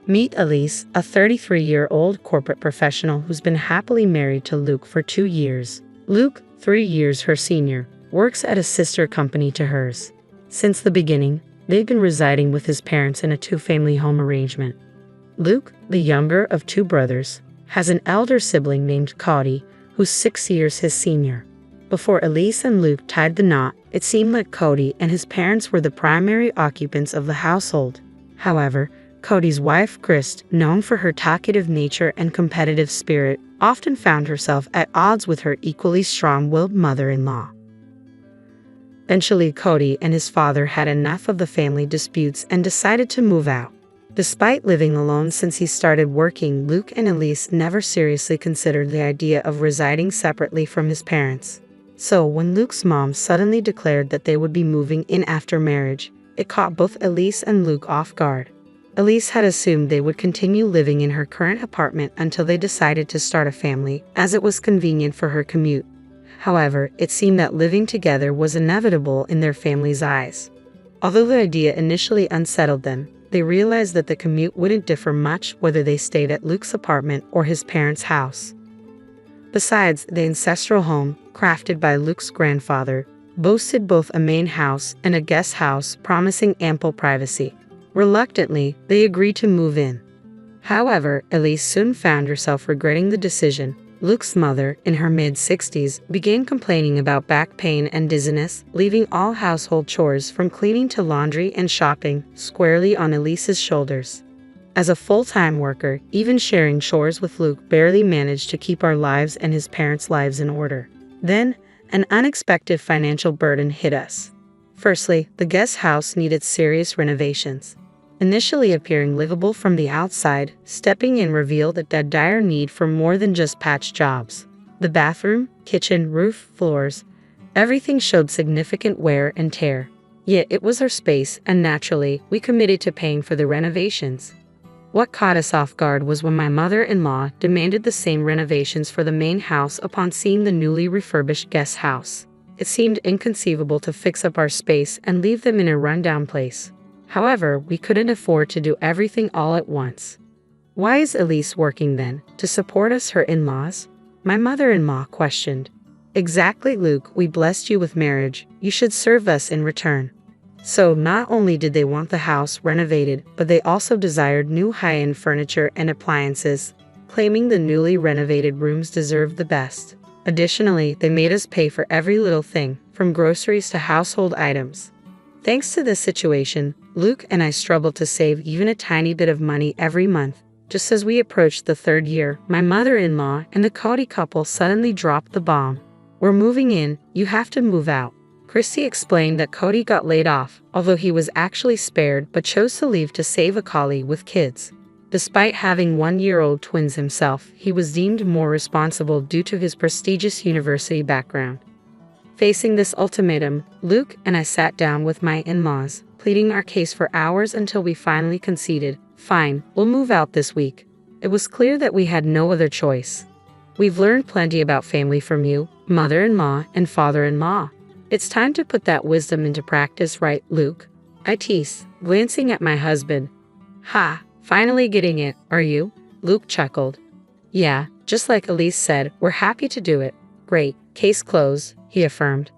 Meet Elise, a 33-year-old corporate professional who's been happily married to Luke for 2 years. Luke, 3 years her senior, works at a sister company to hers. Since the beginning, they've been residing with his parents in a two-family home arrangement. Luke, the younger of 2 brothers, has an elder sibling named Cody, who's 6 years his senior. Before Elise and Luke tied the knot, it seemed like Cody and his parents were the primary occupants of the household. However, Cody's wife, Chris, known for her talkative nature and competitive spirit, often found herself at odds with her equally strong-willed mother-in-law. Eventually, Cody and his father had enough of the family disputes and decided to move out. Despite living alone since he started working, Luke and Elise never seriously considered the idea of residing separately from his parents. So, when Luke's mom suddenly declared that they would be moving in after marriage, it caught both Elise and Luke off guard. Elise had assumed they would continue living in her current apartment until they decided to start a family, as it was convenient for her commute. However, it seemed that living together was inevitable in their family's eyes. Although the idea initially unsettled them, they realized that the commute wouldn't differ much whether they stayed at Luke's apartment or his parents' house. Besides, the ancestral home, crafted by Luke's grandfather, boasted both a main house and a guest house, promising ample privacy. Reluctantly, they agreed to move in. However, Elise soon found herself regretting the decision. Luke's mother, in her mid-60s, began complaining about back pain and dizziness, leaving all household chores from cleaning to laundry and shopping squarely on Elise's shoulders. As a full-time worker, even sharing chores with Luke barely managed to keep our lives and his parents' lives in order. Then, an unexpected financial burden hit us. Firstly, the guest house needed serious renovations. Initially appearing livable from the outside, stepping in revealed a dire need for more than just patch jobs. The bathroom, kitchen, roof, floors, everything showed significant wear and tear. Yet it was our space, and naturally, we committed to paying for the renovations. What caught us off guard was when my mother-in-law demanded the same renovations for the main house upon seeing the newly refurbished guest house. It seemed inconceivable to fix up our space and leave them in a rundown place. However, we couldn't afford to do everything all at once. Why is Elise working then? To support us, her in-laws? My mother-in-law questioned. Exactly, Luke, we blessed you with marriage. You should serve us in return. So not only did they want the house renovated, but they also desired new high-end furniture and appliances, claiming the newly renovated rooms deserved the best. Additionally, they made us pay for every little thing, from groceries to household items. Thanks to this situation, Luke and I struggled to save even a tiny bit of money every month. Just as we approached the 3rd year, my mother-in-law and the Cody couple suddenly dropped the bomb. We're moving in, you have to move out. Christy explained that Cody got laid off, although he was actually spared but chose to leave to save a colleague with kids. Despite having 1-year-old twins himself, he was deemed more responsible due to his prestigious university background. Facing this ultimatum, Luke and I sat down with my in-laws, pleading our case for hours until we finally conceded. Fine, we'll move out this week. It was clear that we had no other choice. We've learned plenty about family from you, mother-in-law and father-in-law. It's time to put that wisdom into practice, right, Luke? I teased, glancing at my husband. Ha, finally getting it, are you? Luke chuckled. Yeah, just like Elise said, we're happy to do it. Great, case closed, he affirmed.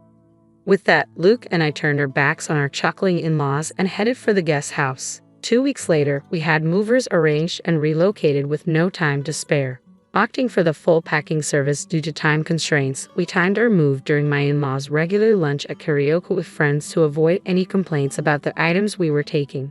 With that, Luke and I turned our backs on our chuckling in-laws and headed for the guest house. 2 weeks later, we had movers arranged and relocated with no time to spare. Opting for the full packing service due to time constraints, we timed our move during my in-laws' regular lunch at karaoke with friends to avoid any complaints about the items we were taking.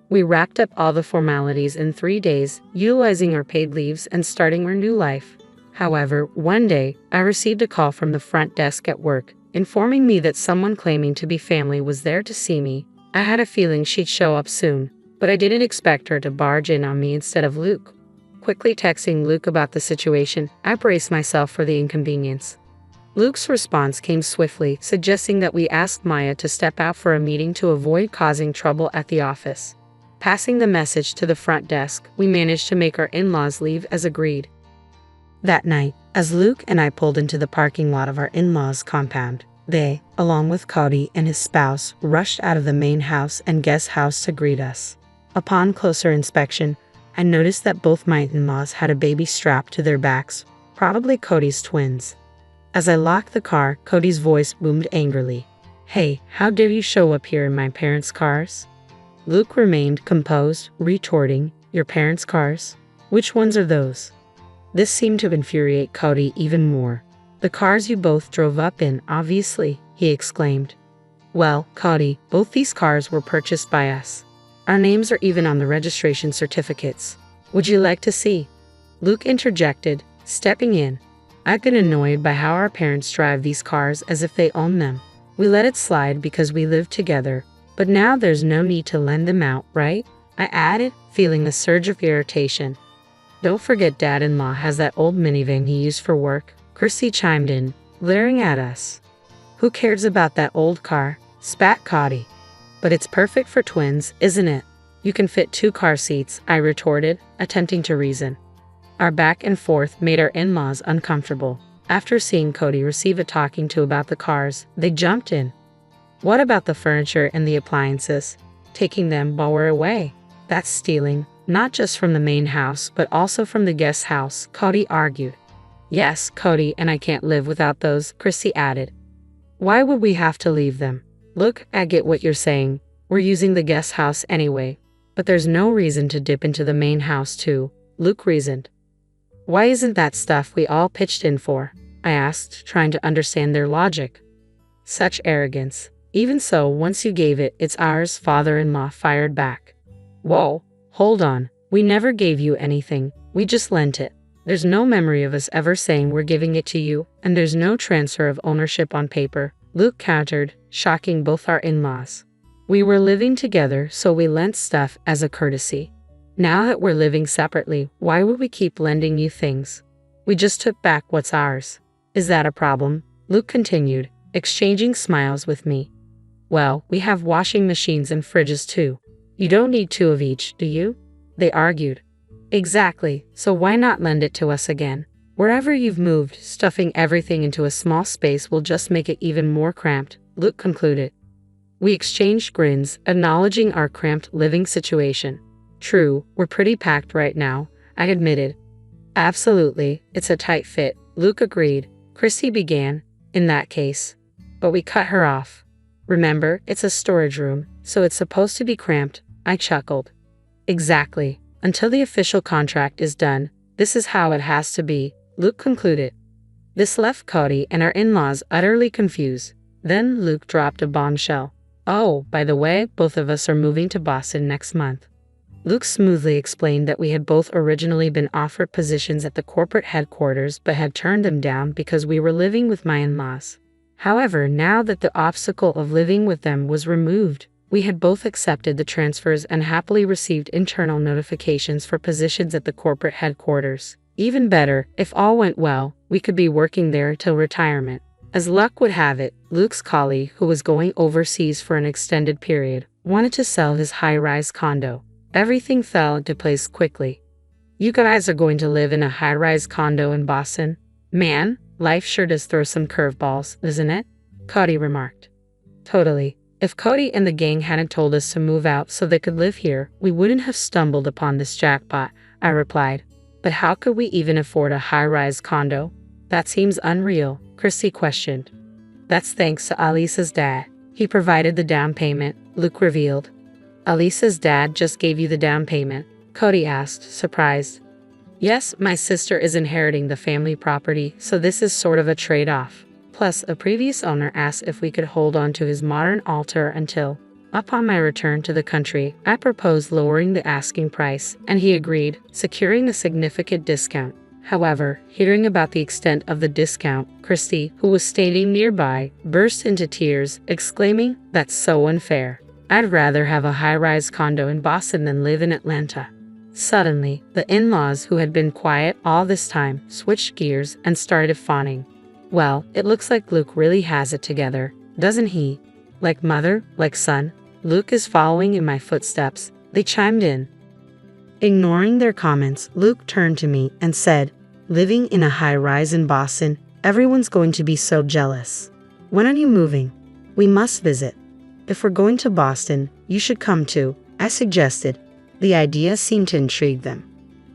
We wrapped up all the formalities in 3 days, utilizing our paid leaves and starting our new life. However, one day, I received a call from the front desk at work, informing me that someone claiming to be family was there to see me. I had a feeling she'd show up soon, but I didn't expect her to barge in on me instead of Luke. Quickly texting Luke about the situation, I braced myself for the inconvenience. Luke's response came swiftly, suggesting that we ask Maya to step out for a meeting to avoid causing trouble at the office. Passing the message to the front desk, we managed to make our in-laws leave as agreed. That night, as Luke and I pulled into the parking lot of our in-laws' compound, they, along with Cody and his spouse, rushed out of the main house and guest house to greet us. Upon closer inspection, I noticed that both my in-laws had a baby strapped to their backs, probably Cody's twins. As I locked the car, Cody's voice boomed angrily. "Hey, how dare you show up here in my parents' cars?" Luke remained composed, retorting, "Your parents' cars? Which ones are those?" This seemed to infuriate Cody even more. "The cars you both drove up in, obviously," he exclaimed. "Well, Cody, both these cars were purchased by us. Our names are even on the registration certificates. Would you like to see?" Luke interjected, stepping in. "I've been annoyed by how our parents drive these cars as if they own them. We let it slide because we live together, but now there's no need to lend them out, right?" I added, feeling a surge of irritation. "Don't forget Dad-in-law has that old minivan he used for work," Chrissy chimed in, glaring at us. "Who cares about that old car?" spat Cody. "But it's perfect for twins, isn't it? You can fit 2 car seats," I retorted, attempting to reason. Our back and forth made our in-laws uncomfortable. After seeing Cody receive a talking to about the cars, they jumped in. "What about the furniture and the appliances? Taking them while we're away? That's stealing, not just from the main house, but also from the guest house," Cody argued. "Yes, Cody, and I can't live without those," Chrissy added. "Why would we have to leave them? Look, I get what you're saying. We're using the guest house anyway. But there's no reason to dip into the main house too," Luke reasoned. "Why isn't that stuff we all pitched in for?" I asked, trying to understand their logic. "Such arrogance. Even so, once you gave it, it's ours," father-in-law fired back. "Whoa, hold on. We never gave you anything. We just lent it. There's no memory of us ever saying we're giving it to you, and there's no transfer of ownership on paper," Luke countered, shocking both our in-laws. "We were living together, so we lent stuff as a courtesy. Now that we're living separately, why would we keep lending you things? We just took back what's ours. Is that a problem?" Luke continued, exchanging smiles with me. "Well, we have washing machines and fridges too. You don't need 2 of each, do you?" they argued. "Exactly, so why not lend it to us again? Wherever you've moved, stuffing everything into a small space will just make it even more cramped," Luke concluded. We exchanged grins, acknowledging our cramped living situation. "True, we're pretty packed right now," I admitted. "Absolutely, it's a tight fit," Luke agreed. Chrissy began, "In that case." But we cut her off. "Remember, it's a storage room, so it's supposed to be cramped," I chuckled. "Exactly. Until the official contract is done, this is how it has to be," Luke concluded. This left Cody and our in-laws utterly confused. Then Luke dropped a bombshell. "Oh, by the way, both of us are moving to Boston next month." Luke smoothly explained that we had both originally been offered positions at the corporate headquarters but had turned them down because we were living with my in-laws. However, now that the obstacle of living with them was removed, we had both accepted the transfers and happily received internal notifications for positions at the corporate headquarters. Even better, if all went well, we could be working there till retirement. As luck would have it, Luke's colleague, who was going overseas for an extended period, wanted to sell his high-rise condo. Everything fell into place quickly. "You guys are going to live in a high-rise condo in Boston? Man, life sure does throw some curveballs, doesn't it?" Cody remarked. "Totally. If Cody and the gang hadn't told us to move out so they could live here, we wouldn't have stumbled upon this jackpot," I replied. "But how could we even afford a high-rise condo?" "That seems unreal," Chrissy questioned. "That's thanks to Alisa's dad. He provided the down payment," Luke revealed. "Alisa's dad just gave you the down payment?" Cody asked, surprised. "Yes, my sister is inheriting the family property, so this is sort of a trade-off. Plus, a previous owner asked if we could hold on to his modern altar until, upon my return to the country, I proposed lowering the asking price, and he agreed, securing a significant discount. However, hearing about the extent of the discount, Christy, who was standing nearby, burst into tears, exclaiming, "That's so unfair. I'd rather have a high-rise condo in Boston than live in Atlanta." Suddenly, the in-laws, who had been quiet all this time, switched gears and started fawning. "Well, it looks like Luke really has it together, doesn't he? Like mother, like son. Luke is following in my footsteps," they chimed in. Ignoring their comments, Luke turned to me and said, "Living in a high-rise in Boston, everyone's going to be so jealous. When are you moving? We must visit. If we're going to Boston, you should come too," I suggested. The idea seemed to intrigue them.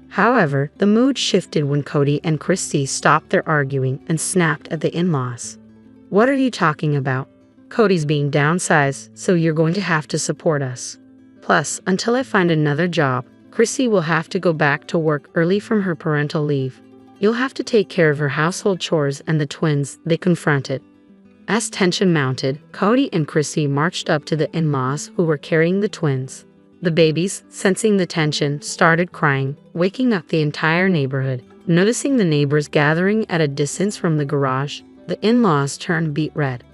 However, the mood shifted when Cody and Christy stopped their arguing and snapped at the in-laws. "What are you talking about? Cody's being downsized, so you're going to have to support us. Plus, until I find another job, Christy will have to go back to work early from her parental leave. You'll have to take care of her household chores and the twins," they confronted. As tension mounted, Cody and Christy marched up to the in-laws who were carrying the twins. The babies, sensing the tension, started crying, waking up the entire neighborhood. Noticing the neighbors gathering at a distance from the garage, the in-laws turned beet red.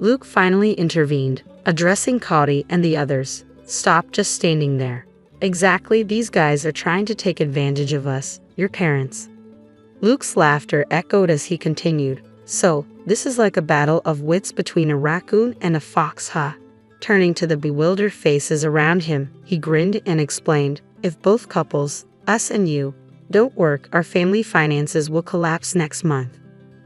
Luke finally intervened, addressing Cody and the others. "Stop just standing there. Exactly, these guys are trying to take advantage of us, your parents." Luke's laughter echoed as he continued, "So, this is like a battle of wits between a raccoon and a fox, huh?" Turning to the bewildered faces around him, he grinned and explained, "If both couples, us and you, don't work, our family finances will collapse next month."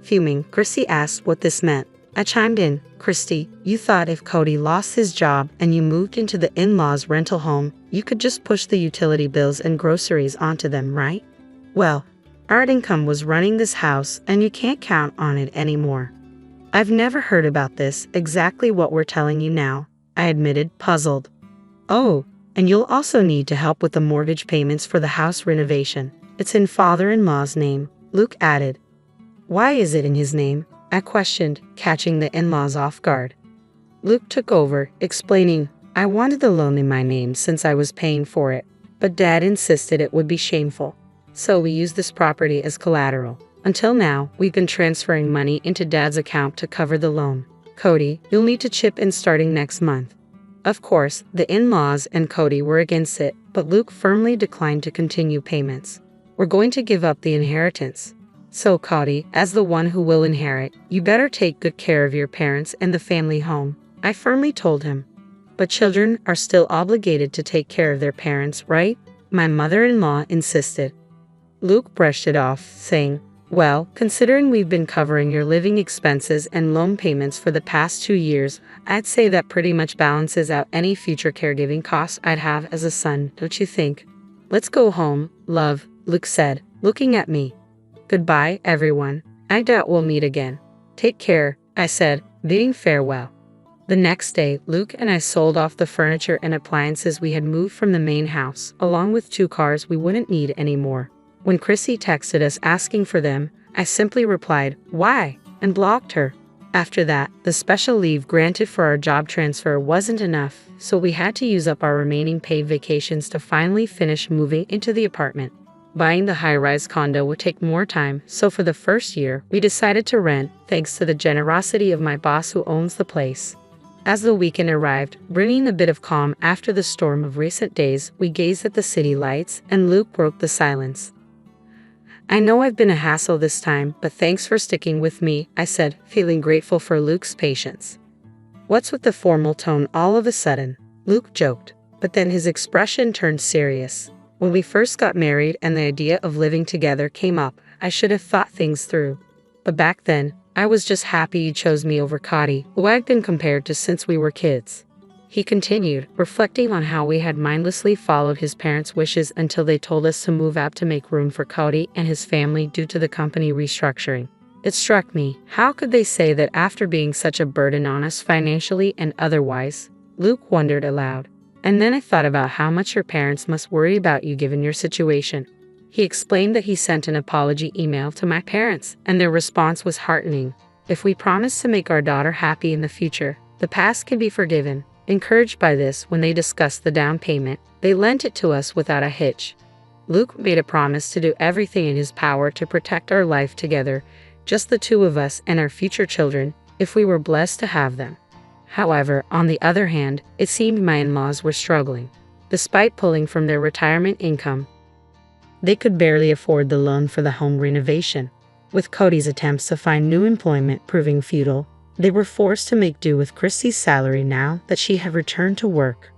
Fuming, Christy asked what this meant. I chimed in, "Christy, you thought if Cody lost his job and you moved into the in-laws' rental home, you could just push the utility bills and groceries onto them, right? Well, our income was running this house and you can't count on it anymore." "I've never heard about this, exactly what we're telling you now," I admitted, puzzled. "Oh, and you'll also need to help with the mortgage payments for the house renovation. It's in father-in-law's name," Luke added. "Why is it in his name?" I questioned, catching the in-laws off guard. Luke took over, explaining, "I wanted the loan in my name since I was paying for it, but Dad insisted it would be shameful. So we used this property as collateral. Until now, we've been transferring money into Dad's account to cover the loan. Cody, you'll need to chip in starting next month." Of course, the in-laws and Cody were against it, but Luke firmly declined to continue payments. "We're going to give up the inheritance. So Cody, as the one who will inherit, you better take good care of your parents and the family home," I firmly told him. "But children are still obligated to take care of their parents, right?" my mother-in-law insisted. Luke brushed it off, saying, "Well, considering we've been covering your living expenses and loan payments for the past 2 years, I'd say that pretty much balances out any future caregiving costs I'd have as a son, don't you think?" "Let's go home, love," Luke said, looking at me. "Goodbye, everyone. I doubt we'll meet again." "Take care," I said, bidding farewell. The next day, Luke and I sold off the furniture and appliances we had moved from the main house, along with 2 cars we wouldn't need anymore. When Chrissy texted us asking for them, I simply replied, "Why?" and blocked her. After that, the special leave granted for our job transfer wasn't enough, so we had to use up our remaining paid vacations to finally finish moving into the apartment. Buying the high-rise condo would take more time, so for the first year, we decided to rent, thanks to the generosity of my boss who owns the place. As the weekend arrived, bringing a bit of calm after the storm of recent days, we gazed at the city lights, and Luke broke the silence. "I know I've been a hassle this time, but thanks for sticking with me," I said, feeling grateful for Luke's patience. "What's with the formal tone all of a sudden?" Luke joked, but then his expression turned serious. "When we first got married and the idea of living together came up, I should have thought things through. But back then, I was just happy you chose me over Cody, who I'd been compared to since we were kids." He continued, reflecting on how we had mindlessly followed his parents' wishes until they told us to move out to make room for Cody and his family due to the company restructuring. It struck me, how could they say that after being such a burden on us financially and otherwise? Luke wondered aloud. "And then I thought about how much your parents must worry about you given your situation." He explained that he sent an apology email to my parents, and their response was heartening. "If we promise to make our daughter happy in the future, the past can be forgiven." Encouraged by this, when they discussed the down payment, they lent it to us without a hitch. Luke made a promise to do everything in his power to protect our life together, just the 2 of us and our future children, if we were blessed to have them. However, on the other hand, it seemed my in-laws were struggling. Despite pulling from their retirement income, they could barely afford the loan for the home renovation. With Cody's attempts to find new employment proving futile, they were forced to make do with Christy's salary now that she had returned to work.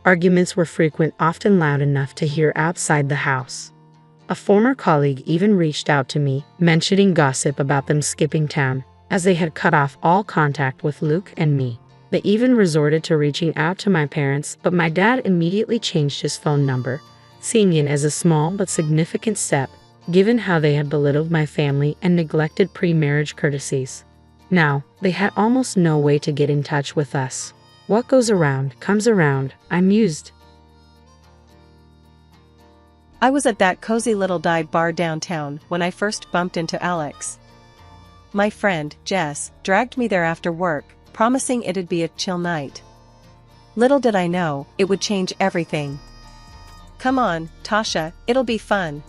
Arguments were frequent, often loud enough to hear outside the house. A former colleague even reached out to me, mentioning gossip about them skipping town, as they had cut off all contact with Luke and me. They even resorted to reaching out to my parents, but my dad immediately changed his phone number, seeing it as a small but significant step, given how they had belittled my family and neglected pre-marriage courtesies. Now, they had almost no way to get in touch with us. What goes around comes around, I mused. I was at that cozy little dive bar downtown when I first bumped into Alex. My friend, Jess, dragged me there after work, promising it'd be a chill night. Little did I know, it would change everything. "Come on, Tasha, it'll be fun.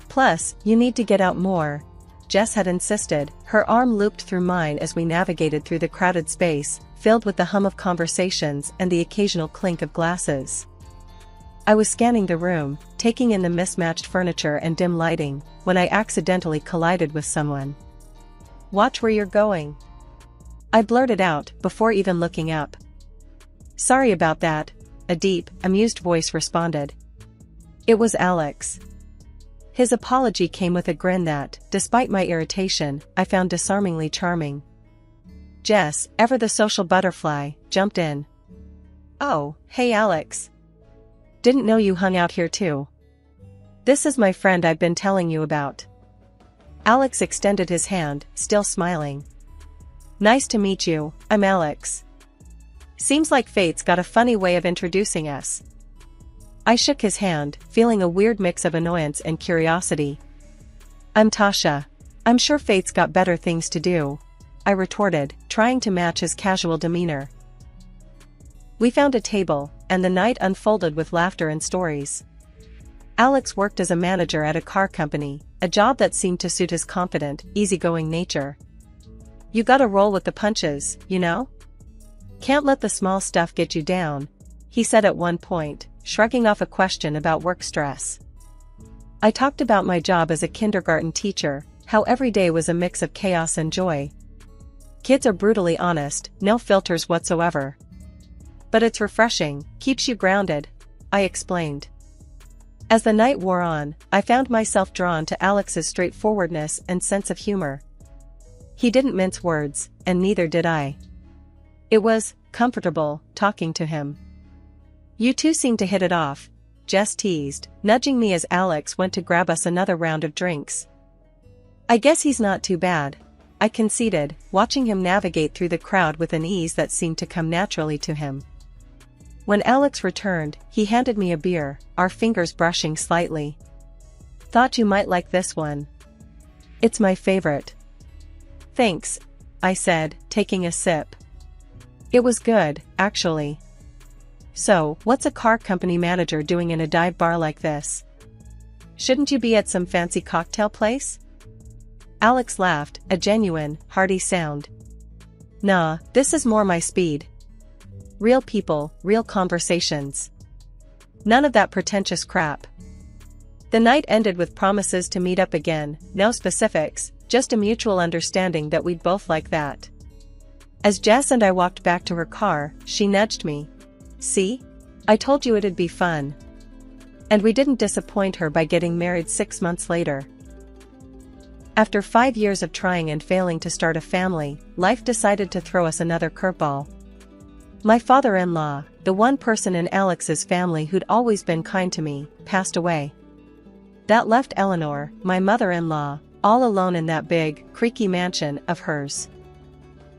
Plus, you need to get out more," Jess had insisted, her arm looped through mine as we navigated through the crowded space, filled with the hum of conversations and the occasional clink of glasses. I was scanning the room, taking in the mismatched furniture and dim lighting, when I accidentally collided with someone. "Watch where you're going," I blurted out, before even looking up. "Sorry about that," a deep, amused voice responded. It was Alex. His apology came with a grin that, despite my irritation, I found disarmingly charming. Jess, ever the social butterfly, jumped in. "Oh, hey Alex. Didn't know you hung out here too. This is my friend I've been telling you about." Alex extended his hand, still smiling. "Nice to meet you, I'm Alex. Seems like fate's got a funny way of introducing us." I shook his hand, feeling a weird mix of annoyance and curiosity. "I'm Tasha. I'm sure fate's got better things to do," I retorted, trying to match his casual demeanor. We found a table, and the night unfolded with laughter and stories. Alex worked as a manager at a car company, a job that seemed to suit his confident, easygoing nature. "You gotta roll with the punches, you know? Can't let the small stuff get you down," he said at one point, shrugging off a question about work stress. I talked about my job as a kindergarten teacher, how every day was a mix of chaos and joy. Kids are brutally honest, no filters whatsoever. "But it's refreshing, keeps you grounded," I explained. As the night wore on, I found myself drawn to Alex's straightforwardness and sense of humor. He didn't mince words, and neither did I. It was comfortable talking to him. "You two seem to hit it off," Jess teased, nudging me as Alex went to grab us another round of drinks. "I guess he's not too bad," I conceded, watching him navigate through the crowd with an ease that seemed to come naturally to him. When Alex returned, he handed me a beer, our fingers brushing slightly. "Thought you might like this one. It's my favorite." "Thanks," I said, taking a sip. It was good, actually. "So, what's a car company manager doing in a dive bar like this? Shouldn't you be at some fancy cocktail place?" Alex laughed, a genuine, hearty sound. "Nah, this is more my speed. Real people, real conversations. None of that pretentious crap." The night ended with promises to meet up again, no specifics, just a mutual understanding that we'd both like that. As Jess and I walked back to her car, she nudged me. "See? I told you it'd be fun." And we didn't disappoint her by getting married 6 months later. After 5 years of trying and failing to start a family, life decided to throw us another curveball. My father-in-law, the one person in Alex's family who'd always been kind to me, passed away. That left Eleanor, my mother-in-law, all alone in that big, creaky mansion of hers.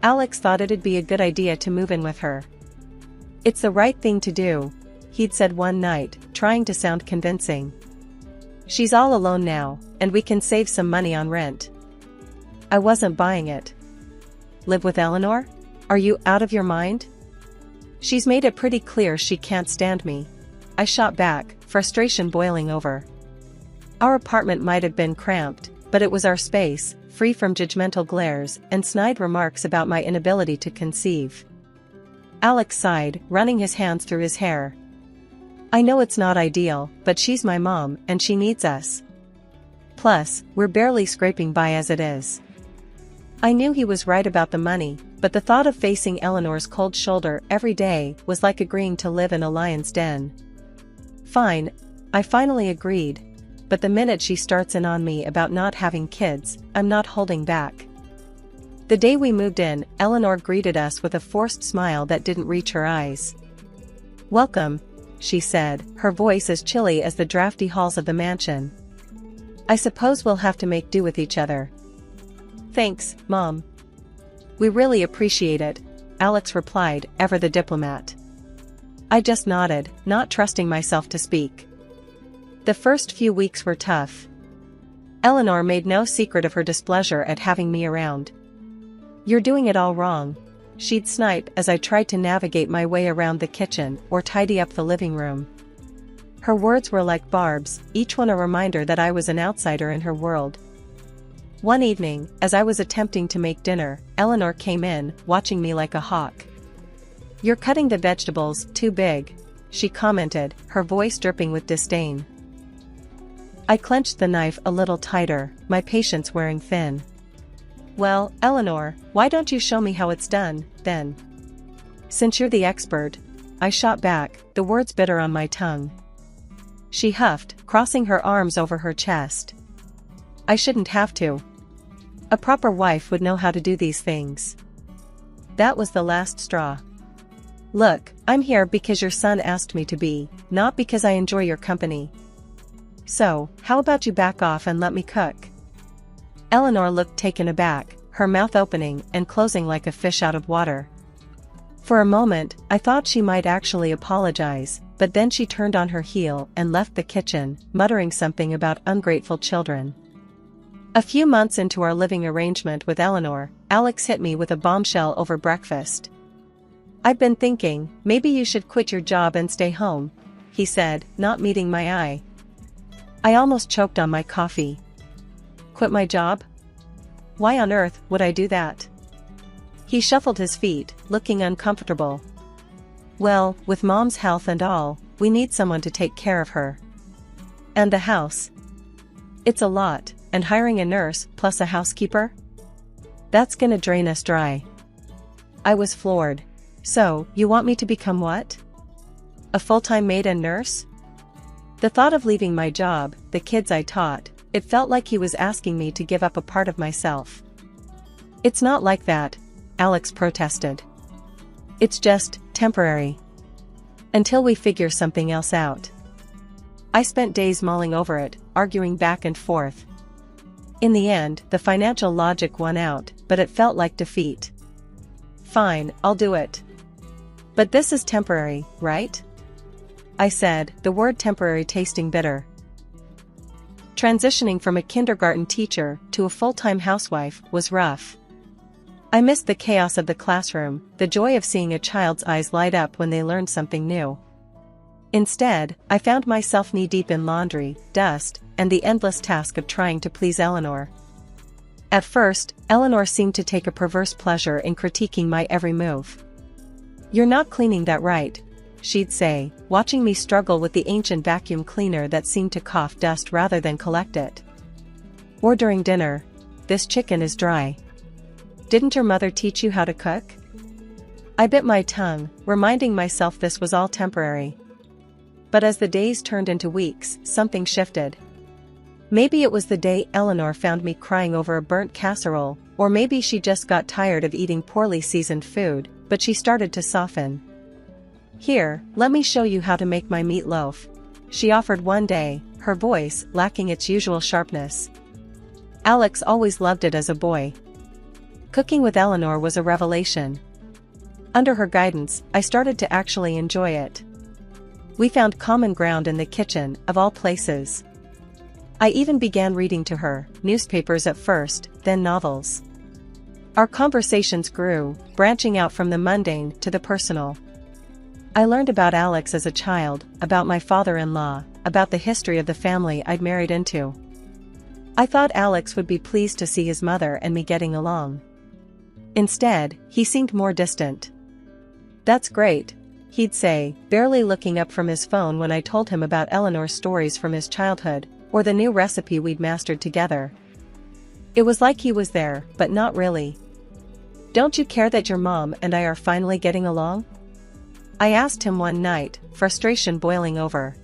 Alex thought it'd be a good idea to move in with her. "It's the right thing to do," he'd said one night, trying to sound convincing. "She's all alone now, and we can save some money on rent." I wasn't buying it. "Live with Eleanor? Are you out of your mind? She's made it pretty clear she can't stand me," I shot back, frustration boiling over. Our apartment might have been cramped, but it was our space, free from judgmental glares and snide remarks about my inability to conceive. Alex sighed, running his hands through his hair. "I know it's not ideal, but she's my mom, and she needs us. Plus, we're barely scraping by as it is." I knew he was right about the money, but the thought of facing Eleanor's cold shoulder every day was like agreeing to live in a lion's den. "Fine," I finally agreed, but the minute she starts in on me about not having kids, I'm not holding back. The day we moved in, Eleanor greeted us with a forced smile that didn't reach her eyes. "Welcome," she said, her voice as chilly as the drafty halls of the mansion. "I suppose we'll have to make do with each other." "Thanks, Mom. We really appreciate it," Alex replied, ever the diplomat. I just nodded, not trusting myself to speak. The first few weeks were tough. Eleanor made no secret of her displeasure at having me around. "You're doing it all wrong," she'd snipe as I tried to navigate my way around the kitchen or tidy up the living room. Her words were like barbs, each one a reminder that I was an outsider in her world. One evening, as I was attempting to make dinner, Eleanor came in, watching me like a hawk. "You're cutting the vegetables too big," she commented, her voice dripping with disdain. I clenched the knife a little tighter, my patience wearing thin. "Well, Eleanor, why don't you show me how it's done, then? Since you're the expert," I shot back, the words bitter on my tongue. She huffed, crossing her arms over her chest. "I shouldn't have to. A proper wife would know how to do these things." That was the last straw. "Look, I'm here because your son asked me to be, not because I enjoy your company. So, how about you back off and let me cook?" Eleanor looked taken aback, her mouth opening and closing like a fish out of water. For a moment, I thought she might actually apologize, but then she turned on her heel and left the kitchen, muttering something about ungrateful children. A few months into our living arrangement with Eleanor, Alex hit me with a bombshell over breakfast. "I've been thinking, maybe you should quit your job and stay home," he said, not meeting my eye. I almost choked on my coffee. "Quit my job? Why on earth would I do that?" He shuffled his feet, looking uncomfortable. "Well, with Mom's health and all, we need someone to take care of her. And the house. It's a lot, and hiring a nurse plus a housekeeper? That's gonna drain us dry." I was floored. "So, you want me to become what? A full-time maid and nurse?" The thought of leaving my job, the kids I taught, it felt like he was asking me to give up a part of myself. "It's not like that," Alex protested. "It's just temporary. Until we figure something else out." I spent days mulling over it, arguing back and forth. In the end, the financial logic won out, but it felt like defeat. "Fine, I'll do it. But this is temporary, right?" I said, the word temporary tasting bitter. Transitioning from a kindergarten teacher to a full-time housewife was rough. I missed the chaos of the classroom, the joy of seeing a child's eyes light up when they learned something new. Instead, I found myself knee-deep in laundry, dust, and the endless task of trying to please Eleanor. At first, Eleanor seemed to take a perverse pleasure in critiquing my every move. "You're not cleaning that right," she'd say, watching me struggle with the ancient vacuum cleaner that seemed to cough dust rather than collect it. Or during dinner, "This chicken is dry. Didn't your mother teach you how to cook?" I bit my tongue, reminding myself this was all temporary. But as the days turned into weeks, something shifted. Maybe it was the day Eleanor found me crying over a burnt casserole, or maybe she just got tired of eating poorly seasoned food, but she started to soften. "Here, let me show you how to make my meatloaf," she offered one day, her voice lacking its usual sharpness. Alex always loved it as a boy. Cooking with Eleanor was a revelation. Under her guidance, I started to actually enjoy it. We found common ground in the kitchen, of all places. I even began reading to her, newspapers at first, then novels. Our conversations grew, branching out from the mundane to the personal. I learned about Alex as a child, about my father-in-law, about the history of the family I'd married into. I thought Alex would be pleased to see his mother and me getting along. Instead, he seemed more distant. "That's great," he'd say, barely looking up from his phone when I told him about Eleanor's stories from his childhood, or the new recipe we'd mastered together. It was like he was there, but not really. "Don't you care that your mom and I are finally getting along?" I asked him one night, frustration boiling over.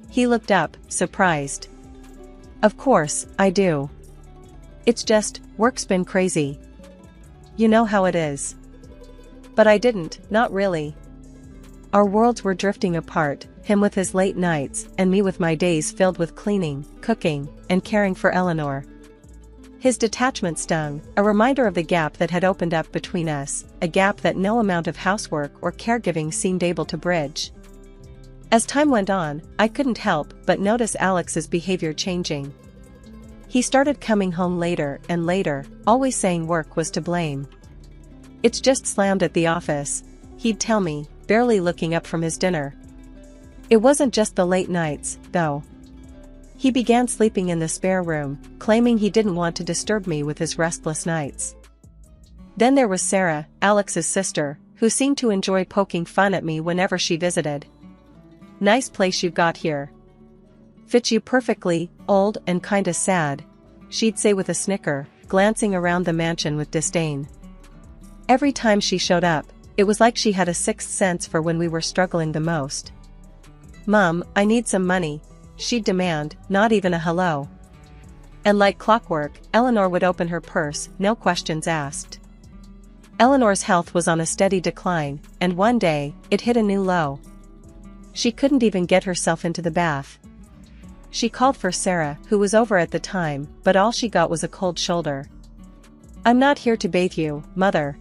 He looked up, surprised. "Of course, I do. It's just, work's been crazy. You know how it is. But I didn't, not really. Our worlds were drifting apart, him with his late nights, and me with my days filled with cleaning, cooking, and caring for Eleanor. His detachment stung, a reminder of the gap that had opened up between us, a gap that no amount of housework or caregiving seemed able to bridge. As time went on, I couldn't help but notice Alex's behavior changing. He started coming home later and later, always saying work was to blame. "It's just slammed at the office," he'd tell me, barely looking up from his dinner. It wasn't just the late nights, though. He began sleeping in the spare room, claiming he didn't want to disturb me with his restless nights. Then there was Sarah, Alex's sister, who seemed to enjoy poking fun at me whenever she visited. "Nice place you've got here. Fits you perfectly, old and kinda sad," she'd say with a snicker, glancing around the mansion with disdain. Every time she showed up, it was like she had a sixth sense for when we were struggling the most. "Mum, I need some money," she'd demand, not even a hello. And like clockwork, Eleanor would open her purse, no questions asked. Eleanor's health was on a steady decline, and one day, it hit a new low. She couldn't even get herself into the bath. She called for Sarah, who was over at the time, but all she got was a cold shoulder. "I'm not here to bathe you, Mother."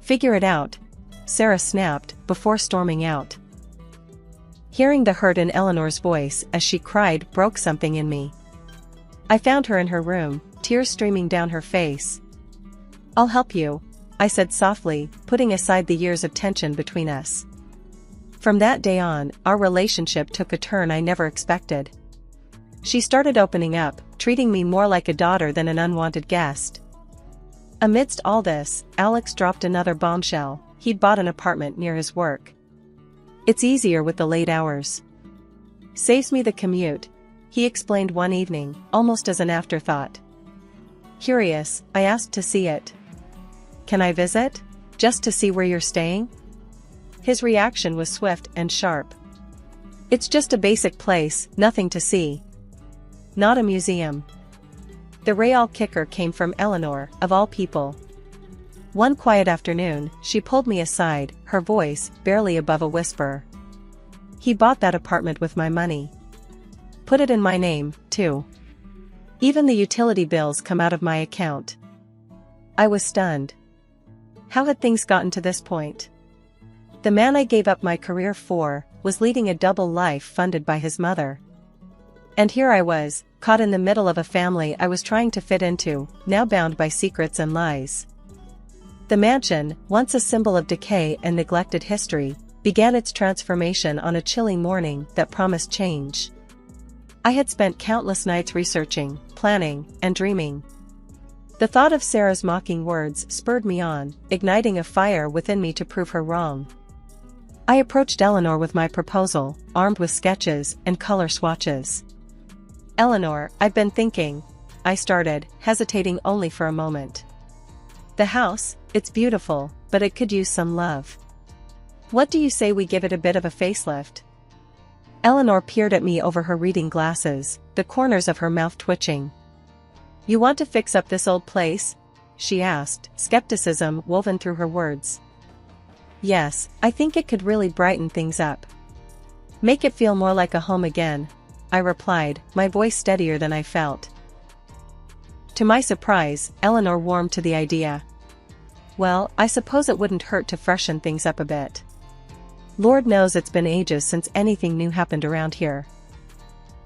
"Figure it out," Sarah snapped, before storming out. Hearing the hurt in Eleanor's voice as she cried broke something in me. I found her in her room, tears streaming down her face. "I'll help you," I said softly, putting aside the years of tension between us. From that day on, our relationship took a turn I never expected. She started opening up, treating me more like a daughter than an unwanted guest. Amidst all this, Alex dropped another bombshell: he'd bought an apartment near his work. "It's easier with the late hours. Saves me the commute," he explained one evening, almost as an afterthought. Curious, I asked to see it. "Can I visit? Just to see where you're staying?" His reaction was swift and sharp. "It's just a basic place, nothing to see. Not a museum." The real kicker came from Eleanor, of all people. One quiet afternoon, she pulled me aside, her voice barely above a whisper. "He bought that apartment with my money. Put it in my name, too. Even the utility bills come out of my account." I was stunned. How had things gotten to this point? The man I gave up my career for was leading a double life funded by his mother. And here I was, caught in the middle of a family I was trying to fit into, now bound by secrets and lies. The mansion, once a symbol of decay and neglected history, began its transformation on a chilling morning that promised change. I had spent countless nights researching, planning, and dreaming. The thought of Sarah's mocking words spurred me on, igniting a fire within me to prove her wrong. I approached Eleanor with my proposal, armed with sketches and color swatches. "Eleanor, I've been thinking," I started, hesitating only for a moment. "The house, it's beautiful, but it could use some love. What do you say we give it a bit of a facelift?" Eleanor peered at me over her reading glasses, the corners of her mouth twitching. "You want to fix up this old place?" she asked, skepticism woven through her words. "Yes, I think it could really brighten things up. Make it feel more like a home again," I replied, my voice steadier than I felt. To my surprise, Eleanor warmed to the idea. "Well, I suppose it wouldn't hurt to freshen things up a bit. Lord knows it's been ages since anything new happened around here."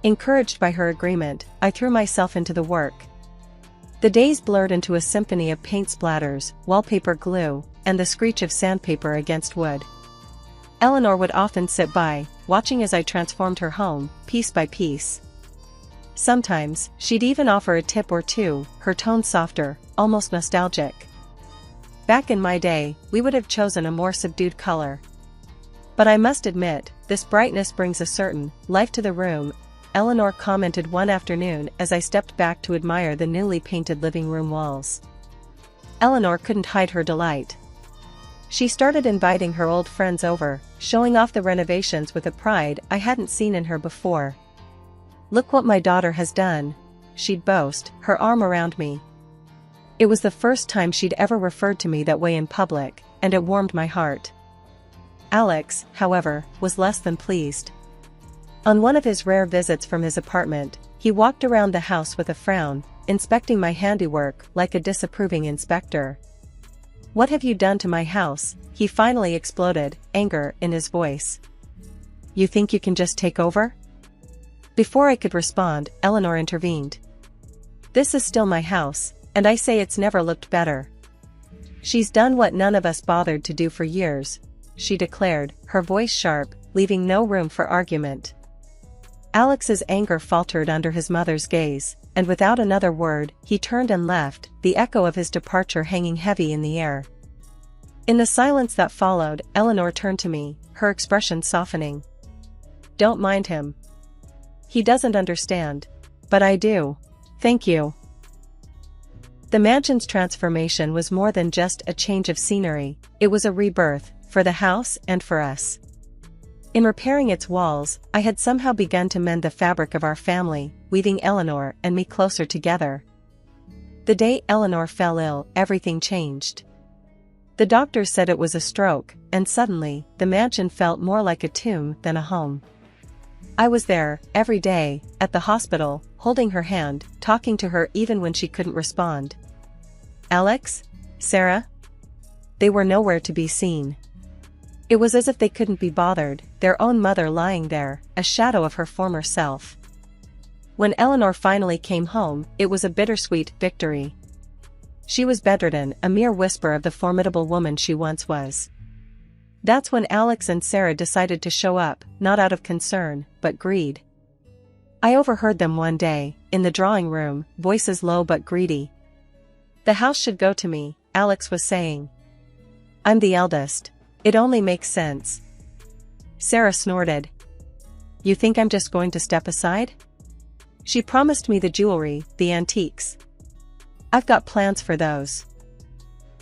Encouraged by her agreement, I threw myself into the work. The days blurred into a symphony of paint splatters, wallpaper glue, and the screech of sandpaper against wood. Eleanor would often sit by, watching as I transformed her home, piece by piece. Sometimes, she'd even offer a tip or two, her tone softer, almost nostalgic. Back in my day, we would have chosen a more subdued color. But I must admit, this brightness brings a certain life to the room, Eleanor commented one afternoon as I stepped back to admire the newly painted living room walls. Eleanor couldn't hide her delight. She started inviting her old friends over, showing off the renovations with a pride I hadn't seen in her before. "Look what my daughter has done," she'd boast, her arm around me. It was the first time she'd ever referred to me that way in public, and it warmed my heart. Alex, however, was less than pleased. On one of his rare visits from his apartment, he walked around the house with a frown, inspecting my handiwork like a disapproving inspector. "What have you done to my house?" he finally exploded, anger in his voice. "You think you can just take over?" Before I could respond, Eleanor intervened. "This is still my house, and I say it's never looked better. She's done what none of us bothered to do for years," she declared, her voice sharp, leaving no room for argument. Alex's anger faltered under his mother's gaze, and without another word, he turned and left, the echo of his departure hanging heavy in the air. In the silence that followed, Eleanor turned to me, her expression softening. "Don't mind him. He doesn't understand. But I do. Thank you." The mansion's transformation was more than just a change of scenery, it was a rebirth, for the house and for us. In repairing its walls, I had somehow begun to mend the fabric of our family, weaving Eleanor and me closer together. The day Eleanor fell ill, everything changed. The doctors said it was a stroke, and suddenly, the mansion felt more like a tomb than a home. I was there, every day, at the hospital, holding her hand, talking to her even when she couldn't respond. Alex? Sarah? They were nowhere to be seen. It was as if they couldn't be bothered, their own mother lying there, a shadow of her former self. When Eleanor finally came home, it was a bittersweet victory. She was bedridden, a mere whisper of the formidable woman she once was. That's when Alex and Sarah decided to show up, not out of concern, but greed. I overheard them one day, in the drawing room, voices low but greedy. "The house should go to me," Alex was saying. "I'm the eldest. It only makes sense." Sarah snorted. "You think I'm just going to step aside? She promised me the jewelry, the antiques. I've got plans for those."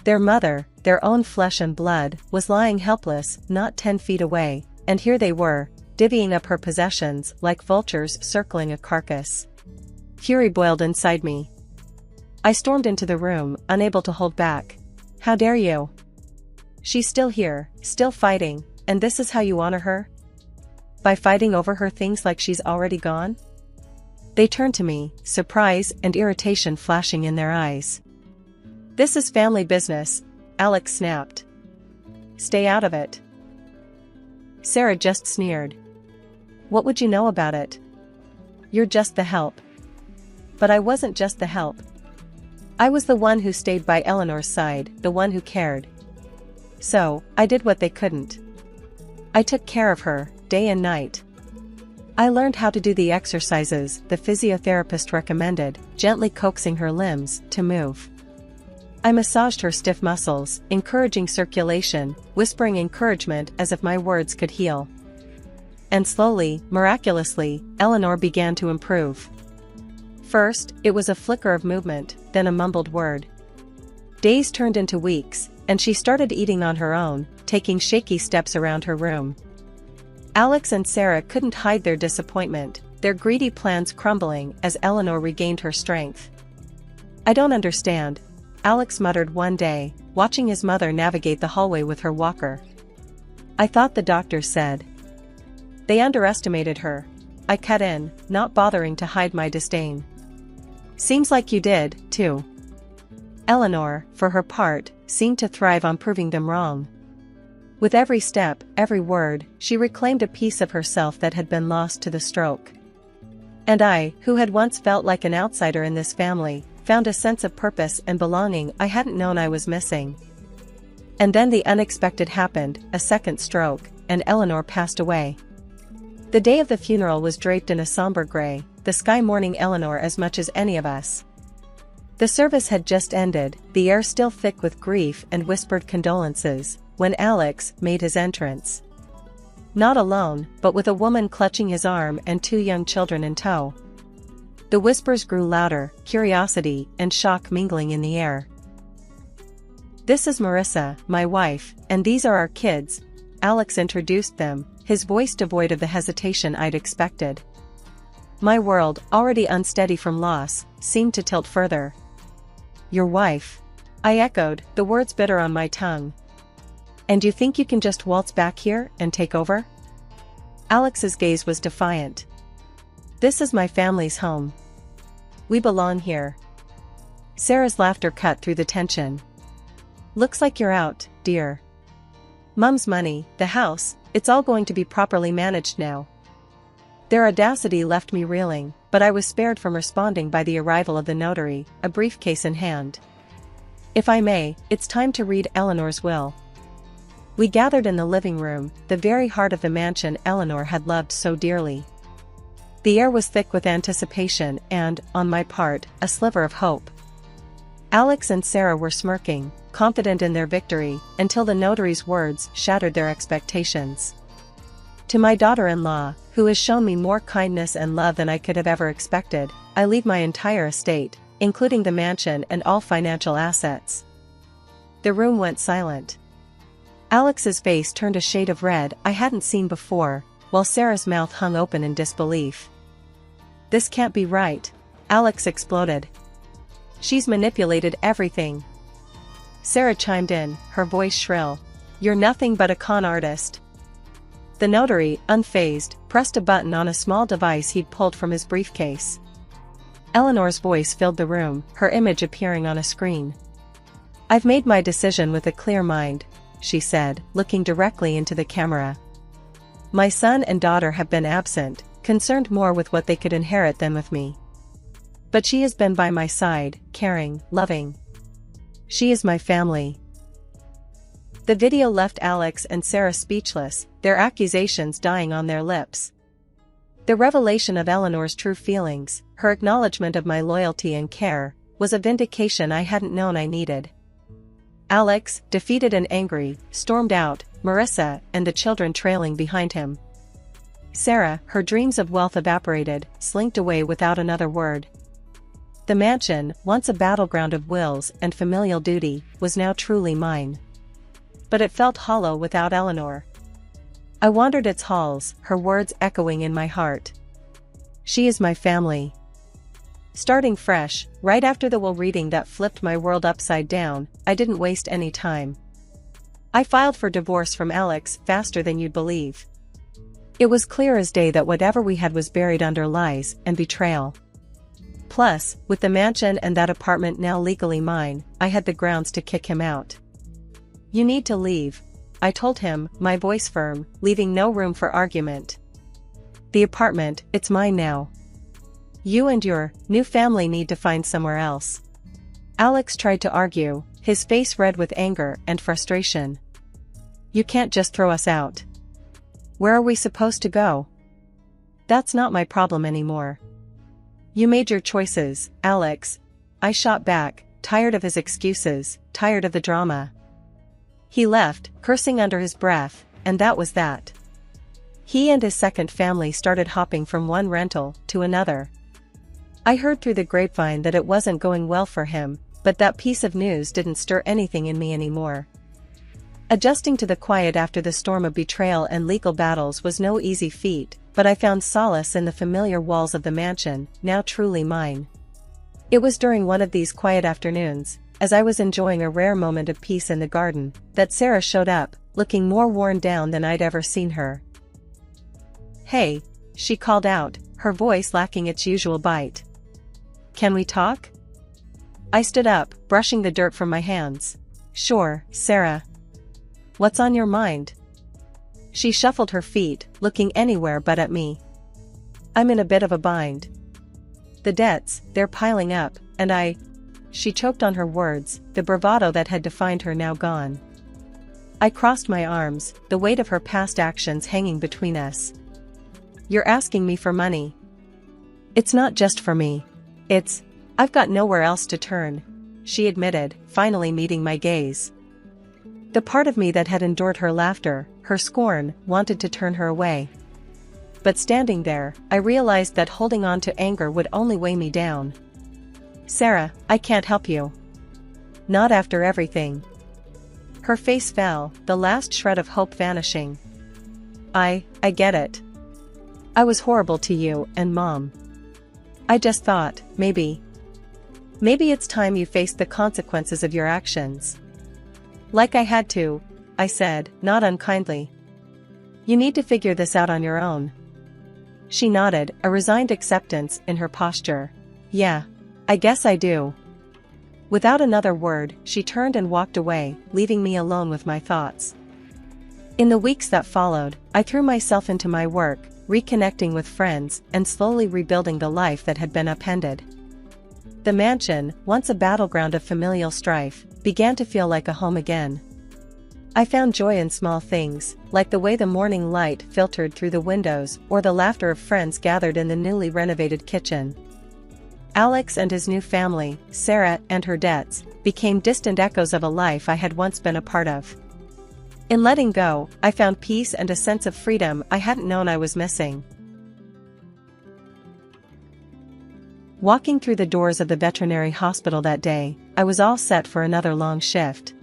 Their mother, their own flesh and blood, was lying helpless, not 10 feet away, and here they were, divvying up her possessions like vultures circling a carcass. Fury boiled inside me. I stormed into the room, unable to hold back. "How dare you? She's still here, still fighting, and this is how you honor her? By fighting over her things like she's already gone?" They turned to me, surprise and irritation flashing in their eyes. "This is family business," Alex snapped. "Stay out of it." Sarah just sneered. "What would you know about it? You're just the help." But I wasn't just the help. I was the one who stayed by Eleanor's side, the one who cared. So, I did what they couldn't. I took care of her, day and night. I learned how to do the exercises the physiotherapist recommended, gently coaxing her limbs to move. I massaged her stiff muscles, encouraging circulation, whispering encouragement as if my words could heal. And slowly, miraculously, Eleanor began to improve. First, it was a flicker of movement, then a mumbled word. Days turned into weeks, and she started eating on her own, taking shaky steps around her room. Alex and Sarah couldn't hide their disappointment, their greedy plans crumbling as Eleanor regained her strength. "I don't understand," Alex muttered one day, watching his mother navigate the hallway with her walker. "I thought the doctors said." "They underestimated her," I cut in, not bothering to hide my disdain. "Seems like you did, too." Eleanor, for her part, seemed to thrive on proving them wrong. With every step, every word, she reclaimed a piece of herself that had been lost to the stroke. And I, who had once felt like an outsider in this family, found a sense of purpose and belonging I hadn't known I was missing. And then the unexpected happened, a second stroke, and Eleanor passed away. The day of the funeral was draped in a somber gray, the sky mourning Eleanor as much as any of us. The service had just ended, the air still thick with grief and whispered condolences, when Alex made his entrance. Not alone, but with a woman clutching his arm and 2 young children in tow. The whispers grew louder, curiosity and shock mingling in the air. "This is Marissa, my wife, and these are our kids," Alex introduced them, his voice devoid of the hesitation I'd expected. My world, already unsteady from loss, seemed to tilt further. Your wife? I echoed, the words bitter on my tongue. And you think you can just waltz back here and take over? Alex's gaze was defiant. This is my family's home. We belong here. Sarah's laughter cut through the tension. Looks like you're out, dear. Mum's money, the house, it's all going to be properly managed now. Their audacity left me reeling, but I was spared from responding by the arrival of the notary, a briefcase in hand. If I may, it's time to read Eleanor's will. We gathered in the living room, the very heart of the mansion Eleanor had loved so dearly. The air was thick with anticipation and, on my part, a sliver of hope. Alex and Sarah were smirking, confident in their victory, until the notary's words shattered their expectations. To my daughter-in-law, who has shown me more kindness and love than I could have ever expected, I leave my entire estate, including the mansion and all financial assets. The room went silent. Alex's face turned a shade of red I hadn't seen before, while Sarah's mouth hung open in disbelief. This can't be right, Alex exploded. She's manipulated everything. Sarah chimed in, her voice shrill. You're nothing but a con artist. The notary, unfazed, pressed a button on a small device he'd pulled from his briefcase. Eleanor's voice filled the room, her image appearing on a screen. I've made my decision with a clear mind, she said, looking directly into the camera. My son and daughter have been absent, concerned more with what they could inherit than with me. But she has been by my side, caring, loving. She is my family. The video left Alex and Sarah speechless, their accusations dying on their lips. The revelation of Eleanor's true feelings, her acknowledgement of my loyalty and care, was a vindication I hadn't known I needed. Alex, defeated and angry, stormed out, Marissa and the children trailing behind him. Sarah, her dreams of wealth evaporated, slinked away without another word. The mansion, once a battleground of wills and familial duty, was now truly mine. But it felt hollow without Eleanor. I wandered its halls, her words echoing in my heart. She is my family. Starting fresh, right after the will reading that flipped my world upside down, I didn't waste any time. I filed for divorce from Alex faster than you'd believe. It was clear as day that whatever we had was buried under lies and betrayal. Plus, with the mansion and that apartment now legally mine, I had the grounds to kick him out. You need to leave, I told him, my voice firm, leaving no room for argument. The apartment, it's mine now. You and your new family need to find somewhere else. Alex tried to argue, his face red with anger and frustration. You can't just throw us out. Where are we supposed to go? That's not my problem anymore. You made your choices, Alex. I shot back, tired of his excuses, tired of the drama. He left, cursing under his breath, and that was that. He and his second family started hopping from one rental to another. I heard through the grapevine that it wasn't going well for him, but that piece of news didn't stir anything in me anymore. Adjusting to the quiet after the storm of betrayal and legal battles was no easy feat, but I found solace in the familiar walls of the mansion, now truly mine. It was during one of these quiet afternoons, as I was enjoying a rare moment of peace in the garden, that Sarah showed up, looking more worn down than I'd ever seen her. Hey, she called out, her voice lacking its usual bite. Can we talk? I stood up, brushing the dirt from my hands. Sure, Sarah. What's on your mind? She shuffled her feet, looking anywhere but at me. I'm in a bit of a bind. The debts, they're piling up, and She choked on her words, the bravado that had defined her now gone. I crossed my arms, the weight of her past actions hanging between us. You're asking me for money. It's not just for me. I've got nowhere else to turn, she admitted, finally meeting my gaze. The part of me that had endured her laughter, her scorn, wanted to turn her away. But standing there, I realized that holding on to anger would only weigh me down. Sarah, I can't help you. Not after everything. Her face fell, the last shred of hope vanishing. I get it. I was horrible to you and Mom. I just thought, maybe it's time you faced the consequences of your actions. Like I had to, I said, not unkindly. You need to figure this out on your own. She nodded, a resigned acceptance in her posture. Yeah, I guess I do. Without another word, she turned and walked away, leaving me alone with my thoughts. In the weeks that followed, I threw myself into my work, reconnecting with friends, and slowly rebuilding the life that had been upended. The mansion, once a battleground of familial strife, began to feel like a home again. I found joy in small things, like the way the morning light filtered through the windows or the laughter of friends gathered in the newly renovated kitchen. Alex and his new family, Sarah and her debts, became distant echoes of a life I had once been a part of. In letting go, I found peace and a sense of freedom I hadn't known I was missing. Walking through the doors of the veterinary hospital that day, I was all set for another long shift.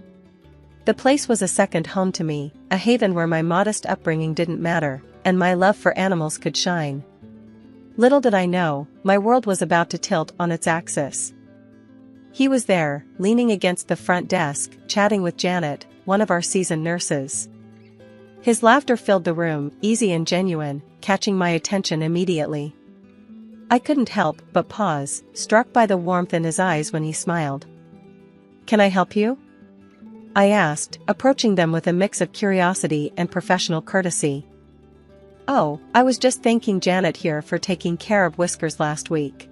The place was a second home to me, a haven where my modest upbringing didn't matter, and my love for animals could shine. Little did I know, my world was about to tilt on its axis. He was there, leaning against the front desk, chatting with Janet, one of our seasoned nurses. His laughter filled the room, easy and genuine, catching my attention immediately. I couldn't help but pause, struck by the warmth in his eyes when he smiled. "Can I help you?" I asked, approaching them with a mix of curiosity and professional courtesy. "Oh, I was just thanking Janet here for taking care of Whiskers last week."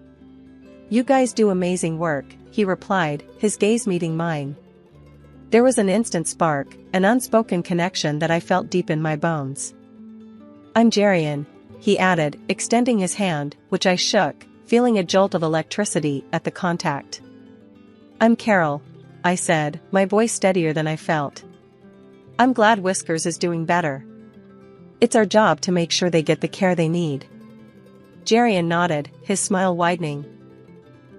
"You guys do amazing work," he replied, his gaze meeting mine. There was an instant spark, an unspoken connection that I felt deep in my bones. "I'm Jerian," he added, extending his hand, which I shook, feeling a jolt of electricity at the contact. "I'm Carol," I said, my voice steadier than I felt. "I'm glad Whiskers is doing better. It's our job to make sure they get the care they need." Jerian nodded, his smile widening.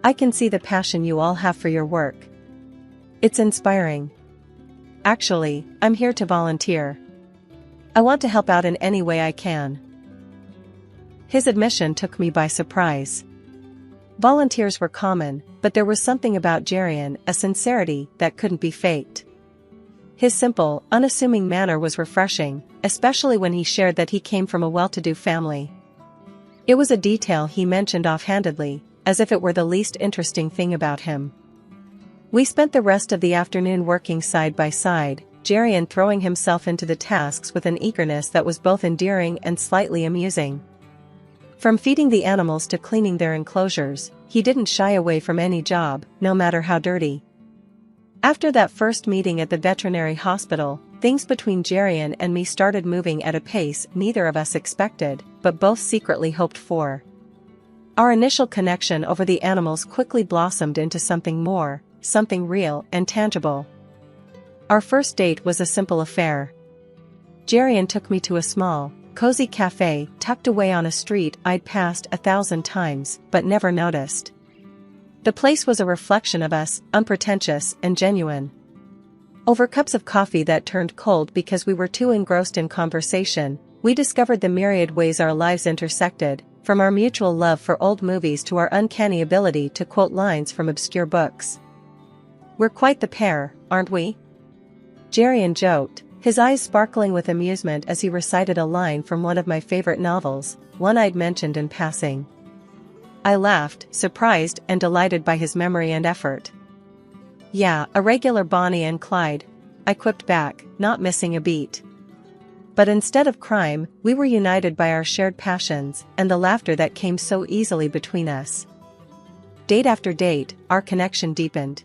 "I can see the passion you all have for your work. It's inspiring. Actually, I'm here to volunteer. I want to help out in any way I can." His admission took me by surprise. Volunteers were common, but there was something about Jerian, a sincerity that couldn't be faked. His simple, unassuming manner was refreshing, especially when he shared that he came from a well-to-do family. It was a detail he mentioned offhandedly, as if it were the least interesting thing about him. We spent the rest of the afternoon working side by side, Jerian throwing himself into the tasks with an eagerness that was both endearing and slightly amusing. From feeding the animals to cleaning their enclosures, he didn't shy away from any job, no matter how dirty. After that first meeting at the veterinary hospital, things between Jerian and me started moving at a pace neither of us expected, but both secretly hoped for. Our initial connection over the animals quickly blossomed into something more, something real and tangible. Our first date was a simple affair. Jerian took me to a small, cozy cafe tucked away on a street I'd passed 1,000 times but never noticed. The place was a reflection of us, unpretentious and genuine. Over cups of coffee that turned cold because we were too engrossed in conversation, we discovered the myriad ways our lives intersected, from our mutual love for old movies to our uncanny ability to quote lines from obscure books. "We're quite the pair, aren't we?" Jerian joked, his eyes sparkling with amusement as he recited a line from one of my favorite novels, one I'd mentioned in passing. I laughed, surprised and delighted by his memory and effort. "Yeah, a regular Bonnie and Clyde," I quipped back, not missing a beat. But instead of crime, we were united by our shared passions and the laughter that came so easily between us. Date after date, our connection deepened.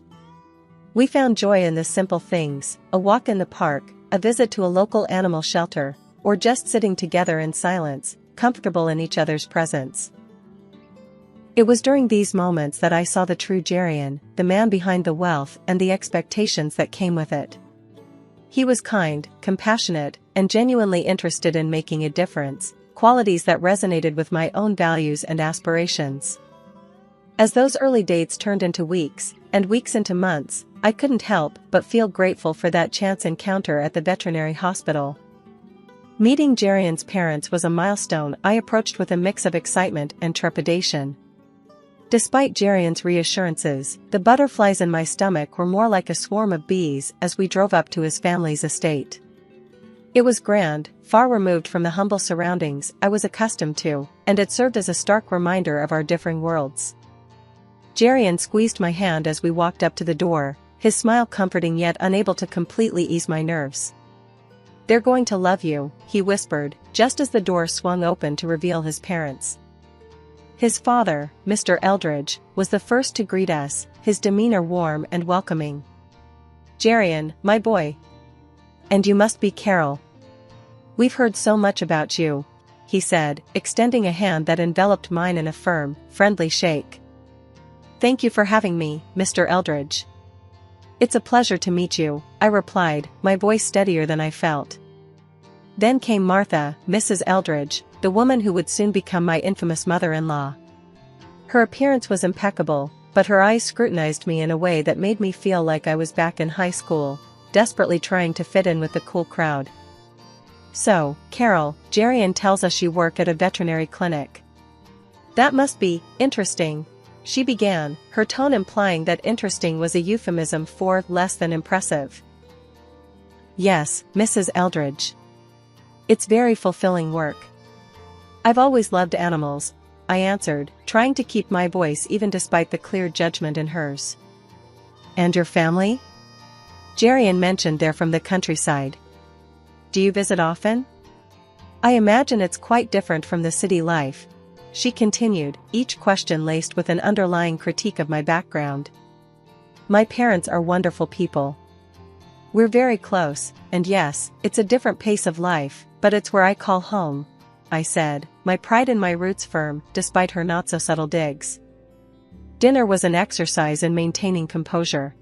We found joy in the simple things, a walk in the park, a visit to a local animal shelter, or just sitting together in silence, comfortable in each other's presence. It was during these moments that I saw the true Jerian, the man behind the wealth and the expectations that came with it. He was kind, compassionate, and genuinely interested in making a difference, qualities that resonated with my own values and aspirations. As those early dates turned into weeks, and weeks into months, I couldn't help but feel grateful for that chance encounter at the veterinary hospital. Meeting Jerian's parents was a milestone I approached with a mix of excitement and trepidation. Despite Jerian's reassurances, the butterflies in my stomach were more like a swarm of bees as we drove up to his family's estate. It was grand, far removed from the humble surroundings I was accustomed to, and it served as a stark reminder of our differing worlds. Jerian squeezed my hand as we walked up to the door, his smile comforting yet unable to completely ease my nerves. "They're going to love you," he whispered, just as the door swung open to reveal his parents. His father, Mr. Eldridge, was the first to greet us, his demeanor warm and welcoming. "Jerian, my boy. And you must be Carol. We've heard so much about you," he said, extending a hand that enveloped mine in a firm, friendly shake. "Thank you for having me, Mr. Eldridge." "It's a pleasure to meet you," I replied, my voice steadier than I felt. Then came Martha, Mrs. Eldridge, the woman who would soon become my infamous mother-in-law. Her appearance was impeccable, but her eyes scrutinized me in a way that made me feel like I was back in high school, desperately trying to fit in with the cool crowd. "So, Carol, Jerian tells us you work at a veterinary clinic. That must be interesting," she began, her tone implying that interesting was a euphemism for less than impressive. "Yes, Mrs. Eldridge. It's very fulfilling work. I've always loved animals," I answered, trying to keep my voice even despite the clear judgment in hers. "And your family?" Jerian mentioned they're from the countryside. "Do you visit often?" "I imagine it's quite different from the city life," she continued, each question laced with an underlying critique of my background. "My parents are wonderful people. We're very close, and yes, it's a different pace of life, but it's where I call home," I said, my pride in my roots firm, despite her not-so-subtle digs. Dinner was an exercise in maintaining composure.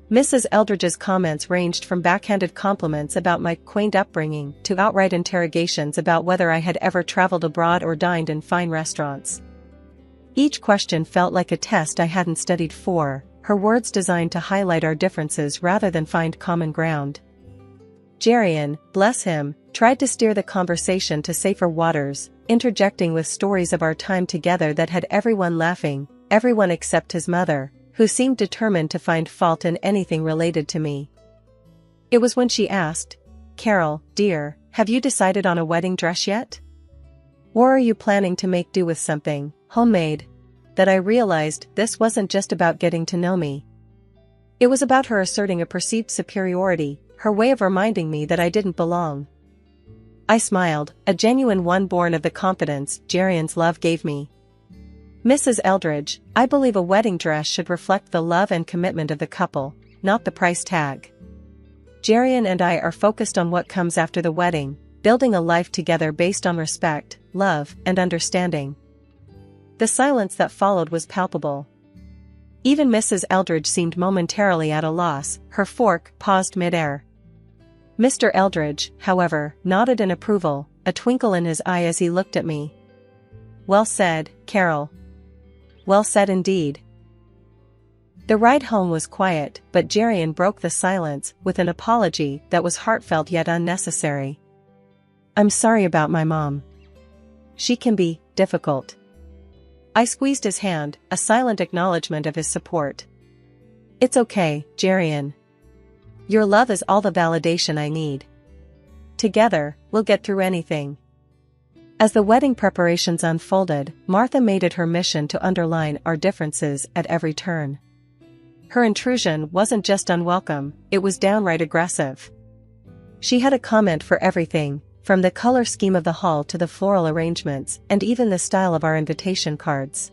Mrs. Eldridge's comments ranged from backhanded compliments about my quaint upbringing to outright interrogations about whether I had ever traveled abroad or dined in fine restaurants. Each question felt like a test I hadn't studied for, her words designed to highlight our differences rather than find common ground. Jerian, bless him, tried to steer the conversation to safer waters, interjecting with stories of our time together that had everyone laughing, everyone except his mother, who seemed determined to find fault in anything related to me. It was when she asked, "Carol, dear, have you decided on a wedding dress yet? Or are you planning to make do with something homemade?" that I realized this wasn't just about getting to know me. It was about her asserting a perceived superiority, her way of reminding me that I didn't belong. I smiled, a genuine one born of the confidence Jerian's love gave me. "Mrs. Eldridge, I believe a wedding dress should reflect the love and commitment of the couple, not the price tag. Jerian and I are focused on what comes after the wedding, building a life together based on respect, love, and understanding." The silence that followed was palpable. Even Mrs. Eldridge seemed momentarily at a loss, her fork paused mid-air. Mr. Eldridge, however, nodded in approval, a twinkle in his eye as he looked at me. "Well said, Carol. Well said indeed." The ride home was quiet, but Jerian broke the silence with an apology that was heartfelt yet unnecessary. "I'm sorry about my mom. She can be difficult." I squeezed his hand, a silent acknowledgement of his support. "It's okay, Jerian. Your love is all the validation I need. Together, we'll get through anything." As the wedding preparations unfolded, Martha made it her mission to underline our differences at every turn. Her intrusion wasn't just unwelcome, it was downright aggressive. She had a comment for everything, from the color scheme of the hall to the floral arrangements, and even the style of our invitation cards.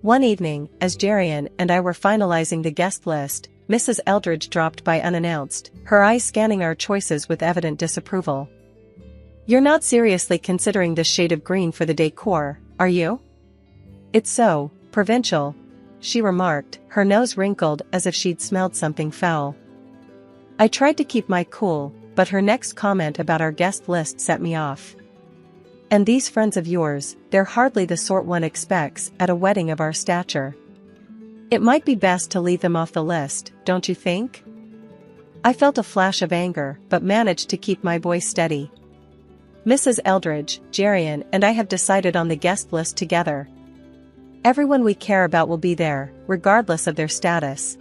One evening, as Jerian and I were finalizing the guest list, Mrs. Eldridge dropped by unannounced, her eyes scanning our choices with evident disapproval. "You're not seriously considering this shade of green for the decor, are you? It's so provincial," she remarked, her nose wrinkled as if she'd smelled something foul. I tried to keep my cool, but her next comment about our guest list set me off. "And these friends of yours, they're hardly the sort one expects at a wedding of our stature. It might be best to leave them off the list, don't you think?" I felt a flash of anger, but managed to keep my voice steady. "Mrs. Eldridge, Jerian and I have decided on the guest list together. Everyone we care about will be there, regardless of their status."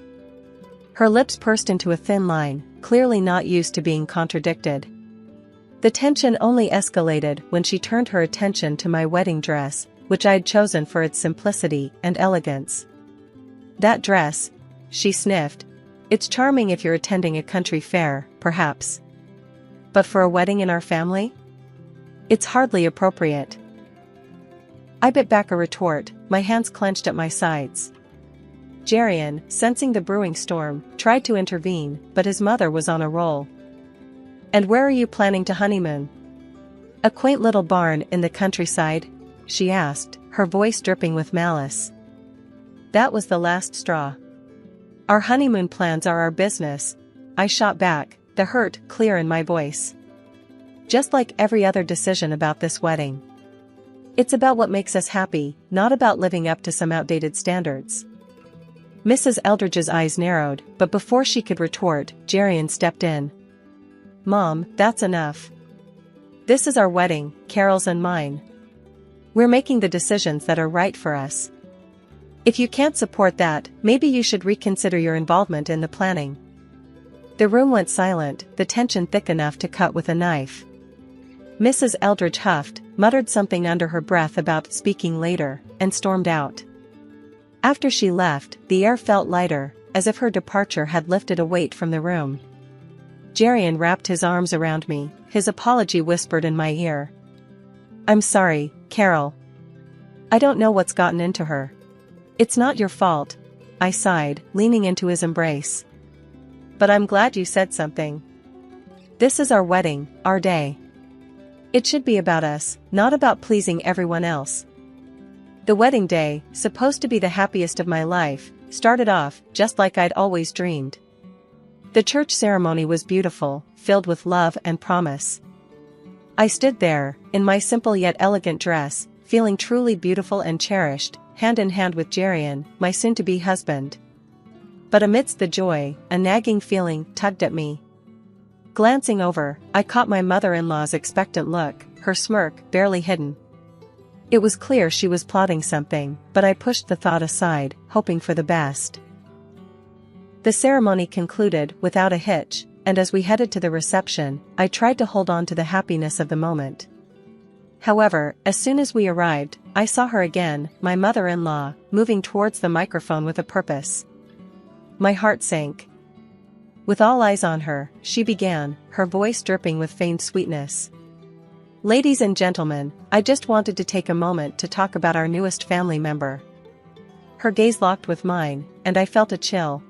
Her lips pursed into a thin line, clearly not used to being contradicted. The tension only escalated when she turned her attention to my wedding dress, which I had chosen for its simplicity and elegance. "That dress," she sniffed. "It's charming if you're attending a country fair, perhaps. But for a wedding in our family? It's hardly appropriate." I bit back a retort, my hands clenched at my sides. Jerian, sensing the brewing storm, tried to intervene, but his mother was on a roll. "And where are you planning to honeymoon?" "A quaint little barn in the countryside?" she asked, her voice dripping with malice. That was the last straw. "Our honeymoon plans are our business," I shot back, the hurt clear in my voice. "Just like every other decision about this wedding. It's about what makes us happy, not about living up to some outdated standards." Mrs. Eldridge's eyes narrowed, but before she could retort, Jerian stepped in. "Mom, that's enough. This is our wedding, Carol's and mine. We're making the decisions that are right for us. If you can't support that, maybe you should reconsider your involvement in the planning." The room went silent, the tension thick enough to cut with a knife. Mrs. Eldridge huffed, muttered something under her breath about speaking later, and stormed out. After she left, the air felt lighter, as if her departure had lifted a weight from the room. Jerian wrapped his arms around me, his apology whispered in my ear. "I'm sorry, Carol. I don't know what's gotten into her." "It's not your fault," I sighed, leaning into his embrace. "But I'm glad you said something. This is our wedding, our day. It should be about us, not about pleasing everyone else." The wedding day, supposed to be the happiest of my life, started off just like I'd always dreamed. The church ceremony was beautiful, filled with love and promise. I stood there, in my simple yet elegant dress, feeling truly beautiful and cherished, hand in hand with Jerian, my soon-to-be husband. But amidst the joy, a nagging feeling tugged at me. Glancing over, I caught my mother-in-law's expectant look, her smirk barely hidden. It was clear she was plotting something, but I pushed the thought aside, hoping for the best. The ceremony concluded without a hitch, and as we headed to the reception, I tried to hold on to the happiness of the moment. However, as soon as we arrived, I saw her again, my mother-in-law, moving towards the microphone with a purpose. My heart sank. With all eyes on her, she began, her voice dripping with feigned sweetness. "Ladies and gentlemen, I just wanted to take a moment to talk about our newest family member." Her gaze locked with mine, and I felt a chill.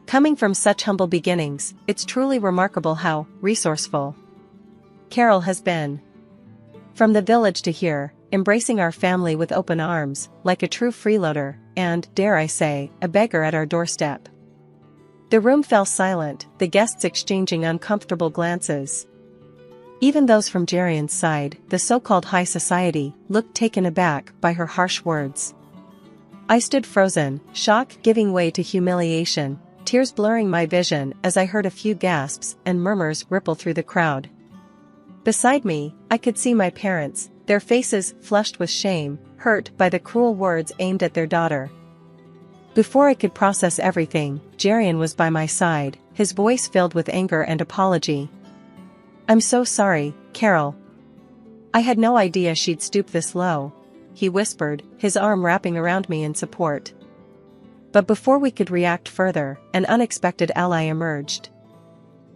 Coming from such humble beginnings, it's truly remarkable how resourceful Carol has been. From the village to here, embracing our family with open arms, like a true freeloader, and, dare I say, a beggar at our doorstep. The room fell silent, the guests exchanging uncomfortable glances. Even those from Jerian's side, the so-called high society, looked taken aback by her harsh words. I stood frozen, shock giving way to humiliation, tears blurring my vision as I heard a few gasps and murmurs ripple through the crowd. Beside me, I could see my parents, their faces flushed with shame, hurt by the cruel words aimed at their daughter. Before I could process everything, Jerian was by my side, his voice filled with anger and apology. "I'm so sorry, Carol. I had no idea she'd stoop this low," he whispered, his arm wrapping around me in support. But before we could react further, an unexpected ally emerged.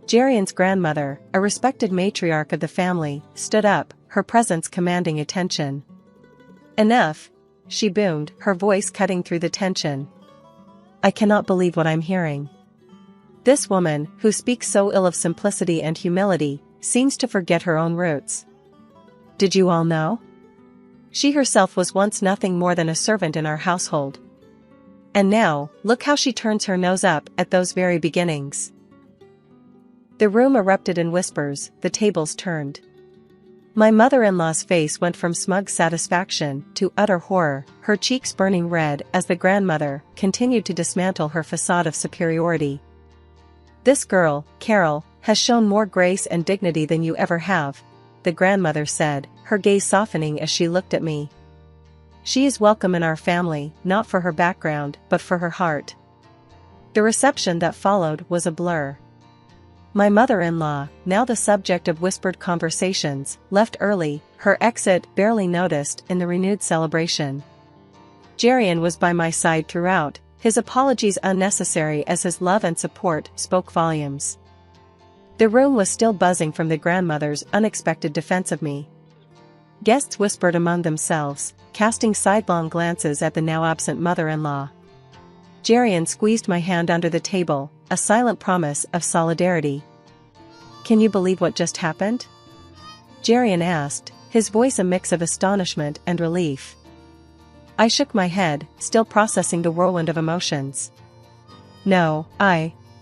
Jerian's grandmother, a respected matriarch of the family, stood up, her presence commanding attention. "Enough," she boomed, her voice cutting through the tension. "I cannot believe what I'm hearing. This woman, who speaks so ill of simplicity and humility, seems to forget her own roots. Did you all know? She herself was once nothing more than a servant in our household. And now, look how she turns her nose up at those very beginnings." The room erupted in whispers, the tables turned. My mother-in-law's face went from smug satisfaction to utter horror, her cheeks burning red as the grandmother continued to dismantle her facade of superiority. "This girl, Carol, has shown more grace and dignity than you ever have," the grandmother said, her gaze softening as she looked at me. She is welcome in our family, not for her background, but for her heart." The reception that followed was a blur. My mother-in-law, now the subject of whispered conversations, left early, her exit barely noticed in the renewed celebration. Jerian was by my side throughout, his apologies unnecessary as his love and support spoke volumes. The room was still buzzing from the grandmother's unexpected defense of me. Guests whispered among themselves, casting sidelong glances at the now absent mother-in-law. Jerian squeezed my hand under the table, a silent promise of solidarity. "Can you believe what just happened?" Jerian asked, his voice a mix of astonishment and relief. I shook my head, still processing the whirlwind of emotions. "No,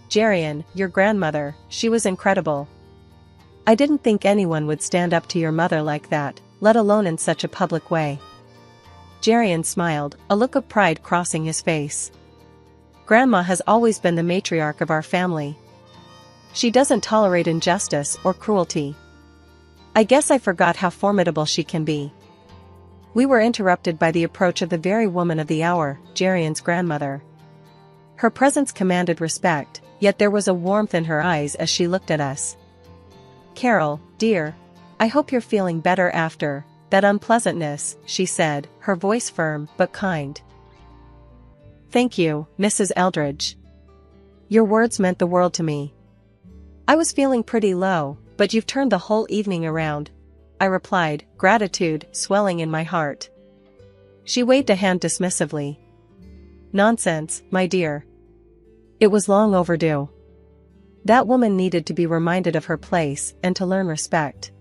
Jerian, your grandmother, she was incredible. I didn't think anyone would stand up to your mother like that, let alone in such a public way." Jerian smiled, a look of pride crossing his face. "Grandma has always been the matriarch of our family. She doesn't tolerate injustice or cruelty. I guess I forgot how formidable she can be." We were interrupted by the approach of the very woman of the hour, Jerian's grandmother. Her presence commanded respect, yet there was a warmth in her eyes as she looked at us. "Carol, dear, I hope you're feeling better after that unpleasantness," she said, her voice firm but kind. "Thank you, Mrs. Eldridge. Your words meant the world to me. I was feeling pretty low, but you've turned the whole evening around," I replied, gratitude swelling in my heart. She waved a hand dismissively. "Nonsense, my dear. It was long overdue. That woman needed to be reminded of her place and to learn respect.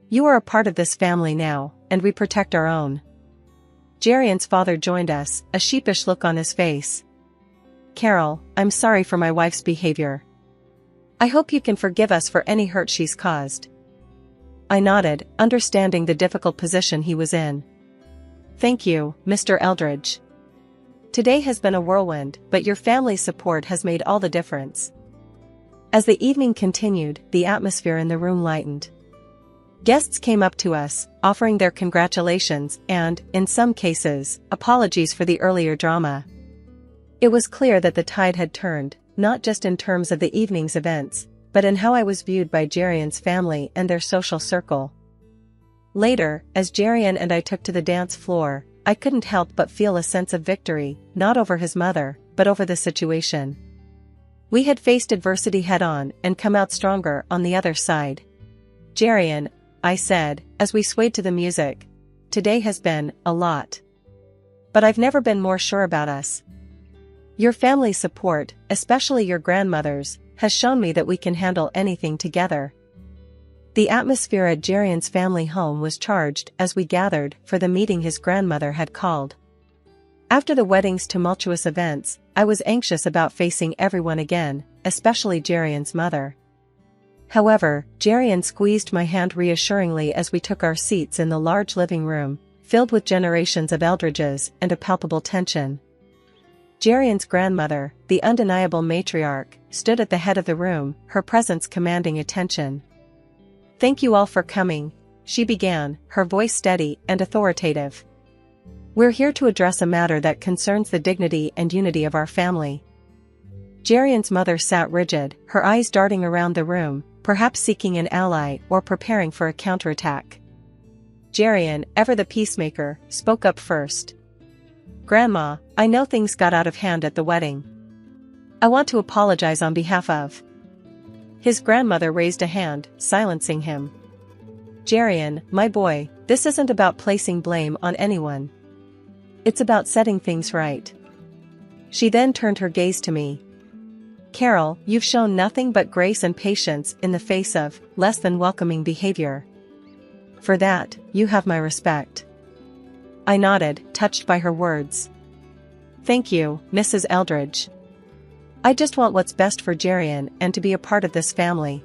You are a part of this family now, and we protect our own." Jerian's father joined us, a sheepish look on his face. "Carol, I'm sorry for my wife's behavior. I hope you can forgive us for any hurt she's caused." I nodded, understanding the difficult position he was in. "Thank you, Mr. Eldridge. Today has been a whirlwind, but your family's support has made all the difference." As the evening continued, the atmosphere in the room lightened. Guests came up to us, offering their congratulations and, in some cases, apologies for the earlier drama. It was clear that the tide had turned, not just in terms of the evening's events, but in how I was viewed by Jerian's family and their social circle. Later, as Jerian and I took to the dance floor, I couldn't help but feel a sense of victory, not over his mother, but over the situation. We had faced adversity head-on and come out stronger on the other side. "Jerian," I said, as we swayed to the music, "today has been a lot. But I've never been more sure about us. Your family's support, especially your grandmother's, has shown me that we can handle anything together." The atmosphere at Jerian's family home was charged as we gathered for the meeting his grandmother had called. After the wedding's tumultuous events, I was anxious about facing everyone again, especially Jerian's mother. However, Jerian squeezed my hand reassuringly as we took our seats in the large living room, filled with generations of Eldridges and a palpable tension. Jerian's grandmother, the undeniable matriarch, stood at the head of the room, her presence commanding attention. "Thank you all for coming," she began, her voice steady and authoritative. "We're here to address a matter that concerns the dignity and unity of our family." Jerian's mother sat rigid, her eyes darting around the room, perhaps seeking an ally or preparing for a counterattack. Jerian, ever the peacemaker, spoke up first. "Grandma, I know things got out of hand at the wedding. I want to apologize on behalf of—" His grandmother raised a hand, silencing him. "Jerian, my boy, this isn't about placing blame on anyone. It's about setting things right." She then turned her gaze to me. "Carol, you've shown nothing but grace and patience in the face of less than welcoming behavior. For that, you have my respect." I nodded, touched by her words. "Thank you, Mrs. Eldridge. I just want what's best for Jerian and to be a part of this family."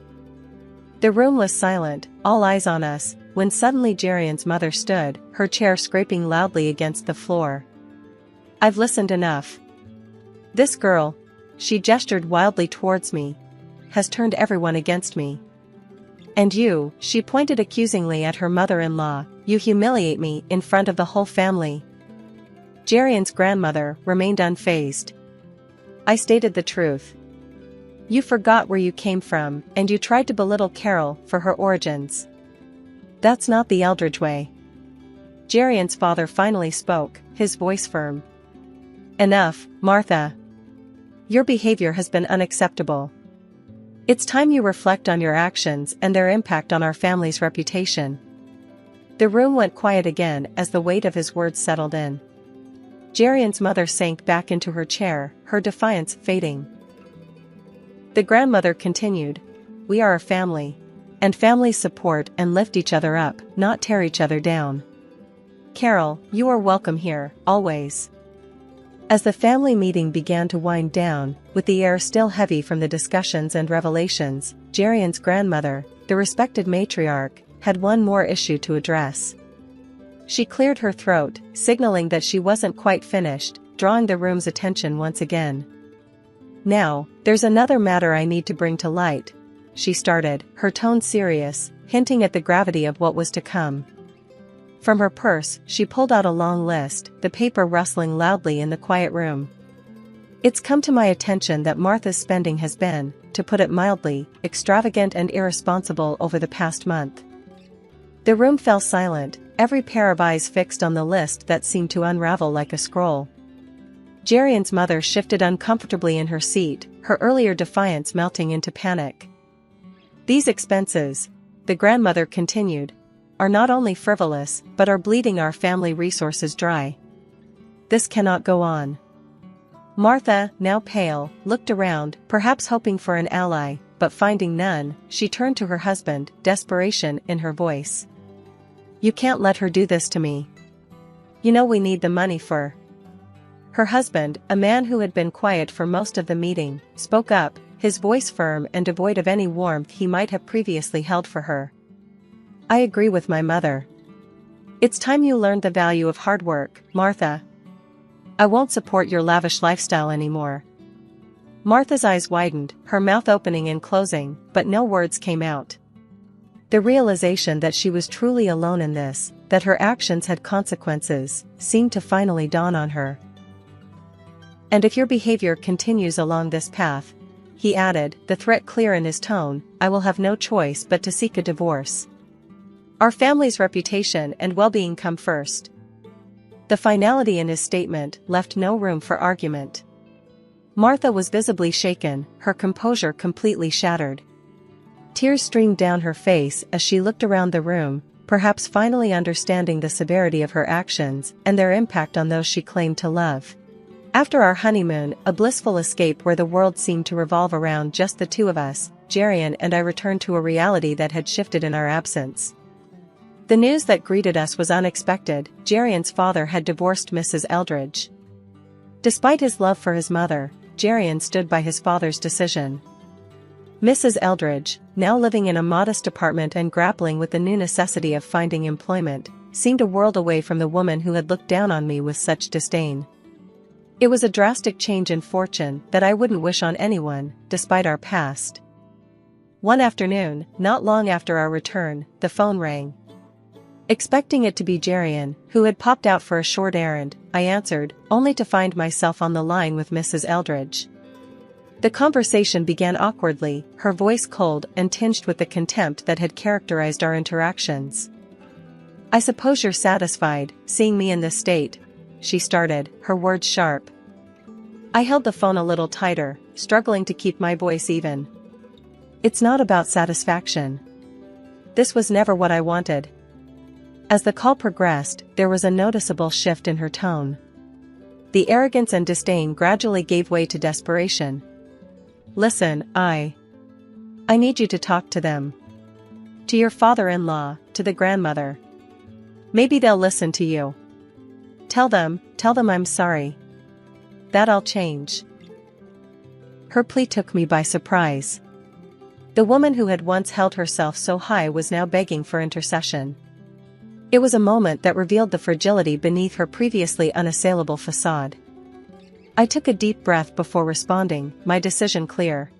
The room was silent, all eyes on us, when suddenly Jerian's mother stood, her chair scraping loudly against the floor. "I've listened enough. This girl," she gestured wildly towards me, "has turned everyone against me. And you," she pointed accusingly at her mother-in-law, "you humiliate me in front of the whole family, Jerian's grandmother remained unfazed. I stated the truth. You forgot where you came from, and you tried to belittle Carol for her origins. That's not the Eldridge way. Jerian's father finally spoke, his voice firm. Enough, Martha. Your behavior has been unacceptable. It's time you reflect on your actions and their impact on our family's reputation. The room went quiet again as the weight of his words settled in. Jerian's mother sank back into her chair, her defiance fading. The grandmother continued, We are a family. And families support and lift each other up, not tear each other down. Carol, you are welcome here, always. As the family meeting began to wind down, with the air still heavy from the discussions and revelations, Jerian's grandmother, the respected matriarch, had one more issue to address. She cleared her throat, signaling that she wasn't quite finished, drawing the room's attention once again. Now, there's another matter I need to bring to light, she started, her tone serious, hinting at the gravity of what was to come. From her purse, she pulled out a long list, the paper rustling loudly in the quiet room. It's come to my attention that Martha's spending has been, to put it mildly, extravagant and irresponsible over the past month. The room fell silent, every pair of eyes fixed on the list that seemed to unravel like a scroll. Jerian's mother shifted uncomfortably in her seat, her earlier defiance melting into panic. These expenses, the grandmother continued, are not only frivolous but are bleeding our family resources dry. This cannot go on. Martha, now pale, looked around, perhaps hoping for an ally, but finding none, she turned to her husband, desperation in her voice. You can't let her do this to me. You know we need the money for. Her husband, a man who had been quiet for most of the meeting, spoke up, his voice firm and devoid of any warmth he might have previously held for her. I agree with my mother. It's time you learned the value of hard work, Martha. I won't support your lavish lifestyle anymore. Martha's eyes widened, her mouth opening and closing, but no words came out. The realization that she was truly alone in this, that her actions had consequences, seemed to finally dawn on her. And if your behavior continues along this path, he added, the threat clear in his tone, I will have no choice but to seek a divorce. Our family's reputation and well-being come first. The finality in his statement left no room for argument. Martha was visibly shaken, her composure completely shattered. Tears streamed down her face as she looked around the room, perhaps finally understanding the severity of her actions and their impact on those she claimed to love. After our honeymoon, a blissful escape where the world seemed to revolve around just the two of us, Jerian and I returned to a reality that had shifted in our absence. The news that greeted us was unexpected. Jerian's father had divorced Mrs. Eldridge. Despite his love for his mother, Jerian stood by his father's decision. Mrs. Eldridge, now living in a modest apartment and grappling with the new necessity of finding employment, seemed a world away from the woman who had looked down on me with such disdain. It was a drastic change in fortune that I wouldn't wish on anyone, despite our past. One afternoon, not long after our return, the phone rang. Expecting it to be Jerian, who had popped out for a short errand, I answered, only to find myself on the line with Mrs. Eldridge. The conversation began awkwardly, her voice cold and tinged with the contempt that had characterized our interactions. I suppose you're satisfied, seeing me in this state, she started, her words sharp. I held the phone a little tighter, struggling to keep my voice even. It's not about satisfaction. This was never what I wanted. As the call progressed, there was a noticeable shift in her tone. The arrogance and disdain gradually gave way to desperation. Listen, I need you to talk to them. To your father-in-law, to the grandmother. Maybe they'll listen to you. Tell them I'm sorry. That'll change. Her plea took me by surprise. The woman who had once held herself so high was now begging for intercession. It was a moment that revealed the fragility beneath her previously unassailable facade. I took a deep breath before responding, my decision clear.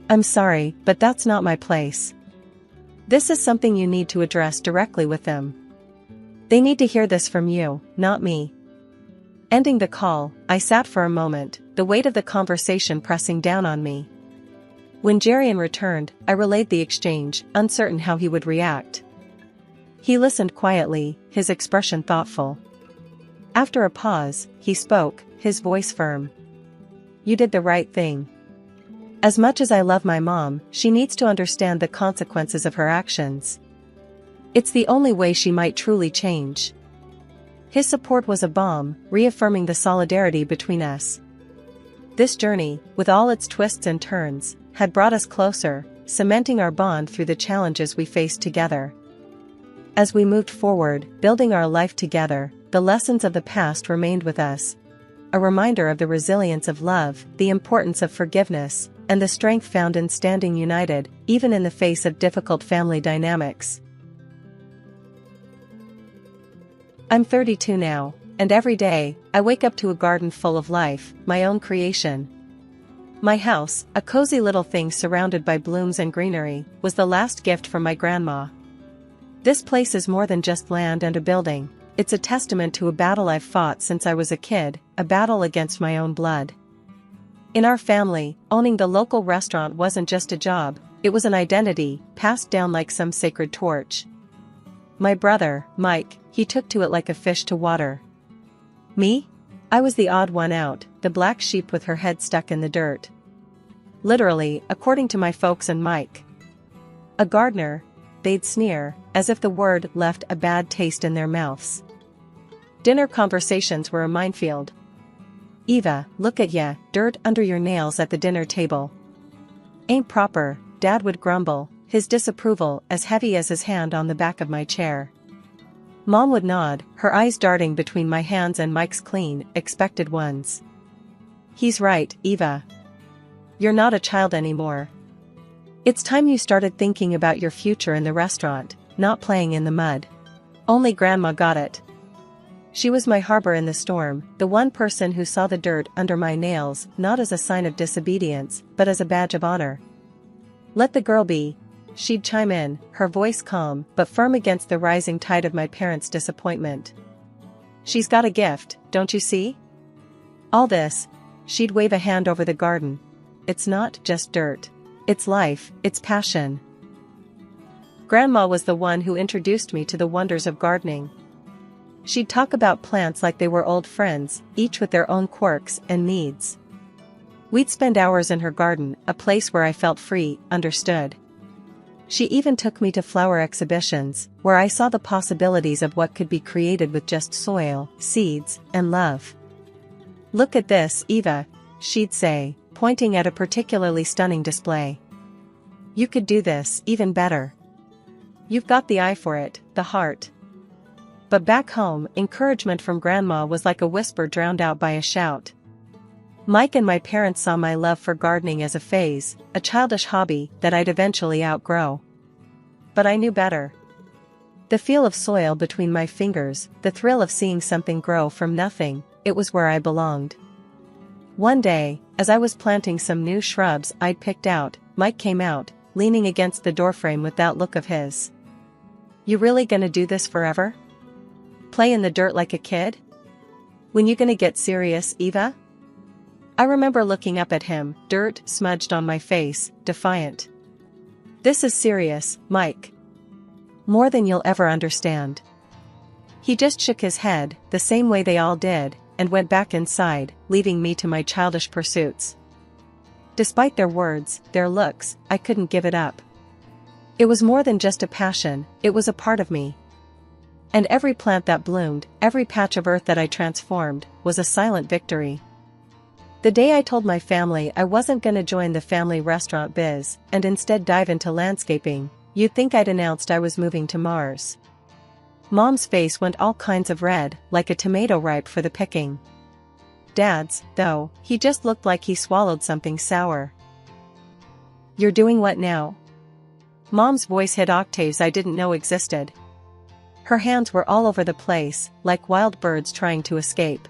I'm sorry, but that's not my place. This is something you need to address directly with them. They need to hear this from you, not me. Ending the call, I sat for a moment, the weight of the conversation pressing down on me. When Jerian returned, I relayed the exchange, uncertain how he would react. He listened quietly, his expression thoughtful. After a pause, he spoke, his voice firm. "You did the right thing. As much as I love my mom, she needs to understand the consequences of her actions. It's the only way she might truly change." His support was a balm, reaffirming the solidarity between us. This journey, with all its twists and turns, had brought us closer, cementing our bond through the challenges we faced together. As we moved forward, building our life together, the lessons of the past remained with us. A reminder of the resilience of love, the importance of forgiveness, and the strength found in standing united, even in the face of difficult family dynamics. I'm 32 now, and every day, I wake up to a garden full of life, my own creation. My house, a cozy little thing surrounded by blooms and greenery, was the last gift from my grandma. This place is more than just land and a building. It's a testament to a battle I've fought since I was a kid, a battle against my own blood. In our family, owning the local restaurant wasn't just a job, it was an identity, passed down like some sacred torch. My brother, Mike, he took to it like a fish to water. Me? I was the odd one out, the black sheep with her head stuck in the dirt. Literally, according to my folks and Mike. A gardener, they'd sneer, as if the word left a bad taste in their mouths. Dinner conversations were a minefield. "Eva, look at ya, dirt under your nails at the dinner table. Ain't proper," Dad would grumble, his disapproval as heavy as his hand on the back of my chair. Mom would nod, her eyes darting between my hands and Mike's clean, expected ones. "He's right, Eva. You're not a child anymore. It's time you started thinking about your future in the restaurant, not playing in the mud." Only Grandma got it. She was my harbor in the storm, the one person who saw the dirt under my nails not as a sign of disobedience, but as a badge of honor. "Let the girl be," she'd chime in, her voice calm but firm against the rising tide of my parents' disappointment. "She's got a gift, don't you see? All this," she'd wave a hand over the garden. "It's not just dirt. It's life, it's passion." Grandma was the one who introduced me to the wonders of gardening. She'd talk about plants like they were old friends, each with their own quirks and needs. We'd spend hours in her garden, a place where I felt free, understood. She even took me to flower exhibitions, where I saw the possibilities of what could be created with just soil, seeds, and love. "Look at this, Eva," she'd say, pointing at a particularly stunning display. "You could do this even better. You've got the eye for it, the heart." But back home, encouragement from Grandma was like a whisper drowned out by a shout. Mike and my parents saw my love for gardening as a phase, a childish hobby that I'd eventually outgrow. But I knew better. The feel of soil between my fingers, the thrill of seeing something grow from nothing, it was where I belonged. One day, as I was planting some new shrubs I'd picked out, Mike came out, leaning against the doorframe with that look of his. "You really gonna do this forever? Play in the dirt like a kid? When you gonna get serious, Eva?" I remember looking up at him, dirt smudged on my face, defiant. "This is serious, Mike. More than you'll ever understand." He just shook his head, the same way they all did, and went back inside, leaving me to my childish pursuits. Despite their words, their looks, I couldn't give it up. It was more than just a passion, it was a part of me. And every plant that bloomed, every patch of earth that I transformed, was a silent victory. The day I told my family I wasn't gonna join the family restaurant biz, and instead dive into landscaping, you'd think I'd announced I was moving to Mars. Mom's face went all kinds of red, like a tomato ripe for the picking. Dad's, though, he just looked like he swallowed something sour. "You're doing what now?" Mom's voice hit octaves I didn't know existed. Her hands were all over the place, like wild birds trying to escape.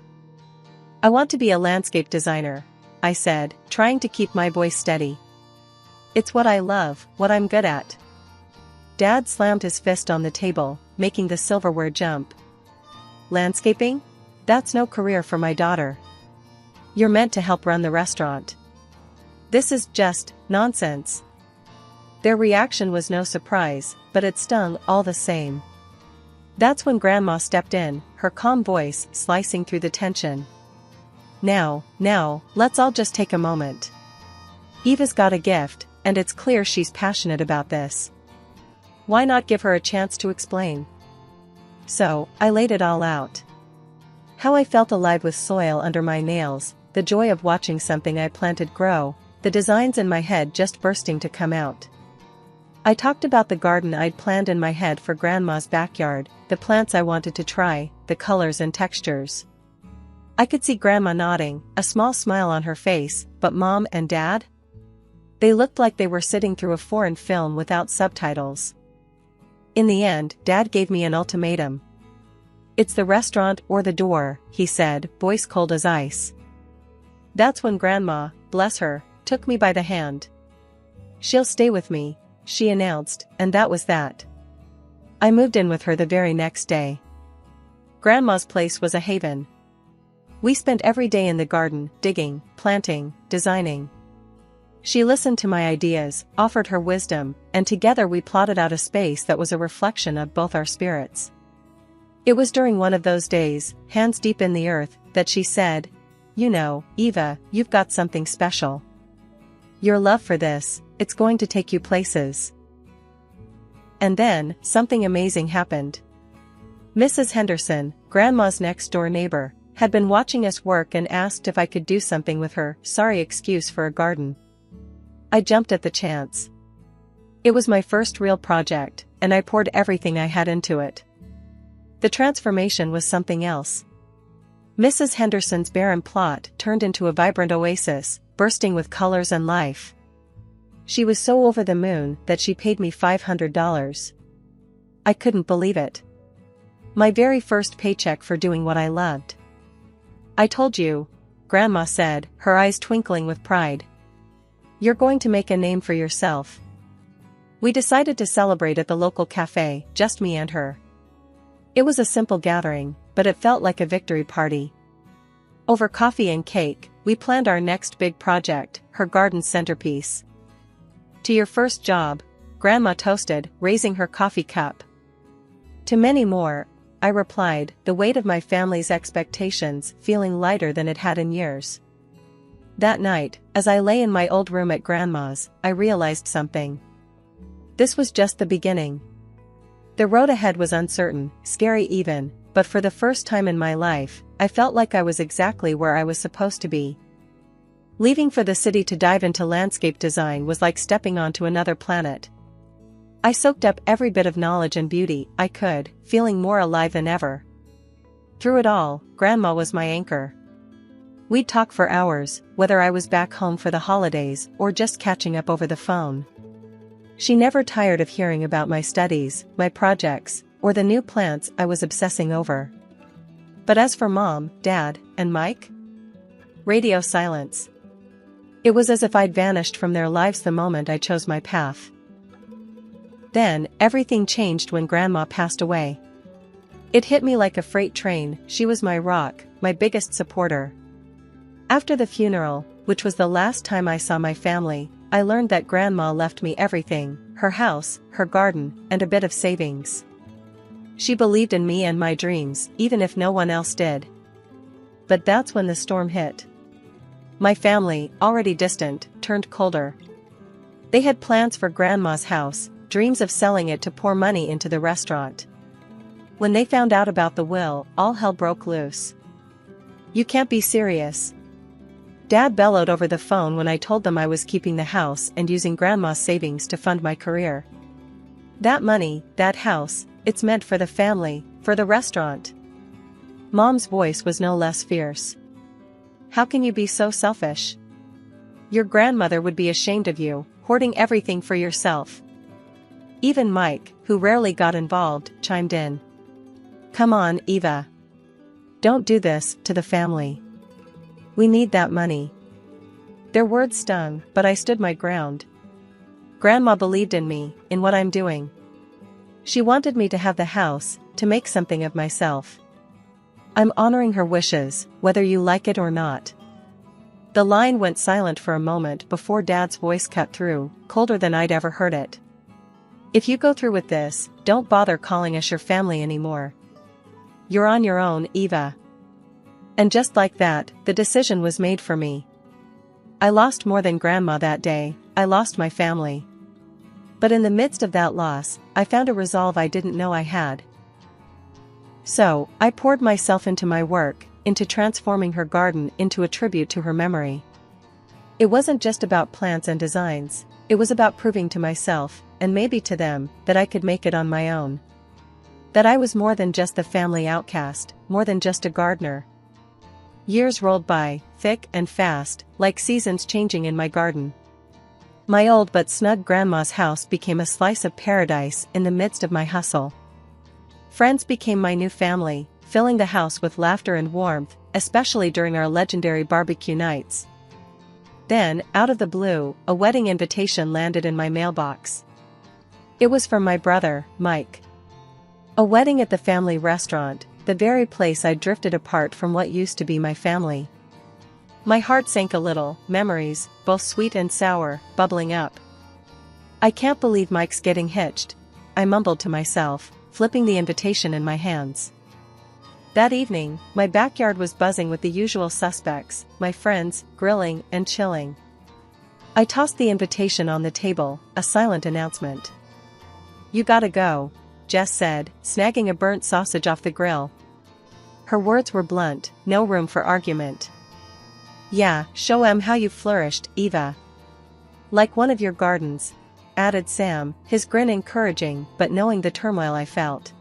"I want to be a landscape designer," I said, trying to keep my voice steady. "It's what I love, what I'm good at." Dad slammed his fist on the table, making the silverware jump. "Landscaping? That's no career for my daughter. You're meant to help run the restaurant. This is just nonsense." Their reaction was no surprise, but it stung all the same. That's when Grandma stepped in, her calm voice slicing through the tension. Now, let's all just take a moment. Eva's got a gift, and it's clear she's passionate about this. Why not give her a chance to explain?" So, I laid it all out. How I felt alive with soil under my nails, the joy of watching something I planted grow, the designs in my head just bursting to come out. I talked about the garden I'd planned in my head for Grandma's backyard, the plants I wanted to try, the colors and textures. I could see Grandma nodding, a small smile on her face, but Mom and Dad? They looked like they were sitting through a foreign film without subtitles. In the end, Dad gave me an ultimatum. "It's the restaurant or the door," he said, voice cold as ice. That's when Grandma, bless her, took me by the hand. "She'll stay with me," she announced, and that was that. I moved in with her the very next day. Grandma's place was a haven. We spent every day in the garden, digging, planting, designing. She listened to my ideas, offered her wisdom, and together we plotted out a space that was a reflection of both our spirits. It was during one of those days, hands deep in the earth, that she said, "You know, Eva, you've got something special. Your love for this, it's going to take you places." And then, something amazing happened. Mrs. Henderson, Grandma's next-door neighbor, had been watching us work and asked if I could do something with her sorry excuse for a garden. I jumped at the chance. It was my first real project, and I poured everything I had into it. The transformation was something else. Mrs. Henderson's barren plot turned into a vibrant oasis, bursting with colors and life. She was so over the moon that she paid me $500. I couldn't believe it. My very first paycheck for doing what I loved. "I told you," Grandma said, her eyes twinkling with pride. "You're going to make a name for yourself." We decided to celebrate at the local cafe, just me and her. It was a simple gathering, but it felt like a victory party. Over coffee and cake, we planned our next big project, her garden's centerpiece. "To your first job," Grandma toasted, raising her coffee cup. "To many more," I replied, the weight of my family's expectations feeling lighter than it had in years. That night, as I lay in my old room at Grandma's, I realized something. This was just the beginning. The road ahead was uncertain, scary even, but for the first time in my life, I felt like I was exactly where I was supposed to be. Leaving for the city to dive into landscape design was like stepping onto another planet. I soaked up every bit of knowledge and beauty I could, feeling more alive than ever. Through it all, Grandma was my anchor. We'd talk for hours, whether I was back home for the holidays or just catching up over the phone. She never tired of hearing about my studies, my projects, or the new plants I was obsessing over. But as for Mom, Dad, and Mike? Radio silence. It was as if I'd vanished from their lives the moment I chose my path. Then, everything changed when Grandma passed away. It hit me like a freight train. She was my rock, my biggest supporter. After the funeral, which was the last time I saw my family, I learned that Grandma left me everything, her house, her garden, and a bit of savings. She believed in me and my dreams, even if no one else did. But that's when the storm hit. My family, already distant, turned colder. They had plans for Grandma's house, dreams of selling it to pour money into the restaurant. When they found out about the will, all hell broke loose. "You can't be serious." Dad bellowed over the phone when I told them I was keeping the house and using Grandma's savings to fund my career. "That money, that house, it's meant for the family, for the restaurant." Mom's voice was no less fierce. "How can you be so selfish? Your grandmother would be ashamed of you, hoarding everything for yourself." Even Mike, who rarely got involved, chimed in. "Come on, Eva. Don't do this to the family. We need that money." Their words stung, but I stood my ground. Grandma believed in me, in what I'm doing. She wanted me to have the house, to make something of myself. I'm honoring her wishes, whether you like it or not." The line went silent for a moment before Dad's voice cut through, colder than I'd ever heard it. "If you go through with this, don't bother calling us your family anymore. You're on your own, Eva." And just like that, the decision was made for me. I lost more than Grandma that day, I lost my family. But in the midst of that loss, I found a resolve I didn't know I had. So, I poured myself into my work, into transforming her garden into a tribute to her memory. It wasn't just about plants and designs, it was about proving to myself, and maybe to them, that I could make it on my own. That I was more than just the family outcast, more than just a gardener. Years rolled by, thick and fast, like seasons changing in my garden. My old but snug grandma's house became a slice of paradise in the midst of my hustle. Friends became my new family, filling the house with laughter and warmth, especially during our legendary barbecue nights. Then, out of the blue, a wedding invitation landed in my mailbox. It was from my brother, Mike. A wedding at the family restaurant, the very place I'd drifted apart from what used to be my family. My heart sank a little, memories, both sweet and sour, bubbling up. "I can't believe Mike's getting hitched," I mumbled to myself, flipping the invitation in my hands. That evening, my backyard was buzzing with the usual suspects, my friends, grilling and chilling. I tossed the invitation on the table, a silent announcement. "You gotta go," Jess said, snagging a burnt sausage off the grill. Her words were blunt, no room for argument. "Yeah, show 'em how you flourished, Eva. Like one of your gardens," added Sam, his grin encouraging but knowing the turmoil I felt.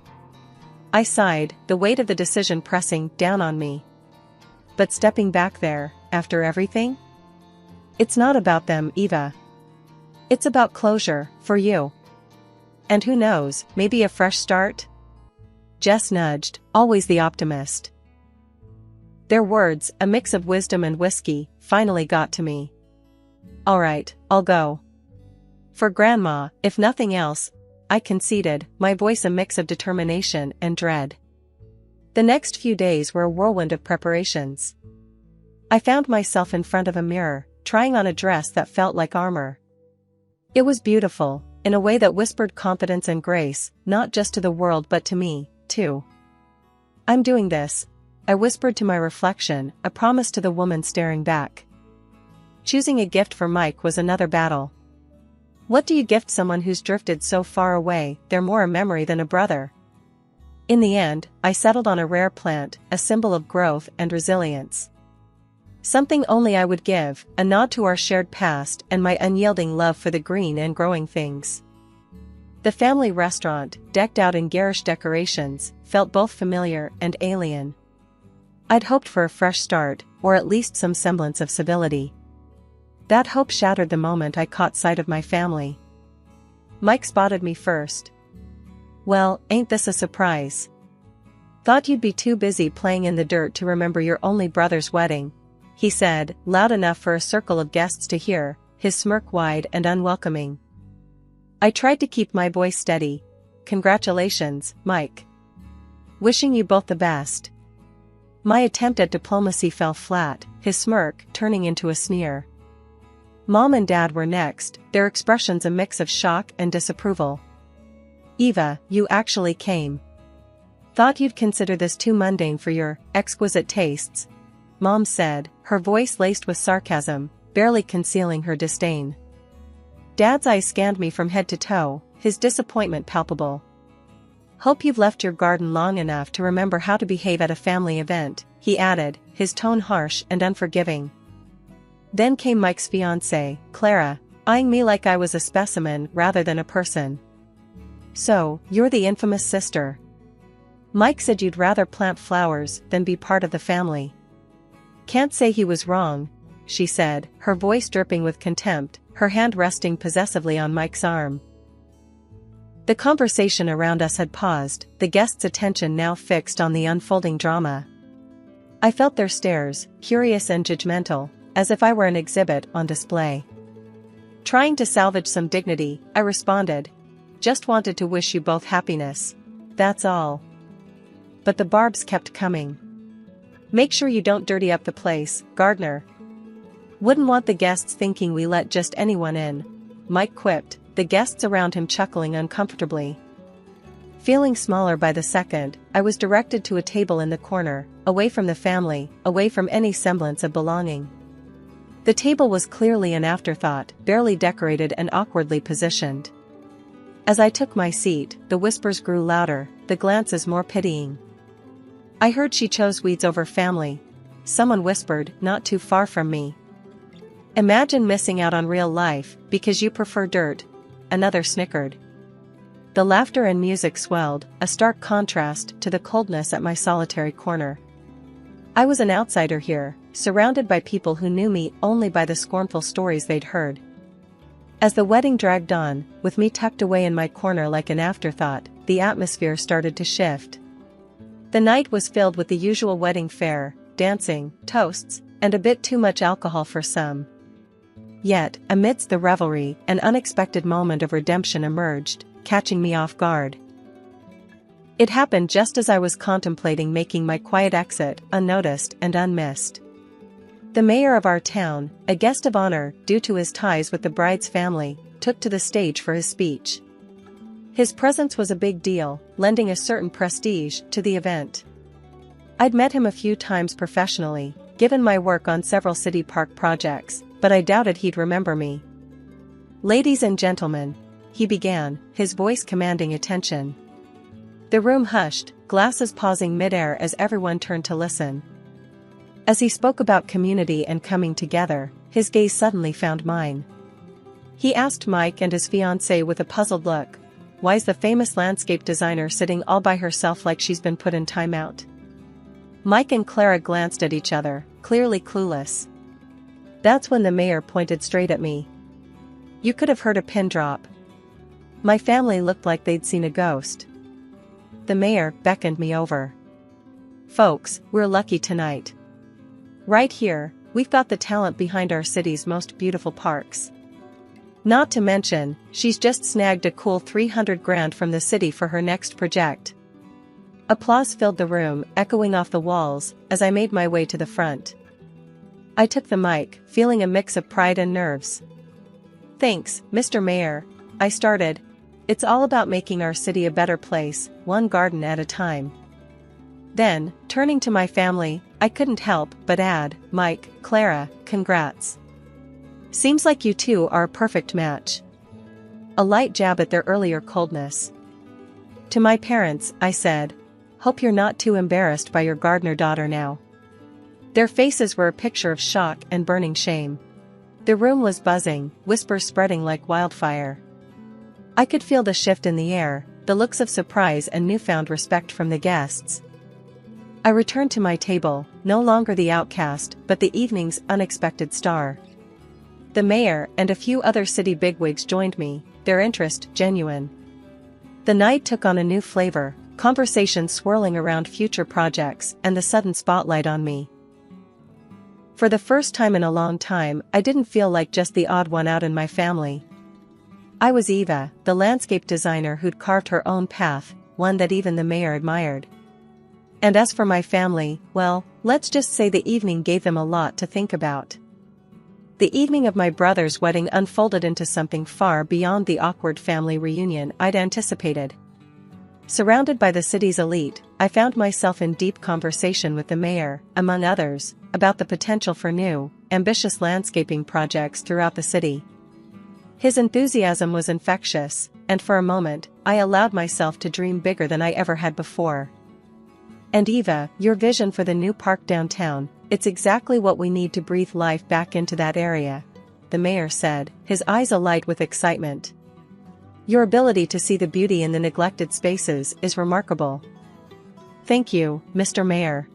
I sighed, the weight of the decision pressing down on me. But stepping back there, after everything? It's not about them, Eva. It's about closure, for you. And who knows, maybe a fresh start? Jess nudged, always the optimist. Their words, a mix of wisdom and whiskey, finally got to me. "All right, I'll go. For Grandma, if nothing else," I conceded, my voice a mix of determination and dread. The next few days were a whirlwind of preparations. I found myself in front of a mirror, trying on a dress that felt like armor. It was beautiful, in a way that whispered confidence and grace, not just to the world but to me, too. "I'm doing this," I whispered to my reflection, a promise to the woman staring back. Choosing a gift for Mike was another battle. What do you gift someone who's drifted so far away, they're more a memory than a brother? In the end, I settled on a rare plant, a symbol of growth and resilience. Something only I would give, a nod to our shared past and my unyielding love for the green and growing things. The family restaurant, decked out in garish decorations, felt both familiar and alien. I'd hoped for a fresh start, or at least some semblance of civility. That hope shattered the moment I caught sight of my family. Mike spotted me first. "Well, ain't this a surprise? Thought you'd be too busy playing in the dirt to remember your only brother's wedding," he said, loud enough for a circle of guests to hear, his smirk wide and unwelcoming. I tried to keep my voice steady. "Congratulations, Mike. Wishing you both the best." My attempt at diplomacy fell flat, his smirk turning into a sneer. Mom and Dad were next, their expressions a mix of shock and disapproval. "Eva, you actually came. Thought you'd consider this too mundane for your exquisite tastes," Mom said, her voice laced with sarcasm, barely concealing her disdain. Dad's eyes scanned me from head to toe, his disappointment palpable. "Hope you've left your garden long enough to remember how to behave at a family event," he added, his tone harsh and unforgiving. Then came Mike's fiancée, Clara, eyeing me like I was a specimen rather than a person. "So, you're the infamous sister. Mike said you'd rather plant flowers than be part of the family." "Can't say he was wrong," she said, her voice dripping with contempt, her hand resting possessively on Mike's arm. The conversation around us had paused, the guests' attention now fixed on the unfolding drama. I felt their stares, curious and judgmental, as if I were an exhibit on display. Trying to salvage some dignity, I responded, "Just wanted to wish you both happiness. That's all." But the barbs kept coming. Make sure you don't dirty up the place, gardener. Wouldn't want the guests thinking we let just anyone in, Mike quipped, the guests around him chuckling uncomfortably. Feeling smaller by the second, I was directed to a table in the corner, away from the family, away from any semblance of belonging. The table was clearly an afterthought, barely decorated and awkwardly positioned. As I took my seat, the whispers grew louder, the glances more pitying. I heard she chose weeds over family. Someone whispered, not too far from me. Imagine missing out on real life, because you prefer dirt. Another snickered. The laughter and music swelled, a stark contrast to the coldness at my solitary corner. I was an outsider here, surrounded by people who knew me only by the scornful stories they'd heard. As the wedding dragged on, with me tucked away in my corner like an afterthought, the atmosphere started to shift. The night was filled with the usual wedding fare, dancing, toasts, and a bit too much alcohol for some. Yet, amidst the revelry, an unexpected moment of redemption emerged, catching me off guard. It happened just as I was contemplating making my quiet exit, unnoticed and unmissed. The mayor of our town, a guest of honor due to his ties with the bride's family, took to the stage for his speech. His presence was a big deal, lending a certain prestige to the event. I'd met him a few times professionally, given my work on several city park projects, but I doubted he'd remember me. "Ladies and gentlemen," he began, his voice commanding attention. The room hushed, glasses pausing mid-air as everyone turned to listen. As he spoke about community and coming together, his gaze suddenly found mine. He asked Mike and his fiancée with a puzzled look, "Why's the famous landscape designer sitting all by herself like she's been put in timeout?" Mike and Clara glanced at each other, clearly clueless. That's when the mayor pointed straight at me. You could have heard a pin drop. My family looked like they'd seen a ghost. The mayor beckoned me over. "Folks, we're lucky tonight. Right here, we've got the talent behind our city's most beautiful parks. Not to mention, she's just snagged a cool 300 grand from the city for her next project." Applause filled the room, echoing off the walls, as I made my way to the front. I took the mic, feeling a mix of pride and nerves. "Thanks, Mr. Mayor," I started. "It's all about making our city a better place, one garden at a time." Then, turning to my family, I couldn't help but add, "Mike, Clara, congrats. Seems like you two are a perfect match." A light jab at their earlier coldness. To my parents, I said, "Hope you're not too embarrassed by your gardener daughter now." Their faces were a picture of shock and burning shame. The room was buzzing, whispers spreading like wildfire. I could feel the shift in the air, the looks of surprise and newfound respect from the guests. I returned to my table, no longer the outcast, but the evening's unexpected star. The mayor and a few other city bigwigs joined me, their interest genuine. The night took on a new flavor, conversation swirling around future projects and the sudden spotlight on me. For the first time in a long time, I didn't feel like just the odd one out in my family. I was Eva, the landscape designer who'd carved her own path, one that even the mayor admired. And as for my family, well, let's just say the evening gave them a lot to think about. The evening of my brother's wedding unfolded into something far beyond the awkward family reunion I'd anticipated. Surrounded by the city's elite, I found myself in deep conversation with the mayor, among others, about the potential for new, ambitious landscaping projects throughout the city. His enthusiasm was infectious, and for a moment, I allowed myself to dream bigger than I ever had before. "And Eva, your vision for the new park downtown, it's exactly what we need to breathe life back into that area," the mayor said, his eyes alight with excitement. "Your ability to see the beauty in the neglected spaces is remarkable." "Thank you, Mr. Mayor.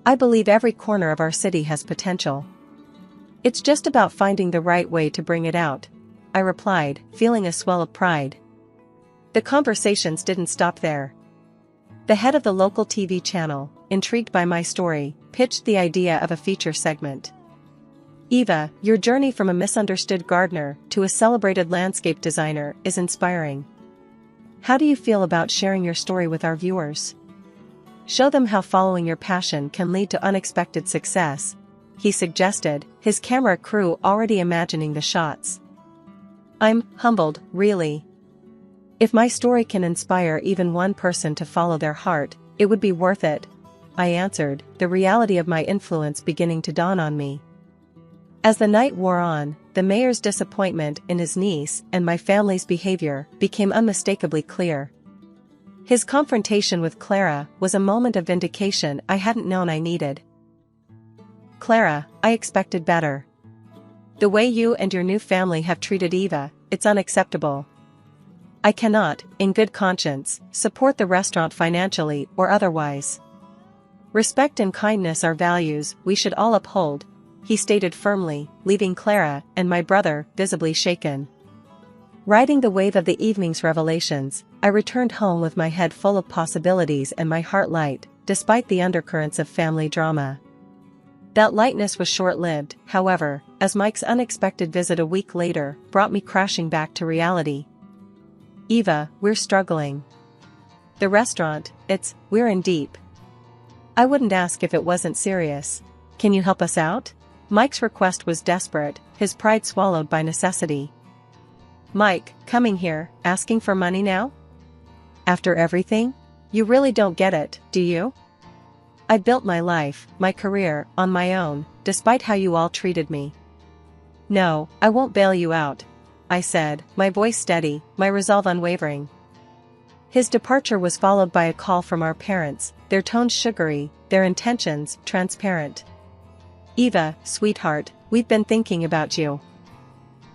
I believe every corner of our city has potential. It's just about finding the right way to bring it out," I replied, feeling a swell of pride. The conversations didn't stop there. The head of the local TV channel, intrigued by my story, pitched the idea of a feature segment. "Eva, your journey from a misunderstood gardener to a celebrated landscape designer is inspiring. How do you feel about sharing your story with our viewers?" Show them how following your passion can lead to unexpected success, he suggested, his camera crew already imagining the shots. I'm humbled, really. If my story can inspire even one person to follow their heart, it would be worth it, I answered, the reality of my influence beginning to dawn on me. As the night wore on, the mayor's disappointment in his niece and my family's behavior became unmistakably clear. His confrontation with Clara was a moment of vindication I hadn't known I needed. Clara, I expected better. The way you and your new family have treated Eva, it's unacceptable. I cannot, in good conscience, support the restaurant financially or otherwise. Respect and kindness are values we should all uphold, he stated firmly, leaving Clara and my brother visibly shaken. Riding the wave of the evening's revelations, I returned home with my head full of possibilities and my heart light, despite the undercurrents of family drama. That lightness was short-lived, however, as Mike's unexpected visit a week later brought me crashing back to reality. Eva, we're struggling. The restaurant, we're in deep. I wouldn't ask if it wasn't serious. Can you help us out? Mike's request was desperate, his pride swallowed by necessity. Mike, coming here, asking for money now? After everything? You really don't get it, do you? I built my life, my career, on my own, despite how you all treated me. No, I won't bail you out, I said, my voice steady, my resolve unwavering. His departure was followed by a call from our parents, their tones sugary, their intentions transparent. Eva, sweetheart, we've been thinking about you.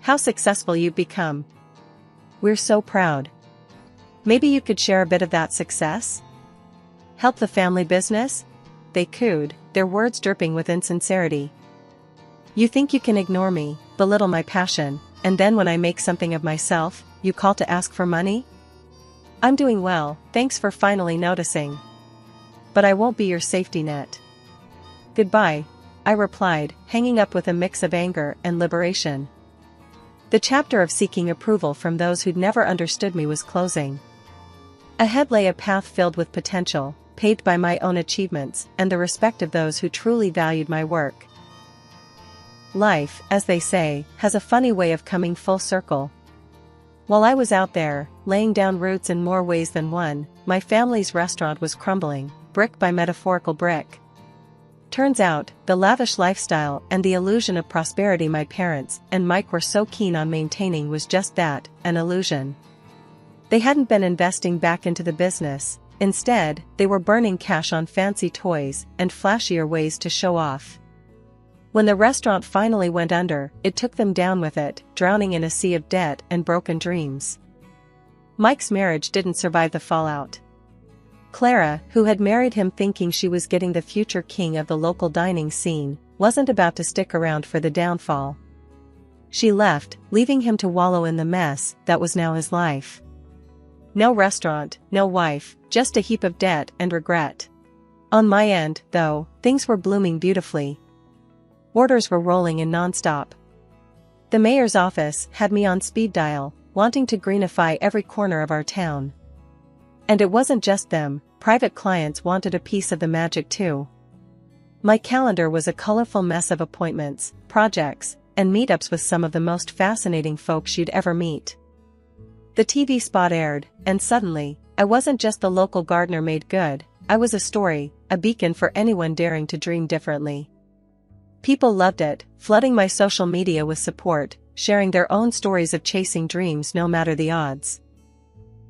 How successful you've become. We're so proud. Maybe you could share a bit of that success? Help the family business? They cooed, their words dripping with insincerity. You think you can ignore me, belittle my passion, and then when I make something of myself, you call to ask for money? I'm doing well, thanks for finally noticing. But I won't be your safety net. Goodbye, I replied, hanging up with a mix of anger and liberation. The chapter of seeking approval from those who'd never understood me was closing. Ahead lay a path filled with potential, paved by my own achievements and the respect of those who truly valued my work. Life, as they say, has a funny way of coming full circle. While I was out there, laying down roots in more ways than one, my family's restaurant was crumbling, brick by metaphorical brick. Turns out, the lavish lifestyle and the illusion of prosperity my parents and Mike were so keen on maintaining was just that, an illusion. They hadn't been investing back into the business, instead, they were burning cash on fancy toys and flashier ways to show off. When the restaurant finally went under, it took them down with it, drowning in a sea of debt and broken dreams. Mike's marriage didn't survive the fallout. Clara, who had married him thinking she was getting the future king of the local dining scene, wasn't about to stick around for the downfall. She left, leaving him to wallow in the mess that was now his life. No restaurant, no wife, just a heap of debt and regret. On my end, though, things were blooming beautifully. Orders were rolling in nonstop. The mayor's office had me on speed dial, wanting to greenify every corner of our town. And it wasn't just them, private clients wanted a piece of the magic too. My calendar was a colorful mess of appointments, projects, and meetups with some of the most fascinating folks you'd ever meet. The TV spot aired, and suddenly, I wasn't just the local gardener made good, I was a story, a beacon for anyone daring to dream differently. People loved it, flooding my social media with support, sharing their own stories of chasing dreams no matter the odds.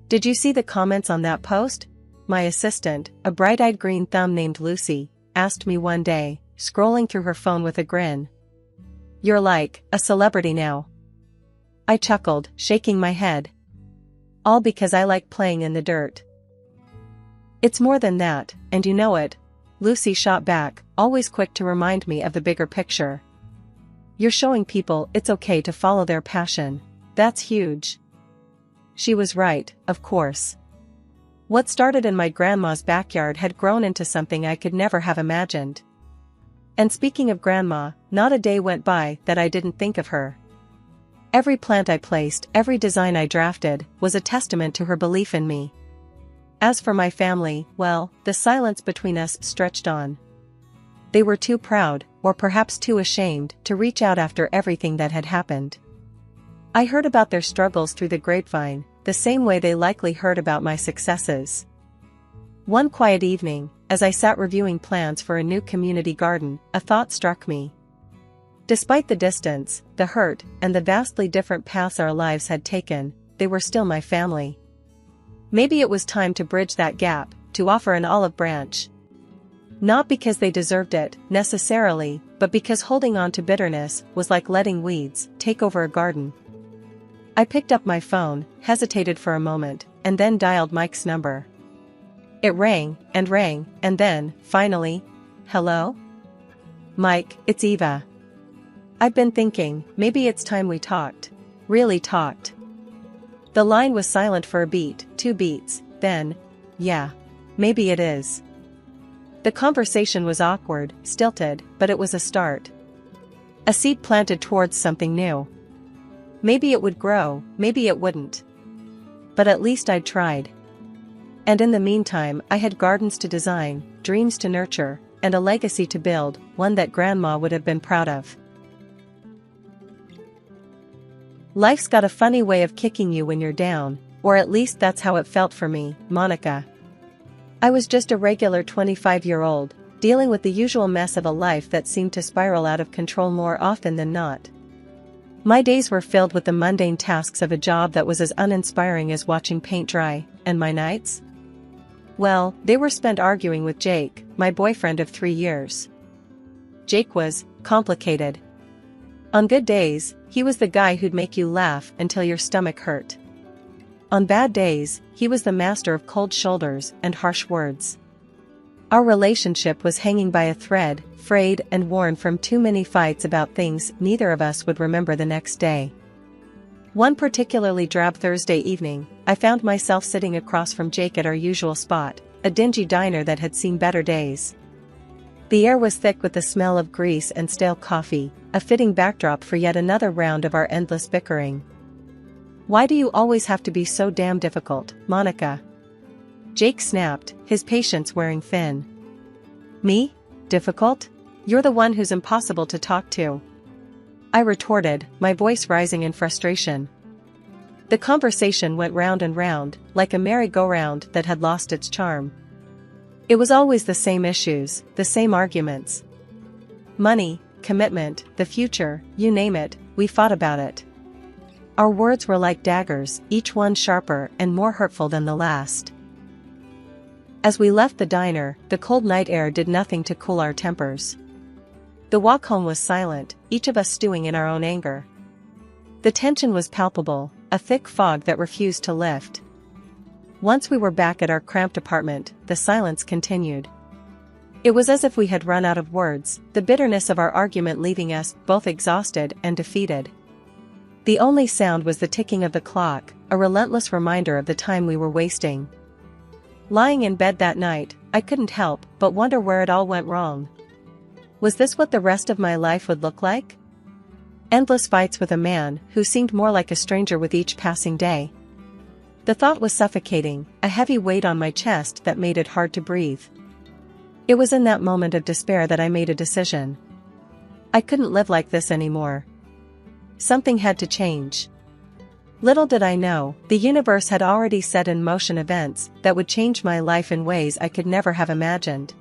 Did you see the comments on that post? My assistant, a bright-eyed green thumb named Lucy, asked me one day, scrolling through her phone with a grin. You're like a celebrity now. I chuckled, shaking my head. All because I like playing in the dirt. It's more than that, and you know it, Lucy shot back, always quick to remind me of the bigger picture. You're showing people it's okay to follow their passion. That's huge. She was right, of course. What started in my grandma's backyard had grown into something I could never have imagined. And speaking of grandma, not a day went by that I didn't think of her. Every plant I placed, every design I drafted, was a testament to her belief in me. As for my family, well, the silence between us stretched on. They were too proud, or perhaps too ashamed, to reach out after everything that had happened. I heard about their struggles through the grapevine, the same way they likely heard about my successes. One quiet evening, as I sat reviewing plans for a new community garden, a thought struck me. Despite the distance, the hurt, and the vastly different paths our lives had taken, they were still my family. Maybe it was time to bridge that gap, to offer an olive branch. Not because they deserved it, necessarily, but because holding on to bitterness was like letting weeds take over a garden. I picked up my phone, hesitated for a moment, and then dialed Mike's number. It rang, and then, finally, "Hello? Mike, it's Eva. I've been thinking, maybe it's time we talked. Really talked." The line was silent for a beat, 2 beats, then, "Yeah. Maybe it is." The conversation was awkward, stilted, but it was a start. A seed planted towards something new. Maybe it would grow, maybe it wouldn't. But at least I'd tried. And in the meantime, I had gardens to design, dreams to nurture, and a legacy to build, one that Grandma would have been proud of. Life's got a funny way of kicking you when you're down, or at least that's how it felt for me, Monica. I was just a regular 25-year-old, dealing with the usual mess of a life that seemed to spiral out of control more often than not. My days were filled with the mundane tasks of a job that was as uninspiring as watching paint dry, and my nights? Well, they were spent arguing with Jake, my boyfriend of 3 years. Jake was complicated. On good days, he was the guy who'd make you laugh until your stomach hurt. On bad days, he was the master of cold shoulders and harsh words. Our relationship was hanging by a thread, frayed and worn from too many fights about things neither of us would remember the next day. One particularly drab Thursday evening, I found myself sitting across from Jake at our usual spot, a dingy diner that had seen better days. The air was thick with the smell of grease and stale coffee, a fitting backdrop for yet another round of our endless bickering. "Why do you always have to be so damn difficult, Monica?" Jake snapped, his patience wearing thin. "Me? Difficult? You're the one who's impossible to talk to," I retorted, my voice rising in frustration. The conversation went round and round, like a merry-go-round that had lost its charm. It was always the same issues, the same arguments. Money, commitment, the future, you name it, we fought about it. Our words were like daggers, each one sharper and more hurtful than the last. As we left the diner, the cold night air did nothing to cool our tempers. The walk home was silent, each of us stewing in our own anger. The tension was palpable, a thick fog that refused to lift. Once we were back at our cramped apartment, the silence continued. It was as if we had run out of words, the bitterness of our argument leaving us both exhausted and defeated. The only sound was the ticking of the clock, a relentless reminder of the time we were wasting. Lying in bed that night, I couldn't help but wonder where it all went wrong. Was this what the rest of my life would look like? Endless fights with a man who seemed more like a stranger with each passing day. The thought was suffocating, a heavy weight on my chest that made it hard to breathe. It was in that moment of despair that I made a decision. I couldn't live like this anymore. Something had to change. Little did I know, the universe had already set in motion events that would change my life in ways I could never have imagined.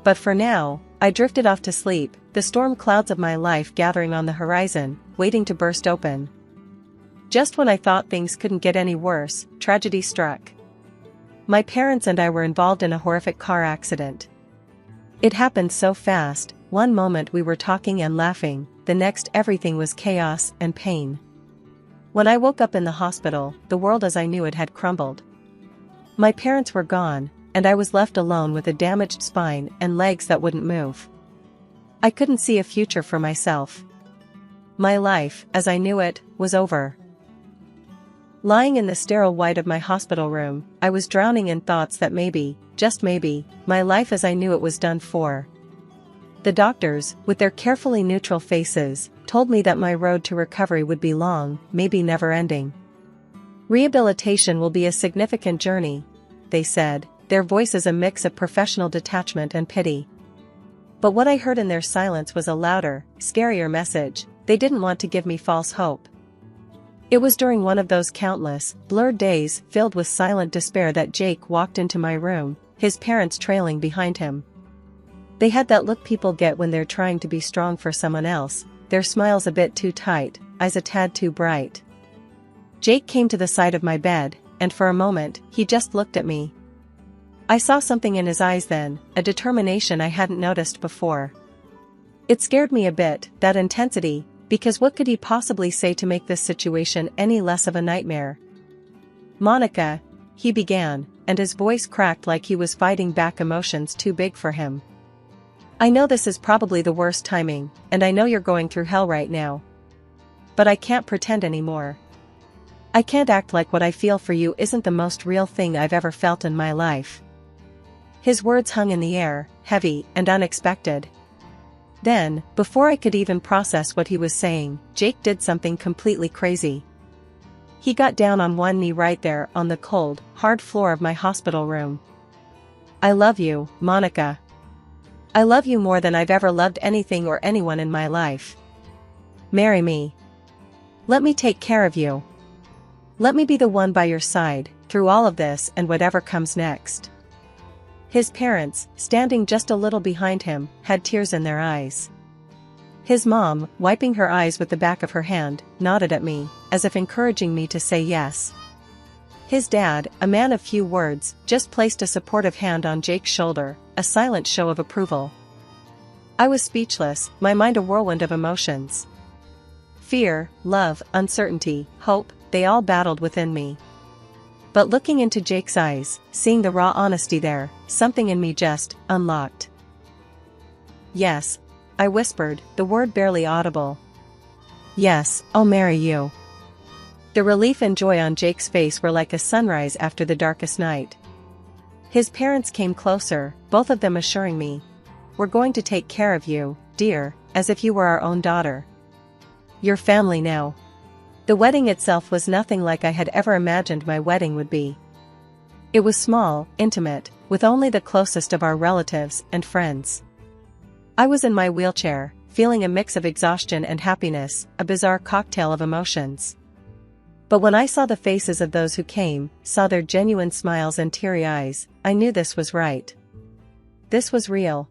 But for now, I drifted off to sleep, the storm clouds of my life gathering on the horizon, waiting to burst open. Just when I thought things couldn't get any worse, tragedy struck. My parents and I were involved in a horrific car accident. It happened so fast, one moment we were talking and laughing, the next everything was chaos and pain. When I woke up in the hospital, the world as I knew it had crumbled. My parents were gone, and I was left alone with a damaged spine and legs that wouldn't move. I couldn't see a future for myself. My life, as I knew it, was over. Lying in the sterile white of my hospital room, I was drowning in thoughts that maybe, just maybe, my life as I knew it was done for. The doctors, with their carefully neutral faces, told me that my road to recovery would be long, maybe never-ending. Rehabilitation will be a significant journey, they said, their voices a mix of professional detachment and pity. But what I heard in their silence was a louder, scarier message: they didn't want to give me false hope. It was during one of those countless, blurred days filled with silent despair that Jake walked into my room, his parents trailing behind him. They had that look people get when they're trying to be strong for someone else, their smiles a bit too tight, eyes a tad too bright. Jake came to the side of my bed, and for a moment, he just looked at me. I saw something in his eyes then, a determination I hadn't noticed before. It scared me a bit, that intensity, because what could he possibly say to make this situation any less of a nightmare? "Monica," he began, and his voice cracked like he was fighting back emotions too big for him. "I know this is probably the worst timing, and I know you're going through hell right now. But I can't pretend anymore. I can't act like what I feel for you isn't the most real thing I've ever felt in my life." His words hung in the air, heavy and unexpected. Then, before I could even process what he was saying, Jake did something completely crazy. He got down on one knee right there on the cold, hard floor of my hospital room. "I love you, Monica. I love you more than I've ever loved anything or anyone in my life. Marry me. Let me take care of you. Let me be the one by your side, through all of this and whatever comes next." His parents, standing just a little behind him, had tears in their eyes. His mom, wiping her eyes with the back of her hand, nodded at me, as if encouraging me to say yes. His dad, a man of few words, just placed a supportive hand on Jake's shoulder, a silent show of approval. I was speechless, my mind a whirlwind of emotions. Fear, love, uncertainty, hope, they all battled within me. But looking into Jake's eyes, seeing the raw honesty there, something in me just unlocked. "Yes," I whispered, the word barely audible. "Yes, I'll marry you." The relief and joy on Jake's face were like a sunrise after the darkest night. His parents came closer, both of them assuring me, "We're going to take care of you, dear, as if you were our own daughter. Your family now." The wedding itself was nothing like I had ever imagined my wedding would be. It was small, intimate, with only the closest of our relatives and friends. I was in my wheelchair, feeling a mix of exhaustion and happiness, a bizarre cocktail of emotions. But when I saw the faces of those who came, saw their genuine smiles and teary eyes, I knew this was right. This was real.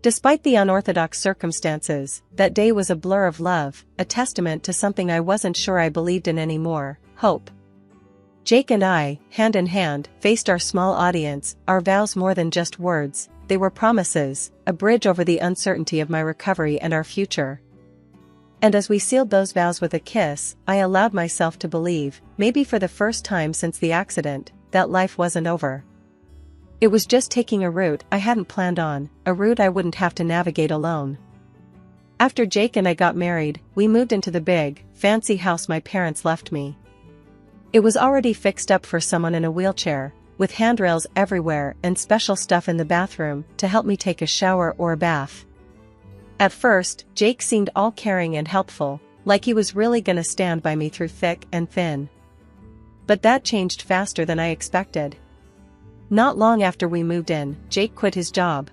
Despite the unorthodox circumstances, that day was a blur of love, a testament to something I wasn't sure I believed in anymore: hope. Jake and I, hand in hand, faced our small audience, our vows more than just words, they were promises, a bridge over the uncertainty of my recovery and our future. And as we sealed those vows with a kiss, I allowed myself to believe, maybe for the first time since the accident, that life wasn't over. It was just taking a route I hadn't planned on, a route I wouldn't have to navigate alone. After Jake and I got married, we moved into the big, fancy house my parents left me. It was already fixed up for someone in a wheelchair, with handrails everywhere and special stuff in the bathroom to help me take a shower or a bath. At first, Jake seemed all caring and helpful, like he was really gonna stand by me through thick and thin. But that changed faster than I expected. Not long after we moved in, Jake quit his job.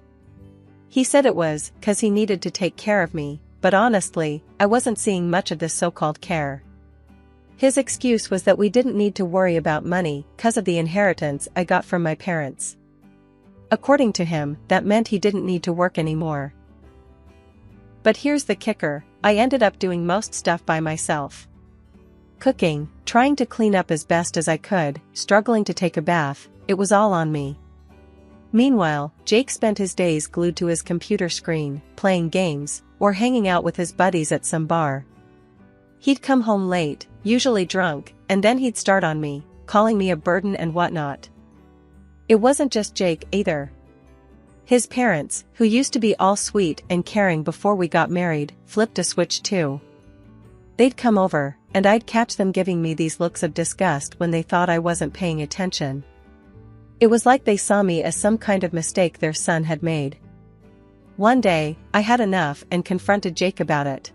He said it was 'cause he needed to take care of me, but honestly, I wasn't seeing much of this so-called care. His excuse was that we didn't need to worry about money 'cause of the inheritance I got from my parents. According to him, that meant he didn't need to work anymore. But here's the kicker: I ended up doing most stuff by myself. Cooking, trying to clean up as best as I could, struggling to take a bath, it was all on me. Meanwhile, Jake spent his days glued to his computer screen, playing games, or hanging out with his buddies at some bar. He'd come home late, usually drunk, and then he'd start on me, calling me a burden and whatnot. It wasn't just Jake either. His parents, who used to be all sweet and caring before we got married, flipped a switch too. They'd come over, and I'd catch them giving me these looks of disgust when they thought I wasn't paying attention. It was like they saw me as some kind of mistake their son had made. One day, I had enough and confronted Jake about it.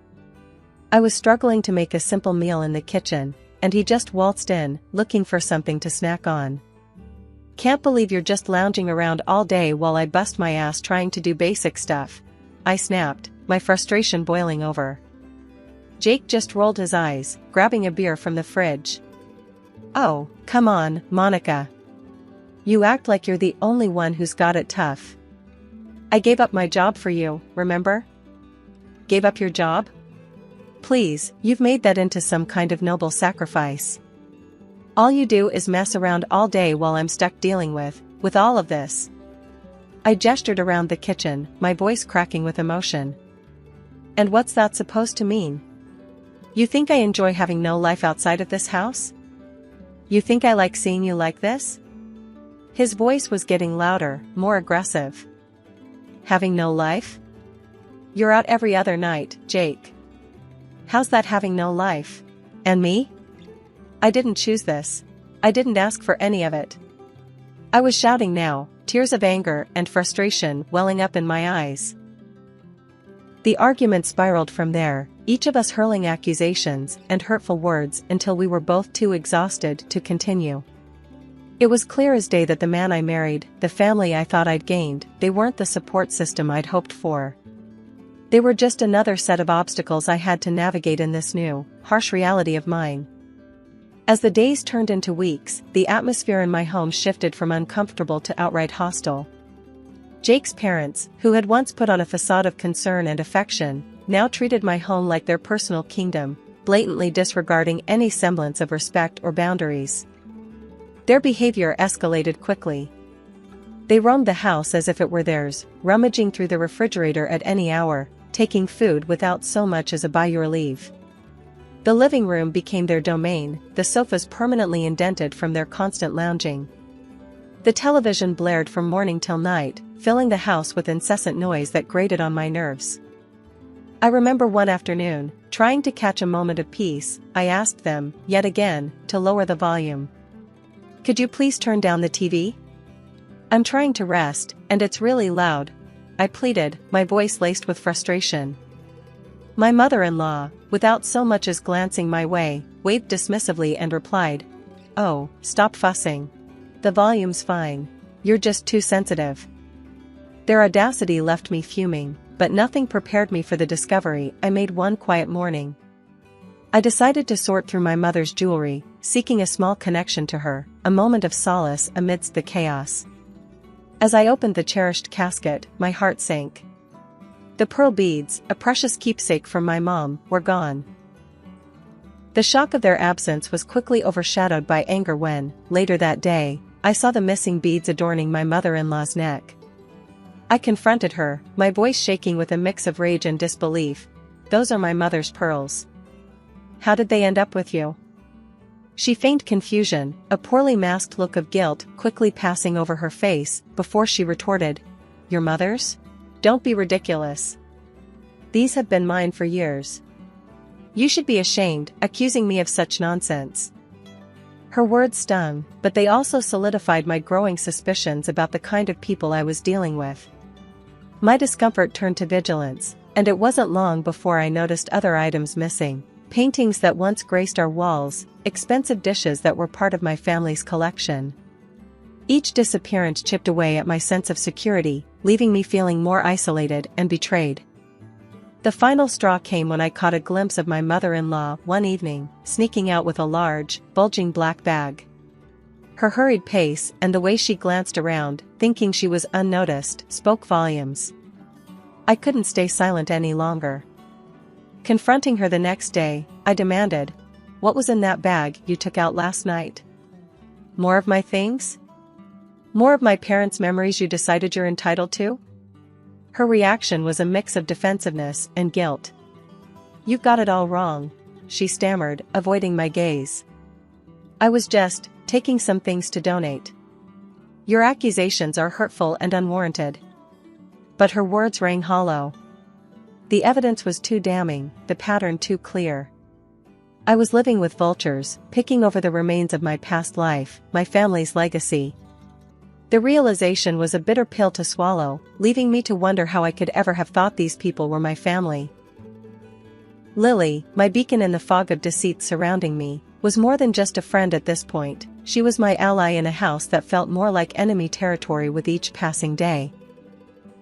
I was struggling to make a simple meal in the kitchen, and he just waltzed in, looking for something to snack on. Can't believe you're just lounging around all day while I bust my ass trying to do basic stuff. I snapped, my frustration boiling over. Jake just rolled his eyes, grabbing a beer from the fridge. Oh, come on, Monica. You act like you're the only one who's got it tough. I gave up my job for you, remember? Gave up your job? Please, you've made that into some kind of noble sacrifice. All you do is mess around all day while I'm stuck dealing with all of this. I gestured around the kitchen, my voice cracking with emotion. And what's that supposed to mean? You think I enjoy having no life outside of this house? You think I like seeing you like this? His voice was getting louder, more aggressive. Having no life? You're out every other night, Jake. How's that having no life? And me? I didn't choose this. I didn't ask for any of it. I was shouting now, tears of anger and frustration welling up in my eyes. The argument spiraled from there, each of us hurling accusations and hurtful words until we were both too exhausted to continue. It was clear as day that the man I married, the family I thought I'd gained, they weren't the support system I'd hoped for. They were just another set of obstacles I had to navigate in this new, harsh reality of mine. As the days turned into weeks, the atmosphere in my home shifted from uncomfortable to outright hostile. Jake's parents, who had once put on a facade of concern and affection, now treated my home like their personal kingdom, blatantly disregarding any semblance of respect or boundaries. Their behavior escalated quickly. They roamed the house as if it were theirs, rummaging through the refrigerator at any hour, taking food without so much as a by your leave. The living room became their domain, the sofas permanently indented from their constant lounging. The television blared from morning till night, filling the house with incessant noise that grated on my nerves. I remember one afternoon, trying to catch a moment of peace, I asked them, yet again, to lower the volume. Could you please turn down the TV? I'm trying to rest, and it's really loud, I pleaded, my voice laced with frustration. My mother-in-law, without so much as glancing my way, waved dismissively and replied, "Oh, stop fussing. The volume's fine. You're just too sensitive." Their audacity left me fuming, but nothing prepared me for the discovery I made one quiet morning. I decided to sort through my mother's jewelry, seeking a small connection to her, a moment of solace amidst the chaos. As I opened the cherished casket, my heart sank. The pearl beads, a precious keepsake from my mom, were gone. The shock of their absence was quickly overshadowed by anger when, later that day, I saw the missing beads adorning my mother-in-law's neck. I confronted her, my voice shaking with a mix of rage and disbelief. "Those are my mother's pearls. How did they end up with you?" She feigned confusion, a poorly masked look of guilt quickly passing over her face, before she retorted, "Your mother's? Don't be ridiculous. These have been mine for years. You should be ashamed, accusing me of such nonsense." Her words stung, but they also solidified my growing suspicions about the kind of people I was dealing with. My discomfort turned to vigilance, and it wasn't long before I noticed other items missing. Paintings that once graced our walls, expensive dishes that were part of my family's collection. Each disappearance chipped away at my sense of security, leaving me feeling more isolated and betrayed. The final straw came when I caught a glimpse of my mother-in-law one evening, sneaking out with a large, bulging black bag. Her hurried pace and the way she glanced around, thinking she was unnoticed, spoke volumes. I couldn't stay silent any longer. Confronting her the next day, I demanded, "What was in that bag you took out last night? More of my things? More of my parents' memories you decided you're entitled to?" Her reaction was a mix of defensiveness and guilt. "You've got it all wrong," she stammered, avoiding my gaze. "I was just taking some things to donate. Your accusations are hurtful and unwarranted." But her words rang hollow. The evidence was too damning, the pattern too clear. I was living with vultures, picking over the remains of my past life, my family's legacy. The realization was a bitter pill to swallow, leaving me to wonder how I could ever have thought these people were my family. Lily, my beacon in the fog of deceit surrounding me, was more than just a friend at this point. She was my ally in a house that felt more like enemy territory with each passing day.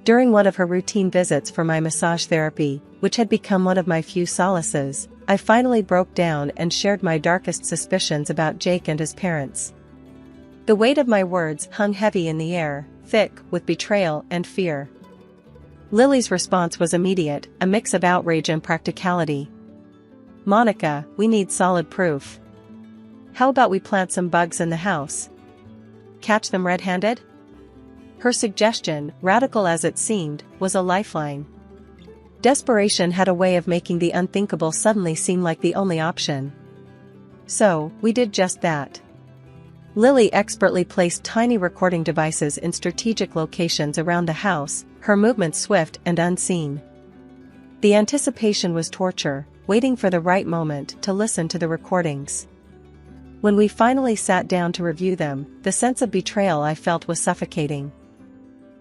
During one of her routine visits for my massage therapy, which had become one of my few solaces, I finally broke down and shared my darkest suspicions about Jake and his parents. The weight of my words hung heavy in the air, thick with betrayal and fear. Lily's response was immediate, a mix of outrage and practicality. "Monica, we need solid proof. How about we plant some bugs in the house? Catch them red-handed?" Her suggestion, radical as it seemed, was a lifeline. Desperation had a way of making the unthinkable suddenly seem like the only option. So, we did just that. Lily expertly placed tiny recording devices in strategic locations around the house, her movements swift and unseen. The anticipation was torture, waiting for the right moment to listen to the recordings. When we finally sat down to review them, the sense of betrayal I felt was suffocating.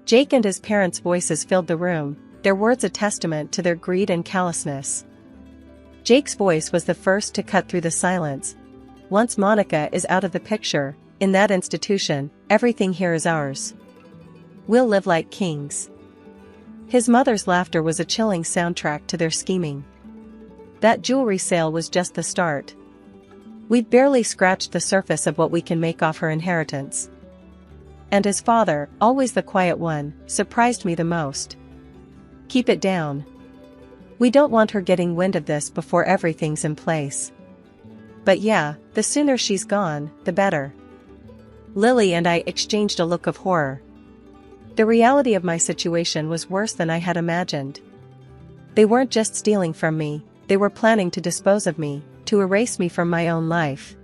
Jake and his parents' voices filled the room, their words a testament to their greed and callousness. Jake's voice was the first to cut through the silence. "Once Monica is out of the picture, in that institution, everything here is ours. We'll live like kings." His mother's laughter was a chilling soundtrack to their scheming. That jewelry sale was just the start. We'd barely scratched the surface of what we can make off her inheritance. And his father, always the quiet one, surprised me the most. "Keep it down. We don't want her getting wind of this before everything's in place. But yeah, the sooner she's gone, the better." Lily and I exchanged a look of horror. The reality of my situation was worse than I had imagined. They weren't just stealing from me, they were planning to dispose of me, to erase me from my own life.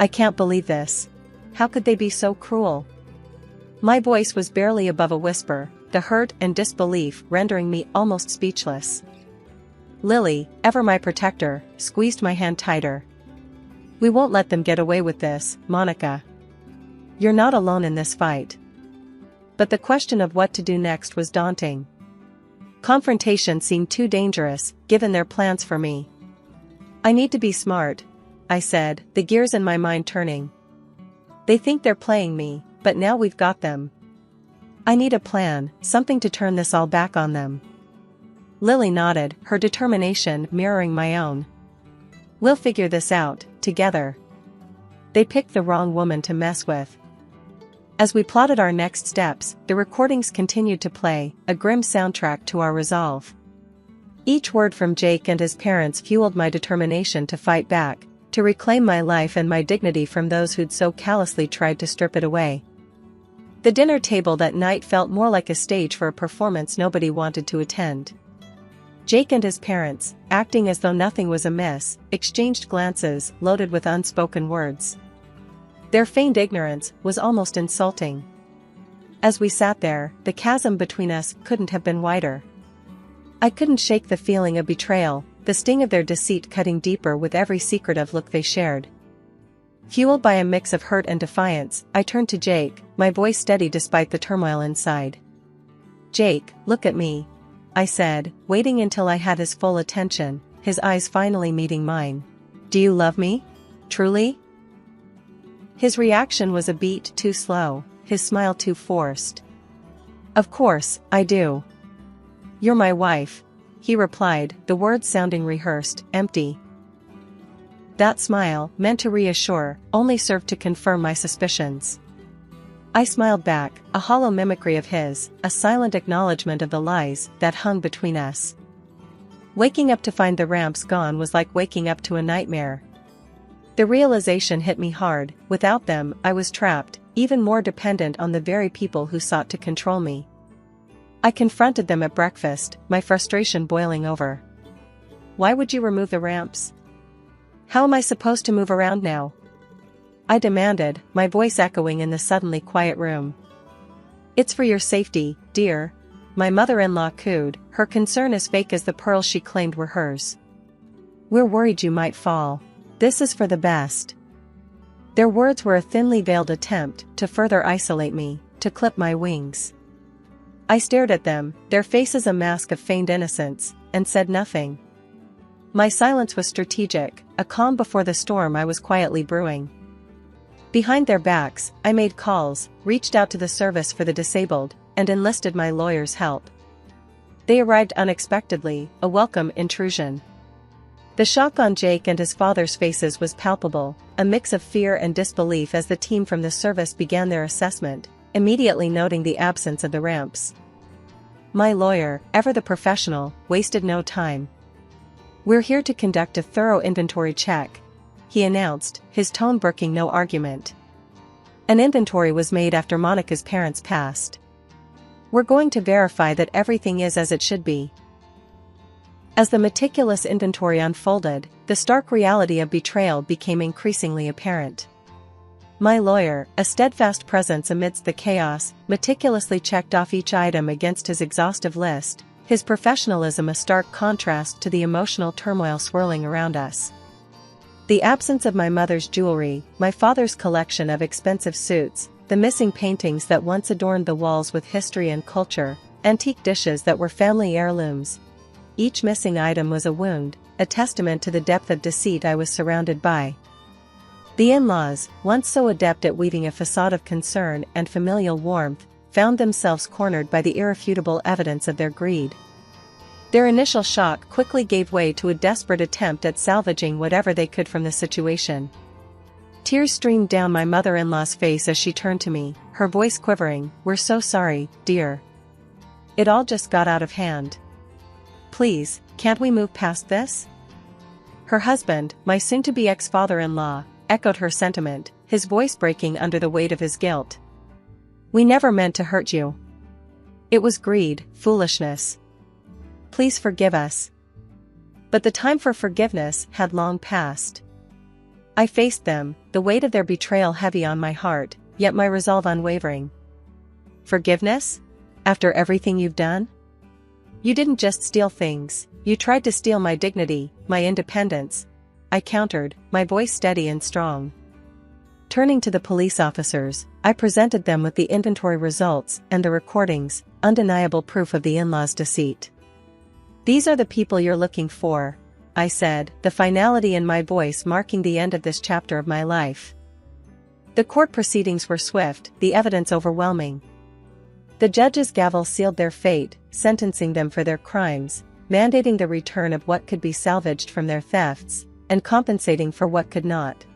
"I can't believe this. How could they be so cruel?" My voice was barely above a whisper, the hurt and disbelief rendering me almost speechless. Lily, ever my protector, squeezed my hand tighter. "We won't let them get away with this, Monica. You're not alone in this fight." But the question of what to do next was daunting. Confrontation seemed too dangerous, given their plans for me. "I need to be smart," I said, the gears in my mind turning. "They think they're playing me, but now we've got them. I need a plan, something to turn this all back on them." Lily nodded, her determination mirroring my own. "We'll figure this out, together. They picked the wrong woman to mess with." As we plotted our next steps, the recordings continued to play, a grim soundtrack to our resolve. Each word from Jake and his parents fueled my determination to fight back, to reclaim my life and my dignity from those who'd so callously tried to strip it away. The dinner table that night felt more like a stage for a performance nobody wanted to attend. Jake and his parents, acting as though nothing was amiss, exchanged glances loaded with unspoken words. Their feigned ignorance was almost insulting. As we sat there, the chasm between us couldn't have been wider. I couldn't shake the feeling of betrayal, the sting of their deceit cutting deeper with every secretive look they shared. Fueled by a mix of hurt and defiance, I turned to Jake, my voice steady despite the turmoil inside. "Jake, look at me," I said, waiting until I had his full attention, his eyes finally meeting mine. "Do you love me? Truly?" His reaction was a beat too slow, his smile too forced. "Of course, I do. You're my wife," he replied, the words sounding rehearsed, empty. That smile, meant to reassure, only served to confirm my suspicions. I smiled back, a hollow mimicry of his, a silent acknowledgement of the lies that hung between us. Waking up to find the ramps gone was like waking up to a nightmare. The realization hit me hard, without them, I was trapped, even more dependent on the very people who sought to control me. I confronted them at breakfast, my frustration boiling over. "Why would you remove the ramps? How am I supposed to move around now?" I demanded, my voice echoing in the suddenly quiet room. "It's for your safety, dear," my mother-in-law cooed, her concern as fake as the pearls she claimed were hers. "We're worried you might fall. This is for the best." Their words were a thinly veiled attempt to further isolate me, to clip my wings. I stared at them, their faces a mask of feigned innocence, and said nothing. My silence was strategic, a calm before the storm I was quietly brewing. Behind their backs, I made calls, reached out to the service for the disabled, and enlisted my lawyer's help. They arrived unexpectedly, a welcome intrusion. The shock on Jake and his father's faces was palpable, a mix of fear and disbelief as the team from the service began their assessment, immediately noting the absence of the ramps. My lawyer, ever the professional, wasted no time. "We're here to conduct a thorough inventory check," he announced, his tone brooking no argument. "An inventory was made after Monica's parents passed. We're going to verify that everything is as it should be." As the meticulous inventory unfolded, the stark reality of betrayal became increasingly apparent. My lawyer, a steadfast presence amidst the chaos, meticulously checked off each item against his exhaustive list, his professionalism a stark contrast to the emotional turmoil swirling around us. The absence of my mother's jewelry, my father's collection of expensive suits, the missing paintings that once adorned the walls with history and culture, antique dishes that were family heirlooms. Each missing item was a wound, a testament to the depth of deceit I was surrounded by. The in-laws, once so adept at weaving a facade of concern and familial warmth, found themselves cornered by the irrefutable evidence of their greed. Their initial shock quickly gave way to a desperate attempt at salvaging whatever they could from the situation. Tears streamed down my mother-in-law's face as she turned to me, her voice quivering, "We're so sorry, dear. It all just got out of hand. Please, can't we move past this?" Her husband, my soon-to-be ex-father-in-law, echoed her sentiment, his voice breaking under the weight of his guilt. "We never meant to hurt you. It was greed, foolishness. Please forgive us." But the time for forgiveness had long passed. I faced them, the weight of their betrayal heavy on my heart, yet my resolve unwavering. "Forgiveness? After everything you've done? You didn't just steal things, you tried to steal my dignity, my independence," I countered, my voice steady and strong. Turning to the police officers, I presented them with the inventory results and the recordings, undeniable proof of the in-laws' deceit. "These are the people you're looking for," I said, the finality in my voice marking the end of this chapter of my life. The court proceedings were swift, the evidence overwhelming. The judge's gavel sealed their fate, sentencing them for their crimes, mandating the return of what could be salvaged from their thefts, and compensating for what could not.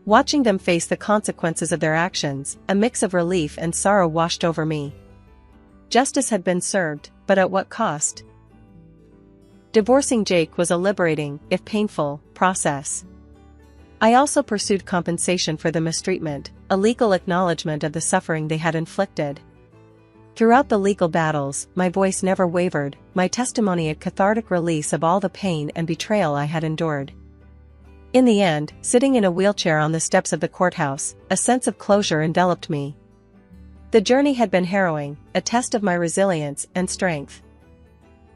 Watching them face the consequences of their actions, a mix of relief and sorrow washed over me. Justice had been served, but at what cost? Divorcing Jake was a liberating, if painful, process. I also pursued compensation for the mistreatment, a legal acknowledgement of the suffering they had inflicted. Throughout the legal battles, my voice never wavered, my testimony a cathartic release of all the pain and betrayal I had endured. In the end, sitting in a wheelchair on the steps of the courthouse, a sense of closure enveloped me. The journey had been harrowing, a test of my resilience and strength.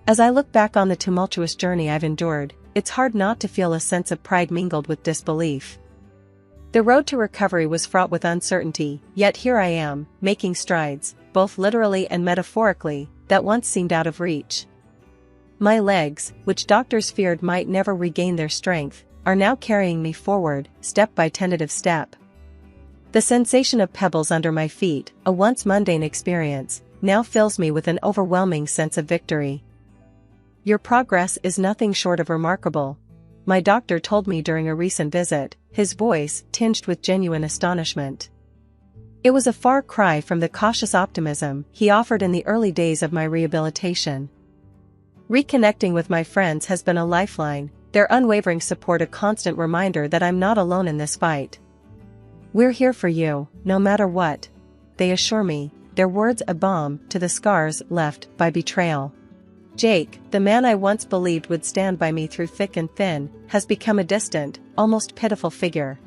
As I look back on the tumultuous journey I've endured, it's hard not to feel a sense of pride mingled with disbelief. The road to recovery was fraught with uncertainty, yet here I am, making strides, both literally and metaphorically, that once seemed out of reach. My legs, which doctors feared might never regain their strength, are now carrying me forward, step by tentative step. The sensation of pebbles under my feet, a once mundane experience, now fills me with an overwhelming sense of victory. "Your progress is nothing short of remarkable," my doctor told me during a recent visit, his voice tinged with genuine astonishment. It was a far cry from the cautious optimism he offered in the early days of my rehabilitation. Reconnecting with my friends has been a lifeline, their unwavering support a constant reminder that I'm not alone in this fight. "We're here for you, no matter what," they assure me, their words a balm to the scars left by betrayal. Jake, the man I once believed would stand by me through thick and thin, has become a distant, almost pitiful figure.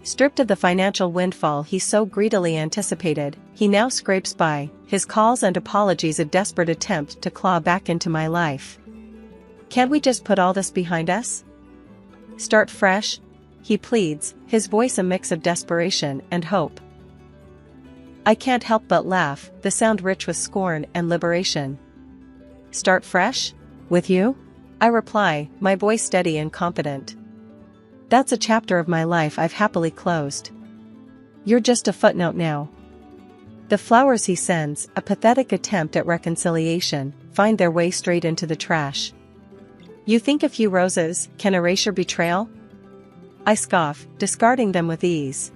Stripped of the financial windfall he so greedily anticipated, he now scrapes by, his calls and apologies a desperate attempt to claw back into my life. "Can't we just put all this behind us? Start fresh?" he pleads, his voice a mix of desperation and hope. I can't help but laugh, the sound rich with scorn and liberation. "Start fresh? With you?" I reply, my voice steady and confident. "That's a chapter of my life I've happily closed. You're just a footnote now. The flowers he sends, a pathetic attempt at reconciliation, find their way straight into the trash. You think a few roses can erase your betrayal? I scoff, discarding them with ease.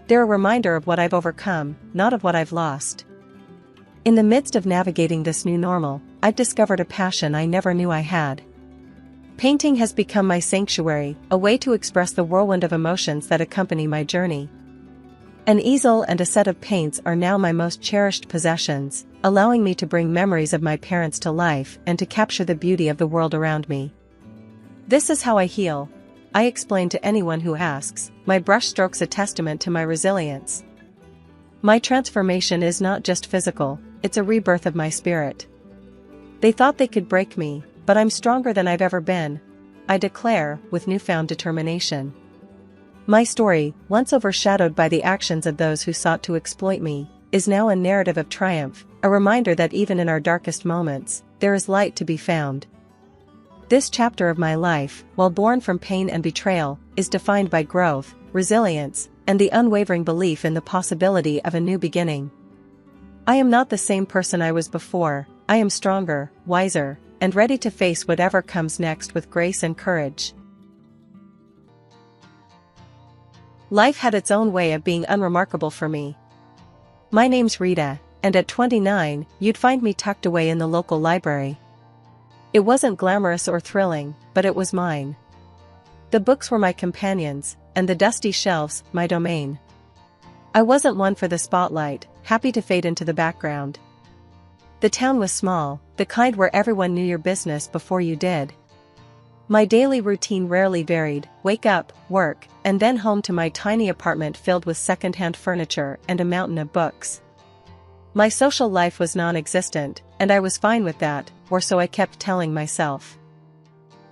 They're a reminder of what I've overcome, not of what I've lost. In the midst of navigating this new normal, I've discovered a passion I never knew I had. Painting has become my sanctuary, a way to express the whirlwind of emotions that accompany my journey. An easel and a set of paints are now my most cherished possessions, allowing me to bring memories of my parents to life and to capture the beauty of the world around me. This is how I heal, I explain to anyone who asks. My brushstrokes a testament to my resilience. My transformation is not just physical, it's a rebirth of my spirit. They thought they could break me, but I'm stronger than I've ever been, I declare, with newfound determination. My story, once overshadowed by the actions of those who sought to exploit me, is now a narrative of triumph, a reminder that even in our darkest moments, there is light to be found. This chapter of my life, while born from pain and betrayal, is defined by growth, resilience, and the unwavering belief in the possibility of a new beginning. I am not the same person I was before. I am stronger, wiser, and ready to face whatever comes next with grace and courage. Life had its own way of being unremarkable for me. My name's Rita, and at 29, you'd find me tucked away in the local library. It wasn't glamorous or thrilling, but it was mine. The books were my companions, and the dusty shelves, my domain. I wasn't one for the spotlight, happy to fade into the background. The town was small, the kind where everyone knew your business before you did. My daily routine rarely varied: wake up, work, and then home to my tiny apartment filled with second-hand furniture and a mountain of books. My social life was non-existent, and I was fine with that, or so I kept telling myself.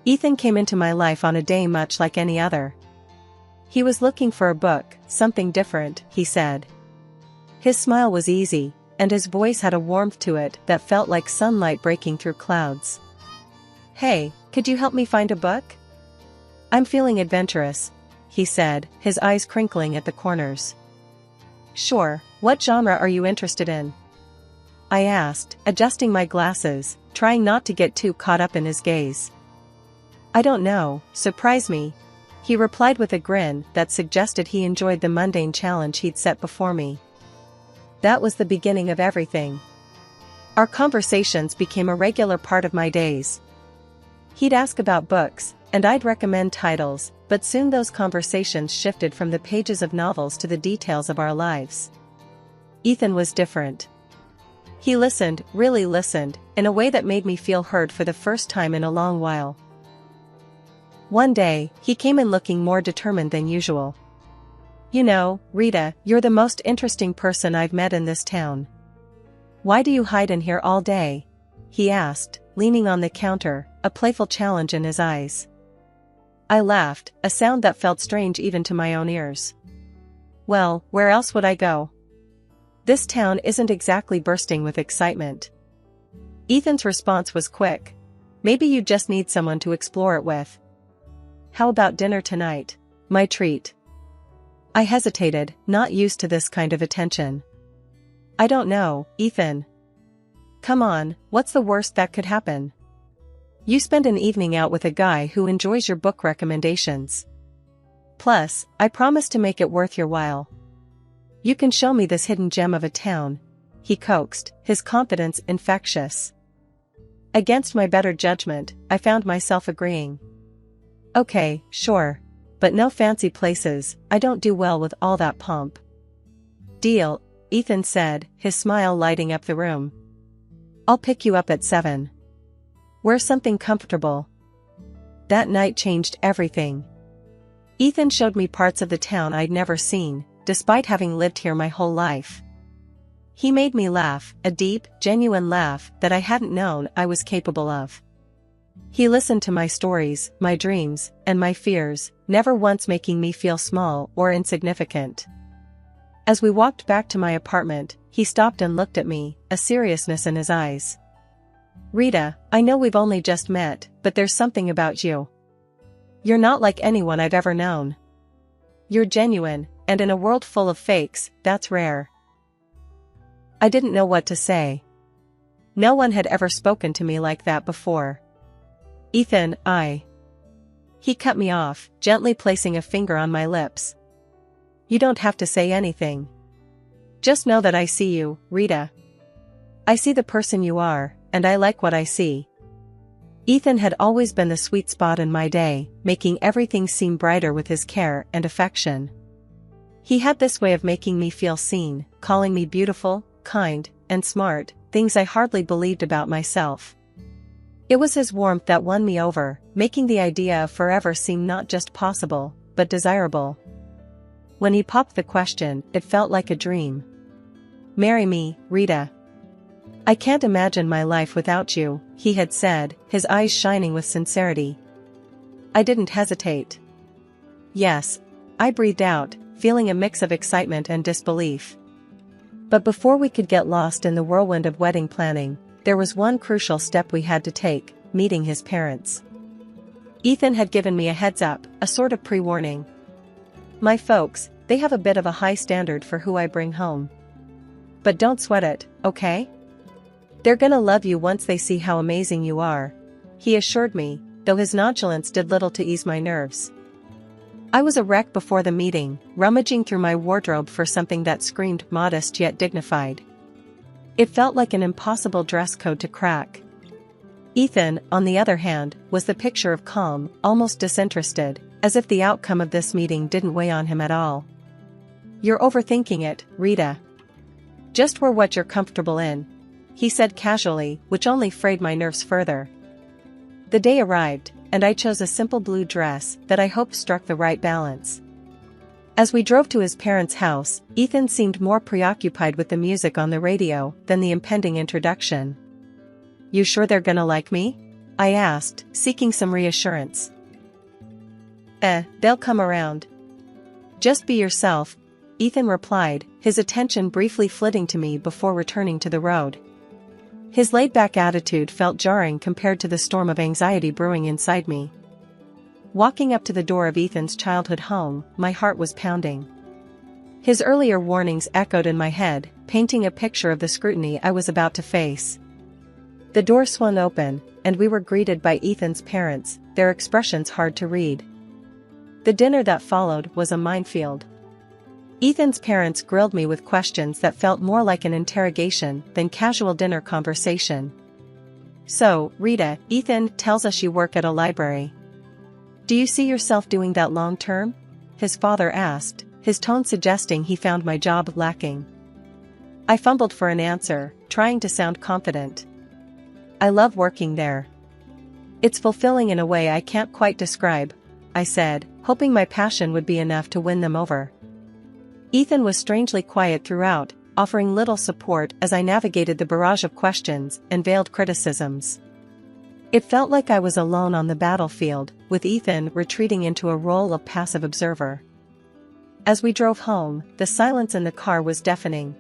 Ethan came into my life on a day much like any other. He was looking for a book, something different, he said. His smile was easy, and his voice had a warmth to it that felt like sunlight breaking through clouds. Hey, could you help me find a book? I'm feeling adventurous, he said, his eyes crinkling at the corners. Sure, what genre are you interested in? I asked, adjusting my glasses, trying not to get too caught up in his gaze. I don't know, surprise me, he replied with a grin that suggested he enjoyed the mundane challenge he'd set before me. That was the beginning of everything. Our conversations became a regular part of my days. He'd ask about books, and I'd recommend titles, but soon those conversations shifted from the pages of novels to the details of our lives. Ethan was different. He listened, really listened, in a way that made me feel heard for the first time in a long while. One day, he came in looking more determined than usual. You know, Rita, you're the most interesting person I've met in this town. Why do you hide in here all day? He asked, leaning on the counter, a playful challenge in his eyes. I laughed, a sound that felt strange even to my own ears. Well, where else would I go? This town isn't exactly bursting with excitement. Ethan's response was quick. Maybe you just need someone to explore it with. How about dinner tonight? My treat. I hesitated, not used to this kind of attention. I don't know, Ethan. Come on, what's the worst that could happen? You spend an evening out with a guy who enjoys your book recommendations. Plus, I promise to make it worth your while. You can show me this hidden gem of a town, he coaxed, his confidence infectious. Against my better judgment, I found myself agreeing. Okay, sure. But no fancy places, I don't do well with all that pomp. Deal, Ethan said, his smile lighting up the room. I'll pick you up at 7. Wear something comfortable. That night changed everything. Ethan showed me parts of the town I'd never seen, despite having lived here my whole life. He made me laugh, a deep, genuine laugh that I hadn't known I was capable of. He listened to my stories, my dreams, and my fears, never once making me feel small or insignificant. As we walked back to my apartment, he stopped and looked at me, a seriousness in his eyes. Rita, I know we've only just met, but there's something about you. You're not like anyone I've ever known. You're genuine, And in a world full of fakes, that's rare. I didn't know what to say. No one had ever spoken to me like that before. Ethan, He cut me off, gently placing a finger on my lips. You don't have to say anything. Just know that I see you, Rita. I see the person you are, and I like what I see. Ethan had always been the sweet spot in my day, making everything seem brighter with his care and affection. He had this way of making me feel seen, calling me beautiful, kind, and smart, things I hardly believed about myself. It was his warmth that won me over, making the idea of forever seem not just possible, but desirable. When he popped the question, it felt like a dream. Marry me, Rita. I can't imagine my life without you, he had said, his eyes shining with sincerity. I didn't hesitate. Yes, I breathed out, feeling a mix of excitement and disbelief. But before we could get lost in the whirlwind of wedding planning, there was one crucial step we had to take, meeting his parents. Ethan had given me a heads up, a sort of pre-warning. My folks, they have a bit of a high standard for who I bring home. But don't sweat it, okay? They're gonna love you once they see how amazing you are, he assured me, though his nonchalance did little to ease my nerves. I was a wreck before the meeting, rummaging through my wardrobe for something that screamed modest yet dignified. It felt like an impossible dress code to crack. Ethan, on the other hand, was the picture of calm, almost disinterested, as if the outcome of this meeting didn't weigh on him at all. You're overthinking it, Rita. Just wear what you're comfortable in, he said casually, which only frayed my nerves further. The day arrived, and I chose a simple blue dress that I hoped struck the right balance. As we drove to his parents' house, Ethan seemed more preoccupied with the music on the radio than the impending introduction. You sure they're gonna like me? I asked, seeking some reassurance. They'll come around. Just be yourself, Ethan replied, his attention briefly flitting to me before returning to the road. His laid-back attitude felt jarring compared to the storm of anxiety brewing inside me. Walking up to the door of Ethan's childhood home, my heart was pounding. His earlier warnings echoed in my head, painting a picture of the scrutiny I was about to face. The door swung open, and we were greeted by Ethan's parents, their expressions hard to read. The dinner that followed was a minefield. Ethan's parents grilled me with questions that felt more like an interrogation than casual dinner conversation. So, Rita, Ethan tells us you work at a library. Do you see yourself doing that long term? His father asked, his tone suggesting he found my job lacking. I fumbled for an answer, trying to sound confident. I love working there. It's fulfilling in a way I can't quite describe, I said, hoping my passion would be enough to win them over. Ethan was strangely quiet throughout, offering little support as I navigated the barrage of questions and veiled criticisms. It felt like I was alone on the battlefield, with Ethan retreating into a role of passive observer. As we drove home, the silence in the car was deafening.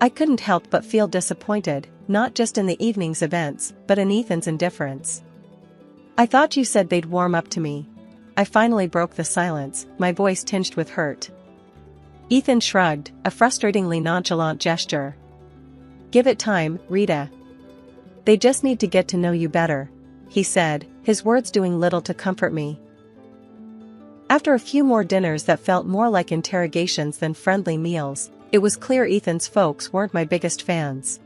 I couldn't help but feel disappointed, not just in the evening's events, but in Ethan's indifference. I thought you said they'd warm up to me. I finally broke the silence, my voice tinged with hurt. Ethan shrugged, a frustratingly nonchalant gesture. Give it time, Rita. They just need to get to know you better, he said, his words doing little to comfort me. After a few more dinners that felt more like interrogations than friendly meals, it was clear Ethan's folks weren't my biggest fans.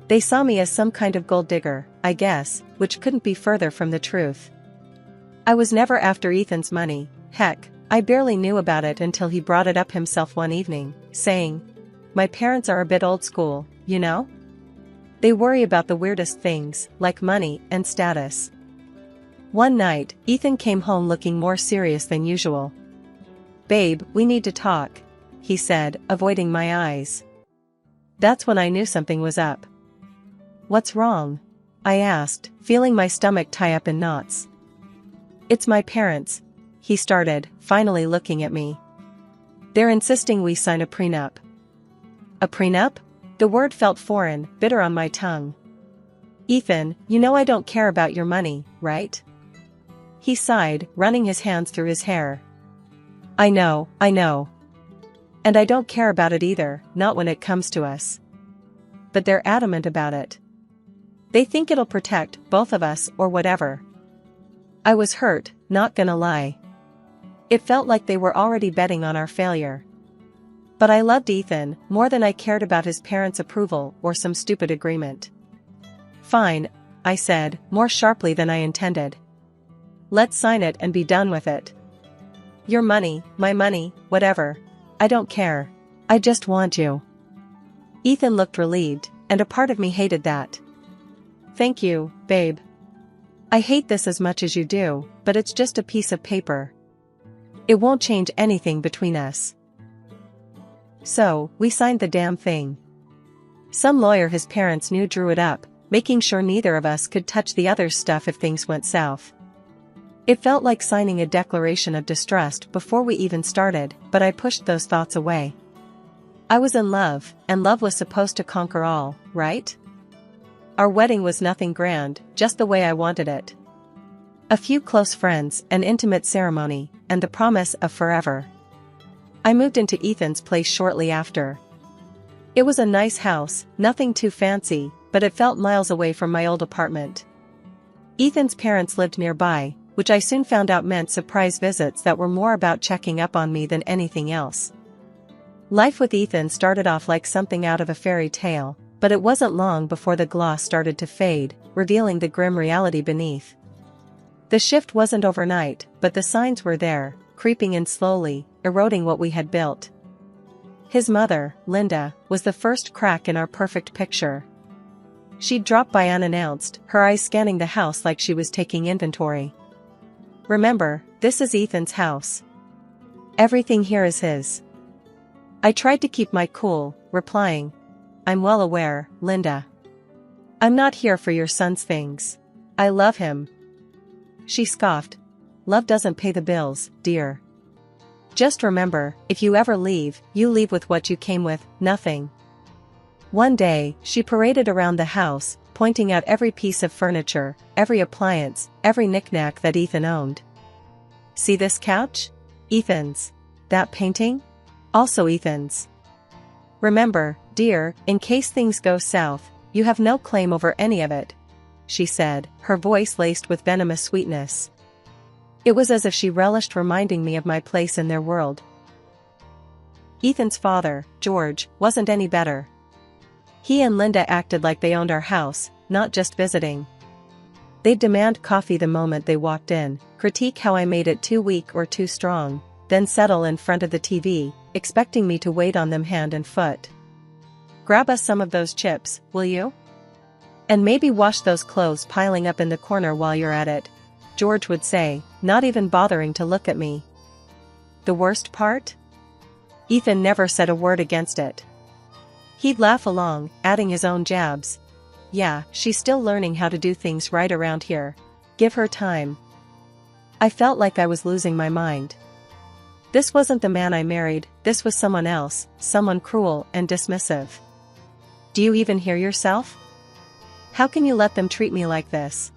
They saw me as some kind of gold digger, I guess, which couldn't be further from the truth. I was never after Ethan's money, heck, I barely knew about it until he brought it up himself one evening, saying, "My parents are a bit old school, you know? They worry about the weirdest things, like money and status." One night, Ethan came home looking more serious than usual. "Babe, we need to talk," he said, avoiding my eyes. That's when I knew something was up. "What's wrong?" I asked, feeling my stomach tie up in knots. "It's my parents," he started, finally looking at me. "They're insisting we sign a prenup." A prenup? The word felt foreign, bitter on my tongue. "Ethan, you know I don't care about your money, right?" He sighed, running his hands through his hair. I know, And I don't care about it either, not when it comes to us. But they're adamant about it. They think it'll protect both of us or whatever. I was hurt, not gonna lie. It felt like they were already betting on our failure. But I loved Ethan more than I cared about his parents' approval or some stupid agreement. Fine, I said, more sharply than I intended. Let's sign it and be done with it. Your money, my money, whatever. I don't care. I just want you. Ethan looked relieved, and a part of me hated that. Thank you, babe. I hate this as much as you do, but it's just a piece of paper. It won't change anything between us. So, we signed the damn thing. Some lawyer his parents knew drew it up, making sure neither of us could touch the other's stuff if things went south. It felt like signing a declaration of distrust before we even started, but I pushed those thoughts away. I was in love, and love was supposed to conquer all, right? Our wedding was nothing grand, just the way I wanted it. A few close friends, an intimate ceremony, and the promise of forever. I moved into Ethan's place shortly after. It was a nice house, nothing too fancy, but it felt miles away from my old apartment. Ethan's parents lived nearby, which I soon found out meant surprise visits that were more about checking up on me than anything else. Life with Ethan started off like something out of a fairy tale, but it wasn't long before the gloss started to fade, revealing the grim reality beneath. The shift wasn't overnight, but the signs were there, creeping in slowly, eroding what we had built. His mother, Linda, was the first crack in our perfect picture. She'd dropped by unannounced, her eyes scanning the house like she was taking inventory. Remember, this is Ethan's house. Everything here is his. I tried to keep my cool, replying, I'm well aware, Linda. I'm not here for your son's things. I love him. She scoffed. Love doesn't pay the bills, dear. Just remember, if you ever leave, you leave with what you came with, nothing. One day, she paraded around the house, pointing out every piece of furniture, every appliance, every knickknack that Ethan owned. See this couch? Ethan's. That painting? Also Ethan's. Remember, dear, in case things go south, you have no claim over any of it, she said, her voice laced with venomous sweetness. It was as if she relished reminding me of my place in their world. Ethan's father, George, wasn't any better. He and Linda acted like they owned our house, not just visiting. They'd demand coffee the moment they walked in, critique how I made it too weak or too strong, then settle in front of the TV, expecting me to wait on them hand and foot. Grab us some of those chips, will you? And maybe wash those clothes piling up in the corner while you're at it, George would say, not even bothering to look at me. The worst part? Ethan never said a word against it. He'd laugh along, adding his own jabs. Yeah, she's still learning how to do things right around here. Give her time. I felt like I was losing my mind. This wasn't the man I married, this was someone else, someone cruel and dismissive. Do you even hear yourself? How can you let them treat me like this?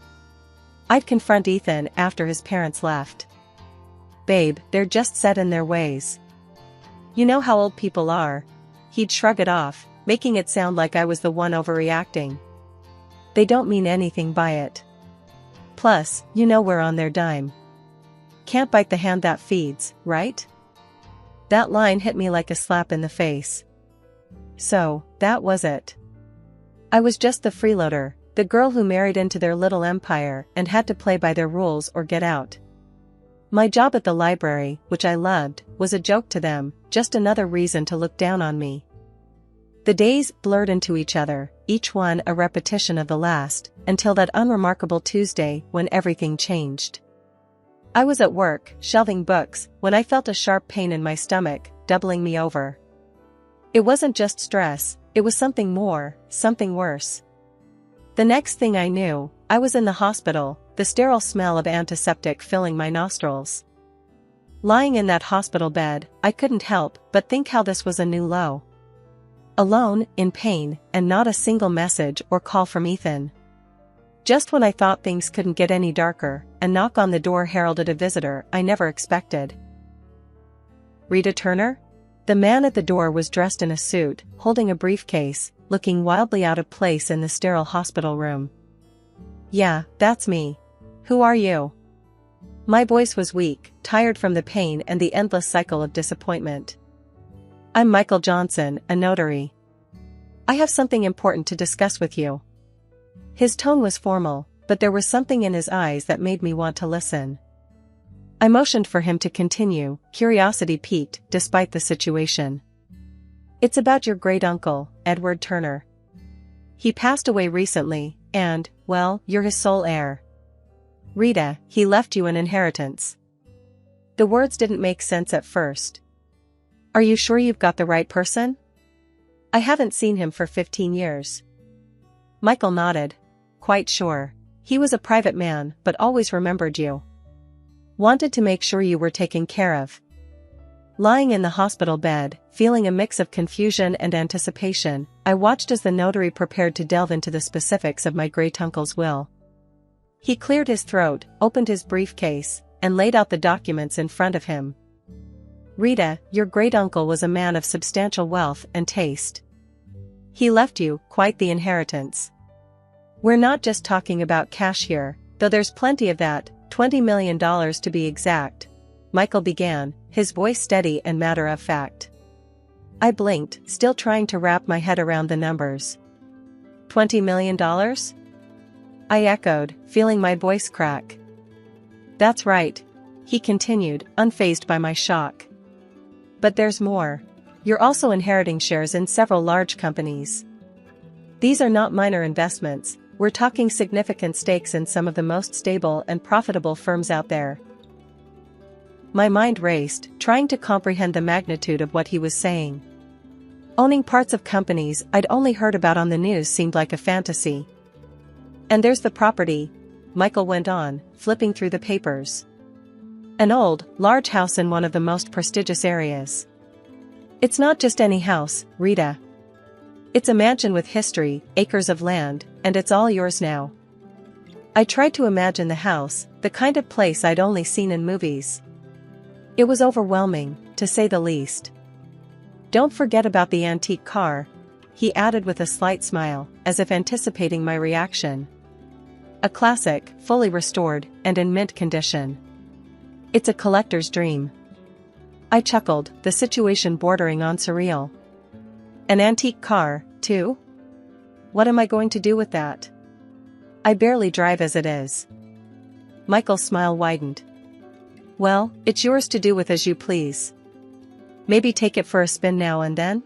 I'd confront Ethan after his parents left. Babe, they're just set in their ways. You know how old people are. He'd shrug it off, making it sound like I was the one overreacting. They don't mean anything by it. Plus, you know we're on their dime. Can't bite the hand that feeds, right? That line hit me like a slap in the face. So, that was it. I was just the freeloader, the girl who married into their little empire and had to play by their rules or get out. My job at the library, which I loved, was a joke to them, just another reason to look down on me. The days blurred into each other, each one a repetition of the last, until that unremarkable Tuesday when everything changed. I was at work, shelving books, when I felt a sharp pain in my stomach, doubling me over. It wasn't just stress, it was something more, something worse. The next thing I knew, I was in the hospital, the sterile smell of antiseptic filling my nostrils. Lying in that hospital bed, I couldn't help but think how this was a new low. Alone, in pain, and not a single message or call from Ethan. Just when I thought things couldn't get any darker, a knock on the door heralded a visitor I never expected. Rita Turner? The man at the door was dressed in a suit, holding a briefcase, looking wildly out of place in the sterile hospital room. "Yeah, that's me. Who are you?" My voice was weak, tired from the pain and the endless cycle of disappointment. "I'm Michael Johnson, a notary. I have something important to discuss with you." His tone was formal, but there was something in his eyes that made me want to listen. I motioned for him to continue, curiosity piqued despite the situation. "It's about your great-uncle, Edward Turner. He passed away recently, and, well, you're his sole heir. Rita, he left you an inheritance." The words didn't make sense at first. "Are you sure you've got the right person? I haven't seen him for 15 years. Michael nodded. "Quite sure. He was a private man but always remembered you. Wanted to make sure you were taken care of." Lying in the hospital bed, feeling a mix of confusion and anticipation, I watched as the notary prepared to delve into the specifics of my great-uncle's will. He cleared his throat, opened his briefcase, and laid out the documents in front of him. "Rita, your great-uncle was a man of substantial wealth and taste. He left you quite the inheritance. We're not just talking about cash here, though there's plenty of that, $20 million to be exact," Michael began, his voice steady and matter-of-fact. I blinked, still trying to wrap my head around the numbers. $20 million? I echoed, feeling my voice crack. "That's right," he continued, unfazed by my shock. "But there's more. You're also inheriting shares in several large companies. These are not minor investments, we're talking significant stakes in some of the most stable and profitable firms out there." My mind raced, trying to comprehend the magnitude of what he was saying. Owning parts of companies I'd only heard about on the news seemed like a fantasy. "And there's the property," Michael went on, flipping through the papers. "An old, large house in one of the most prestigious areas. It's not just any house, Rita. It's a mansion with history, acres of land, and it's all yours now." I tried to imagine the house, the kind of place I'd only seen in movies. It was overwhelming, to say the least. "Don't forget about the antique car," he added with a slight smile, as if anticipating my reaction. "A classic, fully restored, and in mint condition. It's a collector's dream." I chuckled, the situation bordering on surreal. "An antique car, too? What am I going to do with that? I barely drive as it is." Michael's smile widened. "Well, it's yours to do with as you please. Maybe take it for a spin now and then?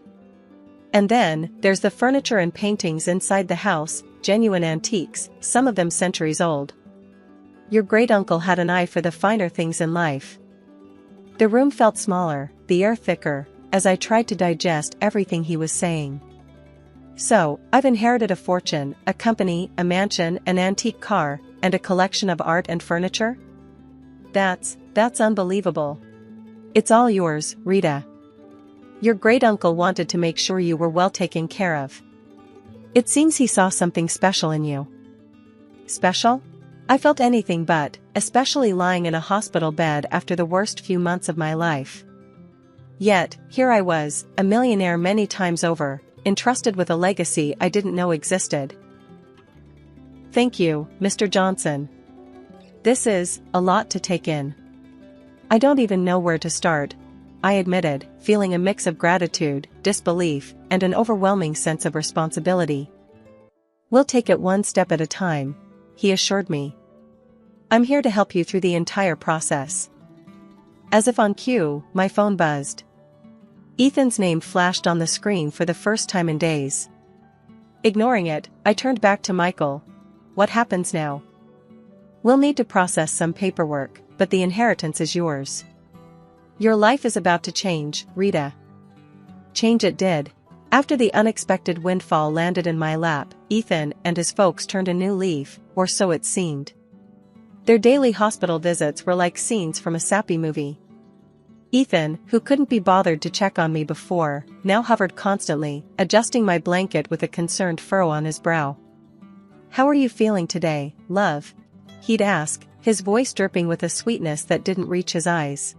And then, there's the furniture and paintings inside the house, genuine antiques, some of them centuries old. Your great-uncle had an eye for the finer things in life." The room felt smaller, the air thicker, as I tried to digest everything he was saying. "So, I've inherited a fortune, a company, a mansion, an antique car, and a collection of art and furniture? That's unbelievable. It's all yours, Rita. Your great-uncle wanted to make sure you were well taken care of. It seems he saw something special in you." Special? I felt anything but, especially lying in a hospital bed after the worst few months of my life. Yet, here I was, a millionaire many times over, entrusted with a legacy I didn't know existed. "Thank you, Mr. Johnson. This is a lot to take in. I don't even know where to start," I admitted, feeling a mix of gratitude, disbelief, and an overwhelming sense of responsibility. "We'll take it one step at a time," he assured me. "I'm here to help you through the entire process." As if on cue, my phone buzzed. Ethan's name flashed on the screen for the first time in days. Ignoring it, I turned back to Michael. "What happens now?" "We'll need to process some paperwork, but the inheritance is yours. Your life is about to change, Rita." Change it did. After the unexpected windfall landed in my lap, Ethan and his folks turned a new leaf, or so it seemed. Their daily hospital visits were like scenes from a sappy movie. Ethan, who couldn't be bothered to check on me before, now hovered constantly, adjusting my blanket with a concerned furrow on his brow. "How are you feeling today, love?" he'd ask, his voice dripping with a sweetness that didn't reach his eyes.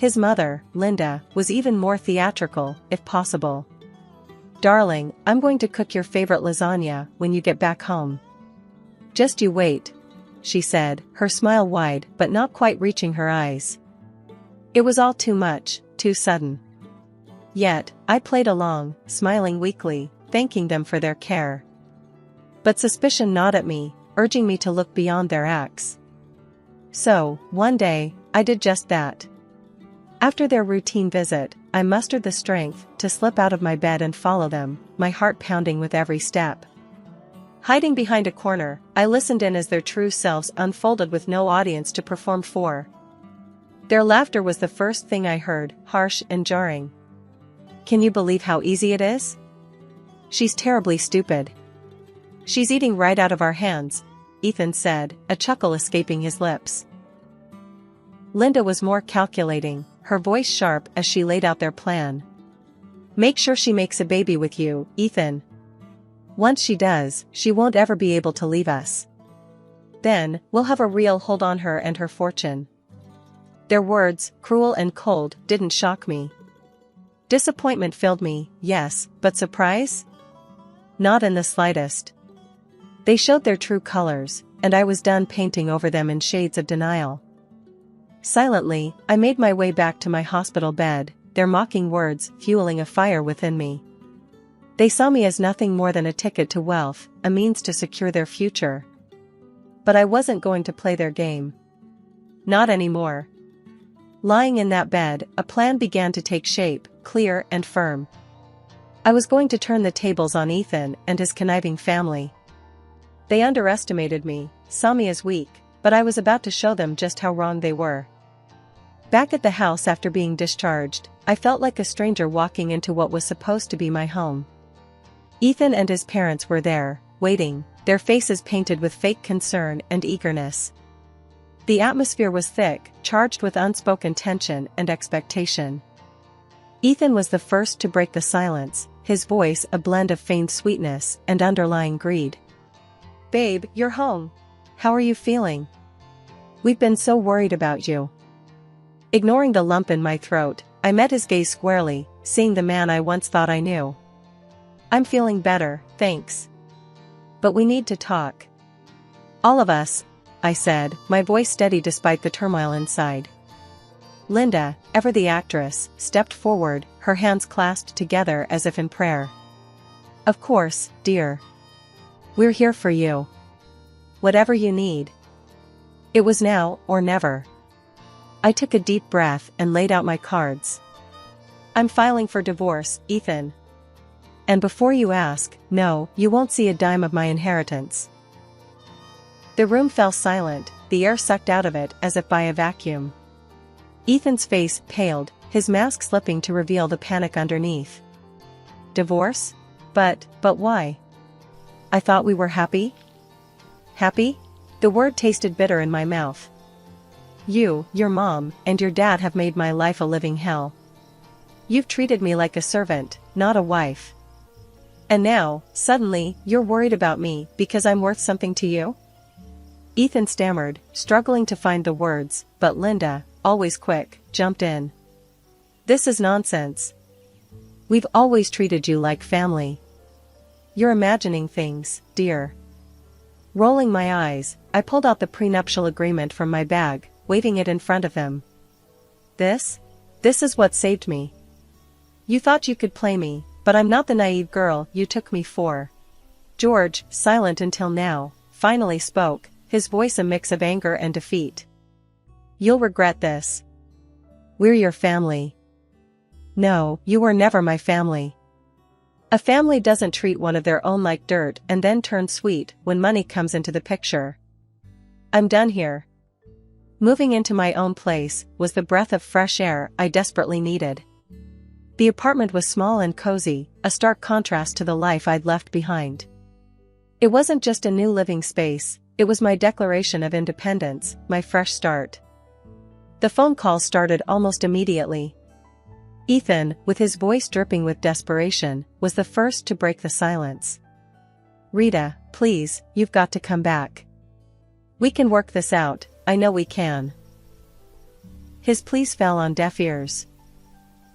His mother, Linda, was even more theatrical, if possible. "Darling, I'm going to cook your favorite lasagna when you get back home. Just you wait," she said, her smile wide but not quite reaching her eyes. It was all too much, too sudden. Yet, I played along, smiling weakly, thanking them for their care. But suspicion gnawed at me, urging me to look beyond their acts. So, one day, I did just that. After their routine visit, I mustered the strength to slip out of my bed and follow them, my heart pounding with every step. Hiding behind a corner, I listened in as their true selves unfolded with no audience to perform for. Their laughter was the first thing I heard, harsh and jarring. "Can you believe how easy it is? She's terribly stupid. She's eating right out of our hands," Ethan said, a chuckle escaping his lips. Linda was more calculating, her voice sharp as she laid out their plan. "Make sure she makes a baby with you, Ethan. Once she does, she won't ever be able to leave us. Then, we'll have a real hold on her and her fortune." Their words, cruel and cold, didn't shock me. Disappointment filled me, yes, but surprise? Not in the slightest. They showed their true colors, and I was done painting over them in shades of denial. Silently, I made my way back to my hospital bed, their mocking words fueling a fire within me. They saw me as nothing more than a ticket to wealth, a means to secure their future. But I wasn't going to play their game. Not anymore. Lying in that bed, a plan began to take shape, clear and firm. I was going to turn the tables on Ethan and his conniving family. They underestimated me, saw me as weak, but I was about to show them just how wrong they were. Back at the house after being discharged, I felt like a stranger walking into what was supposed to be my home. Ethan and his parents were there, waiting, their faces painted with fake concern and eagerness. The atmosphere was thick, charged with unspoken tension and expectation. Ethan was the first to break the silence, his voice a blend of feigned sweetness and underlying greed. "Babe, you're home. How are you feeling? We've been so worried about you." Ignoring the lump in my throat, I met his gaze squarely, seeing the man I once thought I knew. "I'm feeling better, thanks. But we need to talk." "All of us," I said, my voice steady despite the turmoil inside. Linda, ever the actress, stepped forward, her hands clasped together as if in prayer. "Of course, dear. We're here for you. Whatever you need." It was now or never. I took a deep breath and laid out my cards. "I'm filing for divorce, Ethan. And before you ask, no, you won't see a dime of my inheritance." The room fell silent, the air sucked out of it as if by a vacuum. Ethan's face paled, his mask slipping to reveal the panic underneath. "Divorce? But why? I thought we were happy?" "Happy?" The word tasted bitter in my mouth. "You, your mom, and your dad have made my life a living hell. You've treated me like a servant, not a wife. And now, suddenly, you're worried about me because I'm worth something to you?" Ethan stammered, struggling to find the words, but Linda, always quick, jumped in. "This is nonsense. We've always treated you like family. You're imagining things, dear." Rolling my eyes, I pulled out the prenuptial agreement from my bag, waving it in front of him. This is what saved me. You thought you could play me, but I'm not the naive girl you took me for." George, silent until now, finally spoke, his voice a mix of anger and defeat. "You'll regret this. We're your family." "No, you were never my family. A family doesn't treat one of their own like dirt and then turn sweet when money comes into the picture. I'm done here." Moving into my own place was the breath of fresh air I desperately needed. The apartment was small and cozy, a stark contrast to the life I'd left behind. It wasn't just a new living space, it was my declaration of independence, my fresh start. The phone call started almost immediately. Ethan, with his voice dripping with desperation, was the first to break the silence. "Rita, please, you've got to come back. We can work this out, I know we can." His pleas fell on deaf ears.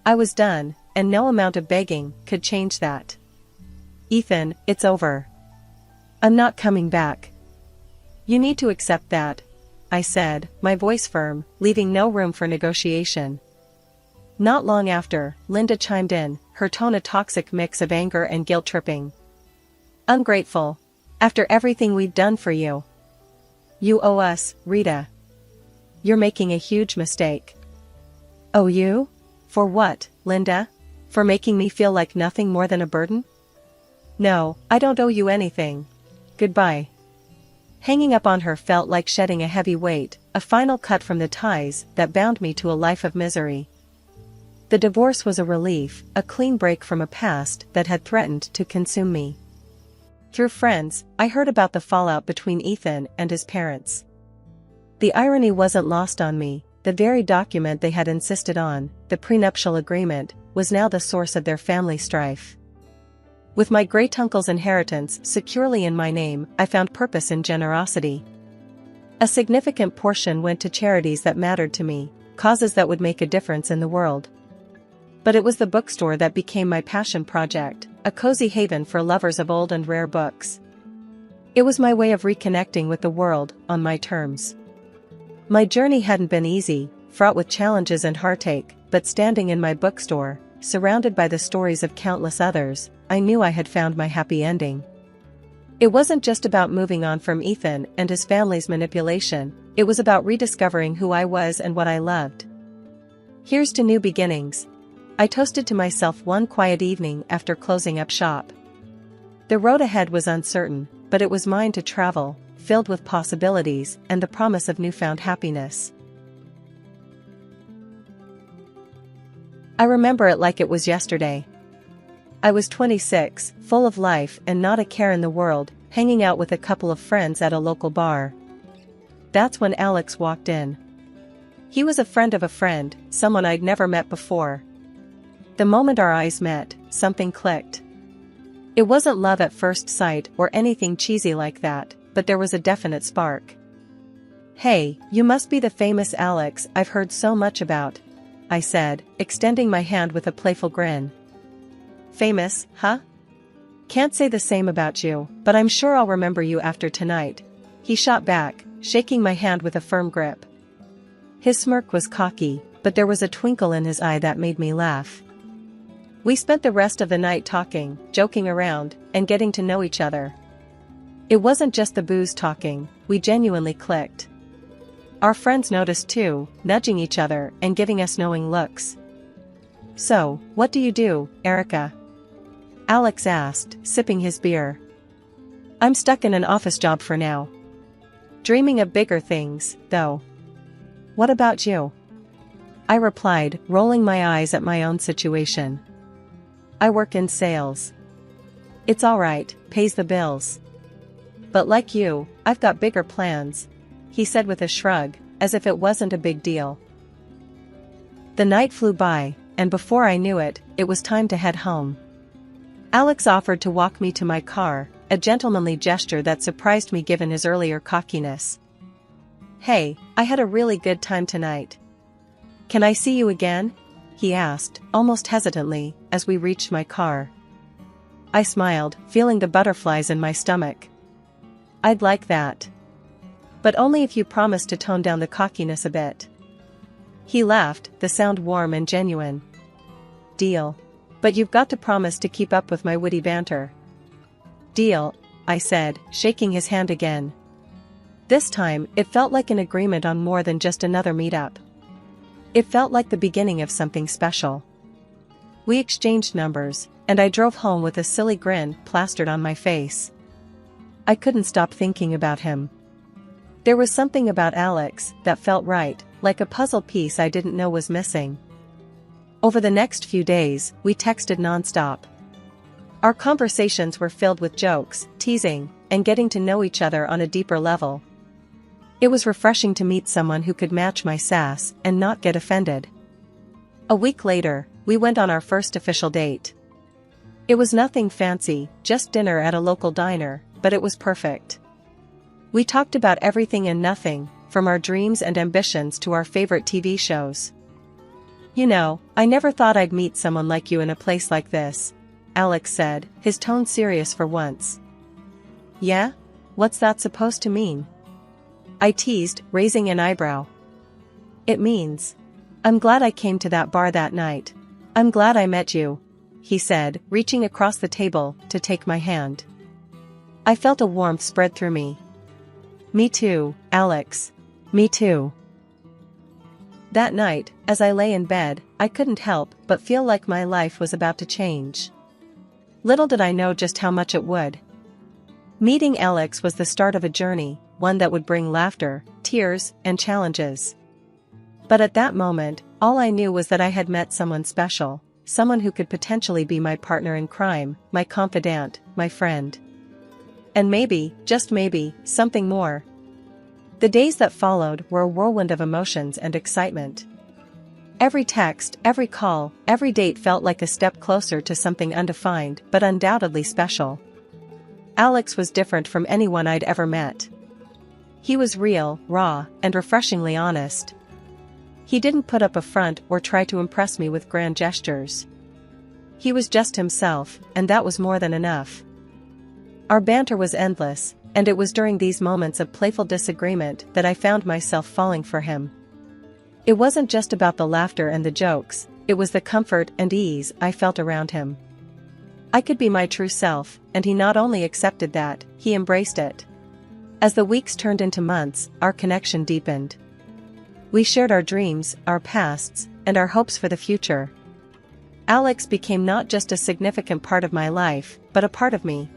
I was done, and no amount of begging could change that. Ethan, it's over. I'm not coming back. You need to accept that, I said, my voice firm, leaving no room for negotiation. Not long after, Linda chimed in, her tone a toxic mix of anger and guilt-tripping. Ungrateful. After everything we've done for you. You owe us, Rita. You're making a huge mistake. Owe you? For what, Linda? For making me feel like nothing more than a burden? No, I don't owe you anything. Goodbye. Hanging up on her felt like shedding a heavy weight, a final cut from the ties that bound me to a life of misery. The divorce was a relief, a clean break from a past that had threatened to consume me. Through friends, I heard about the fallout between Ethan and his parents. The irony wasn't lost on me. The very document they had insisted on, the prenuptial agreement, was now the source of their family strife. With my great-uncle's inheritance securely in my name, I found purpose in generosity. A significant portion went to charities that mattered to me, causes that would make a difference in the world. But it was the bookstore that became my passion project, a cozy haven for lovers of old and rare books. It was my way of reconnecting with the world, on my terms. My journey hadn't been easy, fraught with challenges and heartache, but standing in my bookstore, surrounded by the stories of countless others, I knew I had found my happy ending. It wasn't just about moving on from Ethan and his family's manipulation, it was about rediscovering who I was and what I loved. Here's to new beginnings. I toasted to myself one quiet evening after closing up shop. The road ahead was uncertain, but it was mine to travel, filled with possibilities and the promise of newfound happiness. I remember it like it was yesterday. I was 26, full of life and not a care in the world, hanging out with a couple of friends at a local bar. That's when Alex walked in. He was a friend of a friend, someone I'd never met before. The moment our eyes met, something clicked. It wasn't love at first sight or anything cheesy like that, but there was a definite spark. Hey, you must be the famous Alex I've heard so much about, I said, extending my hand with a playful grin. Famous, huh? Can't say the same about you, but I'm sure I'll remember you after tonight. He shot back, shaking my hand with a firm grip. His smirk was cocky, but there was a twinkle in his eye that made me laugh. We spent the rest of the night talking, joking around, and getting to know each other. It wasn't just the booze talking, we genuinely clicked. Our friends noticed too, nudging each other and giving us knowing looks. So, what do you do, Erica? Alex asked, sipping his beer. I'm stuck in an office job for now. Dreaming of bigger things, though. What about you? I replied, rolling my eyes at my own situation. I work in sales. It's alright, pays the bills. But like you, I've got bigger plans, he said with a shrug, as if it wasn't a big deal. The night flew by, and before I knew it, it was time to head home. Alex offered to walk me to my car, a gentlemanly gesture that surprised me given his earlier cockiness. Hey, I had a really good time tonight. Can I see you again? He asked, almost hesitantly, as we reached my car. I smiled, feeling the butterflies in my stomach. I'd like that. But only if you promise to tone down the cockiness a bit. He laughed, the sound warm and genuine. Deal. But you've got to promise to keep up with my witty banter. Deal, I said, shaking his hand again. This time, it felt like an agreement on more than just another meetup. It felt like the beginning of something special. We exchanged numbers, and I drove home with a silly grin plastered on my face. I couldn't stop thinking about him. There was something about Alex that felt right, like a puzzle piece I didn't know was missing. Over the next few days, we texted nonstop. Our conversations were filled with jokes, teasing, and getting to know each other on a deeper level. It was refreshing to meet someone who could match my sass and not get offended. A week later, we went on our first official date. It was nothing fancy, just dinner at a local diner, but it was perfect. We talked about everything and nothing, from our dreams and ambitions to our favorite TV shows. "You know, I never thought I'd meet someone like you in a place like this," Alex said, his tone serious for once. "Yeah? What's that supposed to mean?" I teased, raising an eyebrow. "It means, I'm glad I came to that bar that night. I'm glad I met you," he said, reaching across the table to take my hand. I felt a warmth spread through me. "Me too, Alex. Me too." That night, as I lay in bed, I couldn't help but feel like my life was about to change. Little did I know just how much it would. Meeting Alex was the start of a journey, one that would bring laughter, tears, and challenges. But at that moment, all I knew was that I had met someone special, someone who could potentially be my partner in crime, my confidant, my friend. And maybe, just maybe, something more. The days that followed were a whirlwind of emotions and excitement. Every text, every call, every date felt like a step closer to something undefined but undoubtedly special. Alex was different from anyone I'd ever met. He was real, raw, and refreshingly honest. He didn't put up a front or try to impress me with grand gestures. He was just himself, and that was more than enough. Our banter was endless, and it was during these moments of playful disagreement that I found myself falling for him. It wasn't just about the laughter and the jokes, it was the comfort and ease I felt around him. I could be my true self, and he not only accepted that, he embraced it. As the weeks turned into months, our connection deepened. We shared our dreams, our pasts, and our hopes for the future. Alex became not just a significant part of my life, but a part of me.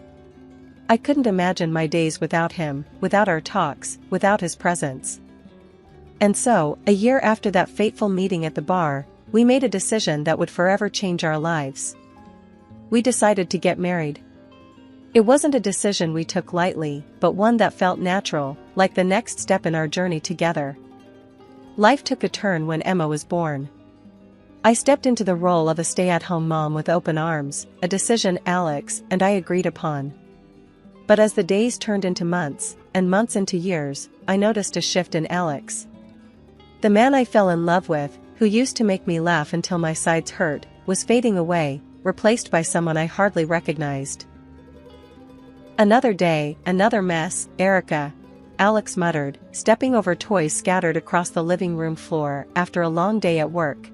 I couldn't imagine my days without him, without our talks, without his presence. And so, a year after that fateful meeting at the bar, we made a decision that would forever change our lives. We decided to get married. It wasn't a decision we took lightly, but one that felt natural, like the next step in our journey together. Life took a turn when Emma was born. I stepped into the role of a stay-at-home mom with open arms, a decision Alex and I agreed upon. But as the days turned into months, and months into years, I noticed a shift in Alex. The man I fell in love with, who used to make me laugh until my sides hurt, was fading away, replaced by someone I hardly recognized. "Another day, another mess, Erica," Alex muttered, stepping over toys scattered across the living room floor after a long day at work.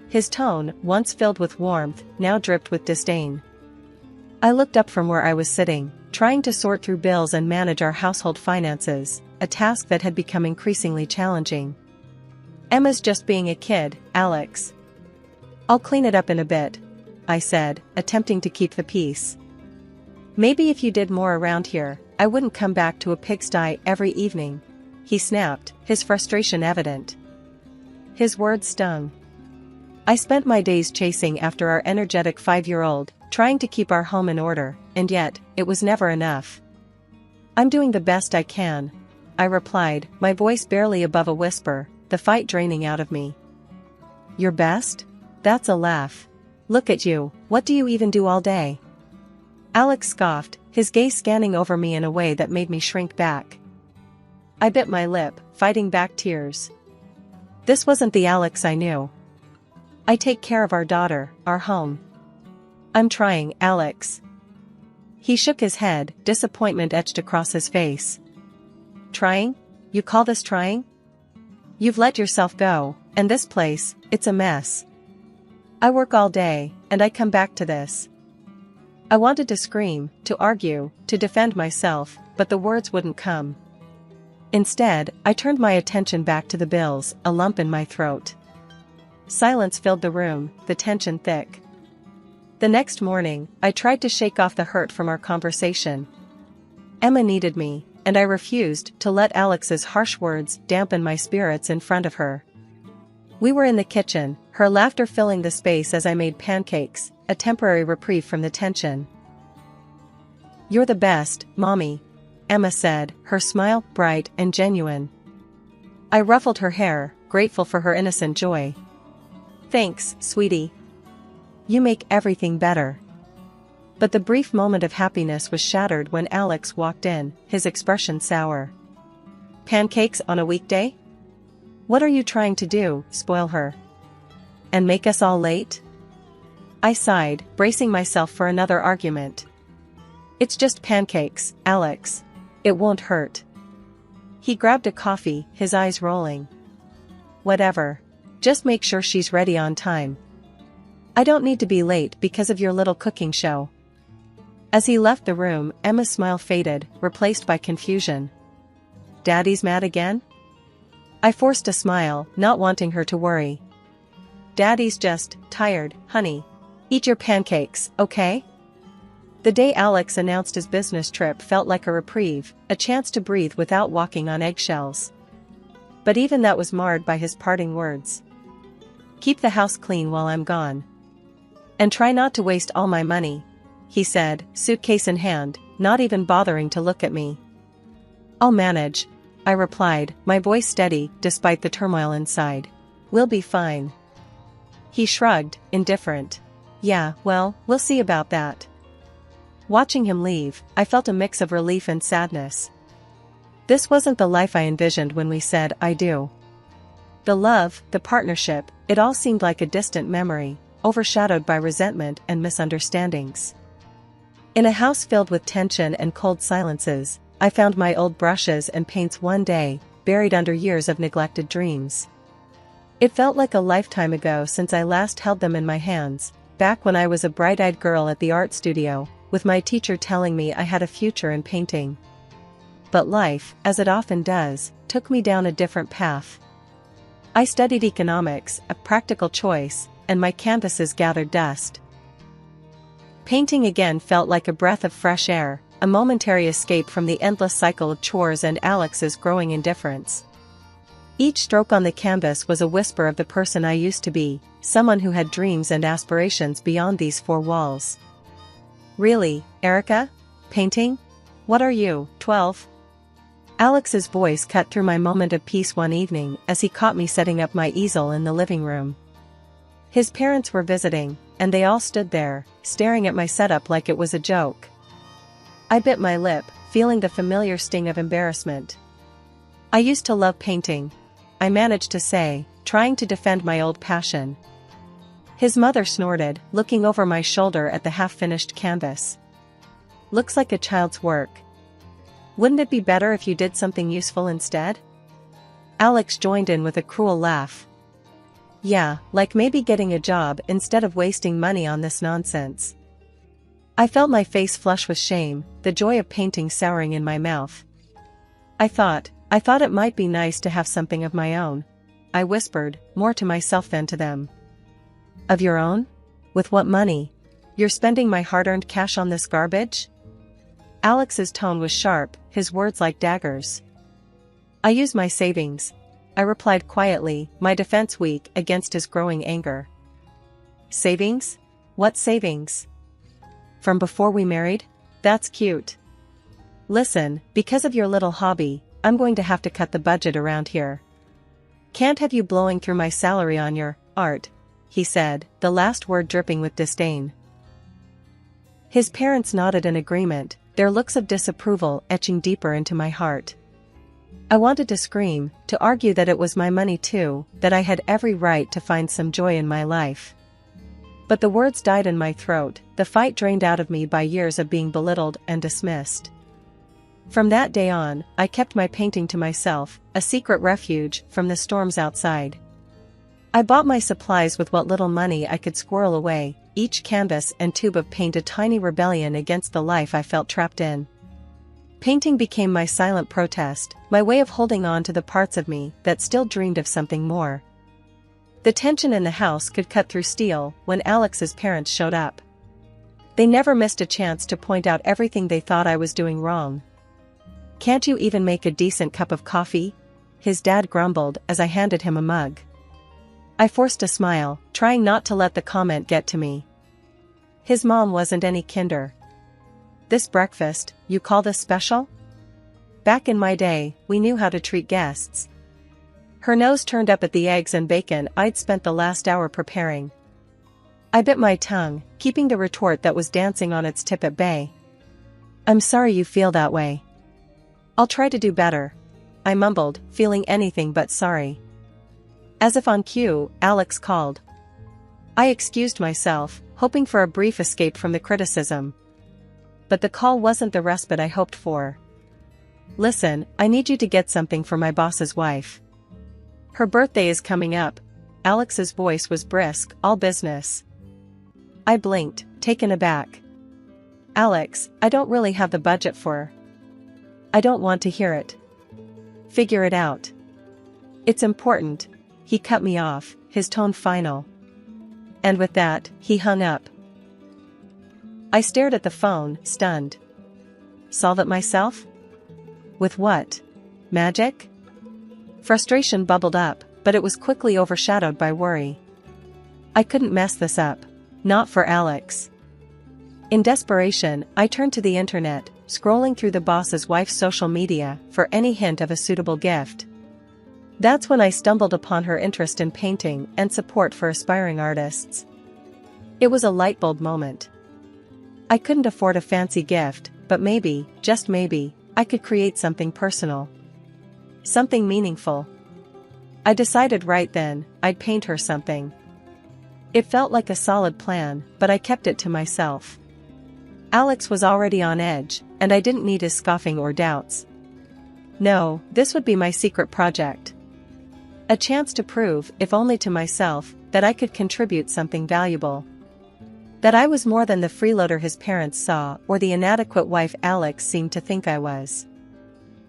His tone, once filled with warmth, now dripped with disdain. I looked up from where I was sitting, trying to sort through bills and manage our household finances, a task that had become increasingly challenging. "Emma's just being a kid, Alex. I'll clean it up in a bit," I said, attempting to keep the peace. "Maybe if you did more around here, I wouldn't come back to a pigsty every evening," he snapped, his frustration evident. His words stung. I spent my days chasing after our energetic 5-year-old, trying to keep our home in order, and yet, it was never enough. "I'm doing the best I can," I replied, my voice barely above a whisper, the fight draining out of me. "Your best? That's a laugh. Look at you, what do you even do all day?" Alex scoffed, his gaze scanning over me in a way that made me shrink back. I bit my lip, fighting back tears. This wasn't the Alex I knew. "I take care of our daughter, our home." "I'm trying, Alex." He shook his head, disappointment etched across his face. "Trying? You call this trying? You've let yourself go, and this place, it's a mess. I work all day, and I come back to this." I wanted to scream, to argue, to defend myself, but the words wouldn't come. Instead, I turned my attention back to the bills, a lump in my throat. Silence filled the room, the tension thick. The next morning, I tried to shake off the hurt from our conversation. Emma needed me, and I refused to let Alex's harsh words dampen my spirits in front of her. We were in the kitchen, her laughter filling the space as I made pancakes, a temporary reprieve from the tension. "You're the best, Mommy," Emma said, her smile bright and genuine. I ruffled her hair, grateful for her innocent joy. "Thanks, sweetie. You make everything better." But the brief moment of happiness was shattered when Alex walked in, his expression sour. Pancakes on a weekday? What are you trying to do, spoil her? And make us all late? I sighed, bracing myself for another argument. It's just pancakes, Alex. It won't hurt. He grabbed a coffee, his eyes rolling. Whatever. Just make sure she's ready on time. I don't need to be late because of your little cooking show. As he left the room, Emma's smile faded, replaced by confusion. Daddy's mad again? I forced a smile, not wanting her to worry. Daddy's just tired, honey. Eat your pancakes, okay? The day Alex announced his business trip felt like a reprieve, a chance to breathe without walking on eggshells. But even that was marred by his parting words. Keep the house clean while I'm gone. And try not to waste all my money, he said, suitcase in hand, not even bothering to look at me. I'll manage, I replied, my voice steady despite the turmoil inside. We'll be fine. He shrugged, indifferent. Yeah, well, we'll see about that. Watching him leave, I felt a mix of relief and sadness. This wasn't the life I envisioned when we said I do. The love, the partnership, it all seemed like a distant memory, overshadowed by resentment and misunderstandings. In a house filled with tension and cold silences, I found my old brushes and paints one day, buried under years of neglected dreams. It felt like a lifetime ago since I last held them in my hands, back when I was a bright-eyed girl at the art studio, with my teacher telling me I had a future in painting. But life, as it often does, took me down a different path. I studied economics, a practical choice, and my canvases gathered dust. Painting again felt like a breath of fresh air, a momentary escape from the endless cycle of chores and Alex's growing indifference. Each stroke on the canvas was a whisper of the person I used to be, someone who had dreams and aspirations beyond these four walls. Really, Erica? Painting? What are you, 12? Alex's voice cut through my moment of peace one evening as he caught me setting up my easel in the living room. His parents were visiting, and they all stood there, staring at my setup like it was a joke. I bit my lip, feeling the familiar sting of embarrassment. I used to love painting, I managed to say, trying to defend my old passion. His mother snorted, looking over my shoulder at the half-finished canvas. Looks like a child's work. Wouldn't it be better if you did something useful instead? Alex joined in with a cruel laugh. Yeah, like maybe getting a job instead of wasting money on this nonsense. I felt my face flush with shame, the joy of painting souring in my mouth. I thought it might be nice to have something of my own. I whispered, more to myself than to them. Of your own? With what money? You're spending my hard-earned cash on this garbage? Alex's tone was sharp, his words like daggers. I use my savings, I replied quietly, my defense weak against his growing anger. Savings? What savings? From before we married? That's cute. Listen, because of your little hobby, I'm going to have to cut the budget around here. Can't have you blowing through my salary on your art, he said, the last word dripping with disdain. His parents nodded in agreement, their looks of disapproval etching deeper into my heart. I wanted to scream, to argue that it was my money too, that I had every right to find some joy in my life. But the words died in my throat, the fight drained out of me by years of being belittled and dismissed. From that day on, I kept my painting to myself, a secret refuge from the storms outside. I bought my supplies with what little money I could squirrel away, each canvas and tube of paint a tiny rebellion against the life I felt trapped in. Painting became my silent protest, my way of holding on to the parts of me that still dreamed of something more. The tension in the house could cut through steel when Alex's parents showed up. They never missed a chance to point out everything they thought I was doing wrong. Can't you even make a decent cup of coffee? His dad grumbled as I handed him a mug. I forced a smile, trying not to let the comment get to me. His mom wasn't any kinder. This breakfast, you call this special? Back in my day, we knew how to treat guests. Her nose turned up at the eggs and bacon I'd spent the last hour preparing. I bit my tongue, keeping the retort that was dancing on its tip at bay. I'm sorry you feel that way. I'll try to do better, I mumbled, feeling anything but sorry. As if on cue, Alex called. I excused myself, hoping for a brief escape from the criticism. But the call wasn't the respite I hoped for. Listen, I need you to get something for my boss's wife. Her birthday is coming up. Alex's voice was brisk, all business. I blinked, taken aback. Alex, I don't really have the budget for. I don't want to hear it. Figure it out. It's important. He cut me off, his tone final. And with that, he hung up. I stared at the phone, stunned. Solve it myself? With what? Magic? Frustration bubbled up, but it was quickly overshadowed by worry. I couldn't mess this up. Not for Alex. In desperation, I turned to the internet, scrolling through the boss's wife's social media for any hint of a suitable gift. That's when I stumbled upon her interest in painting and support for aspiring artists. It was a lightbulb moment. I couldn't afford a fancy gift, but maybe, just maybe, I could create something personal. Something meaningful. I decided right then, I'd paint her something. It felt like a solid plan, but I kept it to myself. Alex was already on edge, and I didn't need his scoffing or doubts. No, this would be my secret project. A chance to prove, if only to myself, that I could contribute something valuable. That I was more than the freeloader his parents saw or the inadequate wife Alex seemed to think I was.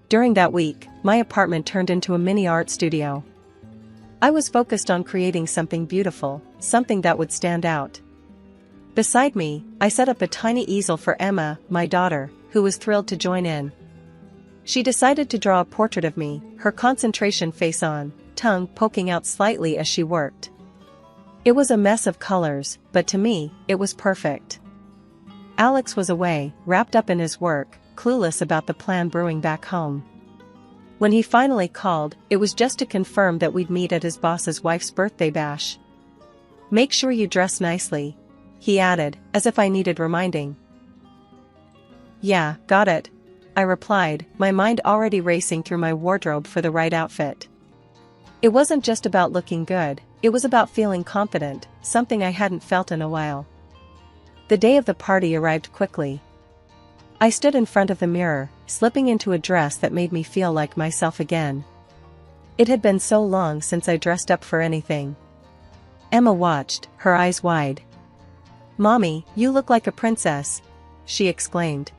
During that week, my apartment turned into a mini art studio. I was focused on creating something beautiful, something that would stand out. Beside me, I set up a tiny easel for Emma, my daughter, who was thrilled to join in. She decided to draw a portrait of me, her concentration face on, tongue poking out slightly as she worked. It was a mess of colors, but to me, it was perfect. Alex was away, wrapped up in his work, clueless about the plan brewing back home. When he finally called, it was just to confirm that we'd meet at his boss's wife's birthday bash. Make sure you dress nicely, he added, as if I needed reminding. Yeah, got it, I replied, my mind already racing through my wardrobe for the right outfit. It wasn't just about looking good, it was about feeling confident, something I hadn't felt in a while. The day of the party arrived quickly. I stood in front of the mirror, slipping into a dress that made me feel like myself again. It had been so long since I dressed up for anything. Emma watched, her eyes wide. "Mommy, you look like a princess," she exclaimed.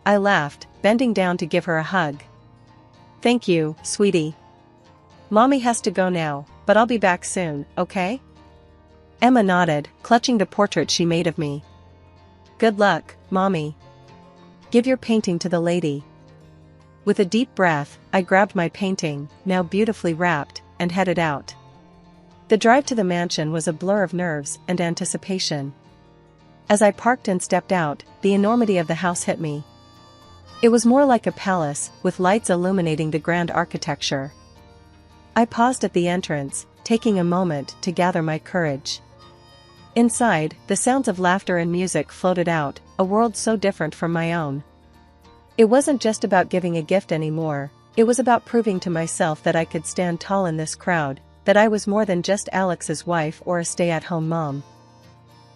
I laughed, bending down to give her a hug. "Thank you, sweetie. Mommy has to go now, but I'll be back soon, okay?" Emma nodded, clutching the portrait she made of me. "Good luck, Mommy. Give your painting to the lady." With a deep breath, I grabbed my painting, now beautifully wrapped, and headed out. The drive to the mansion was a blur of nerves and anticipation. As I parked and stepped out, the enormity of the house hit me. It was more like a palace, with lights illuminating the grand architecture. I paused at the entrance, taking a moment to gather my courage. Inside, the sounds of laughter and music floated out, a world so different from my own. It wasn't just about giving a gift anymore, it was about proving to myself that I could stand tall in this crowd, that I was more than just Alex's wife or a stay-at-home mom.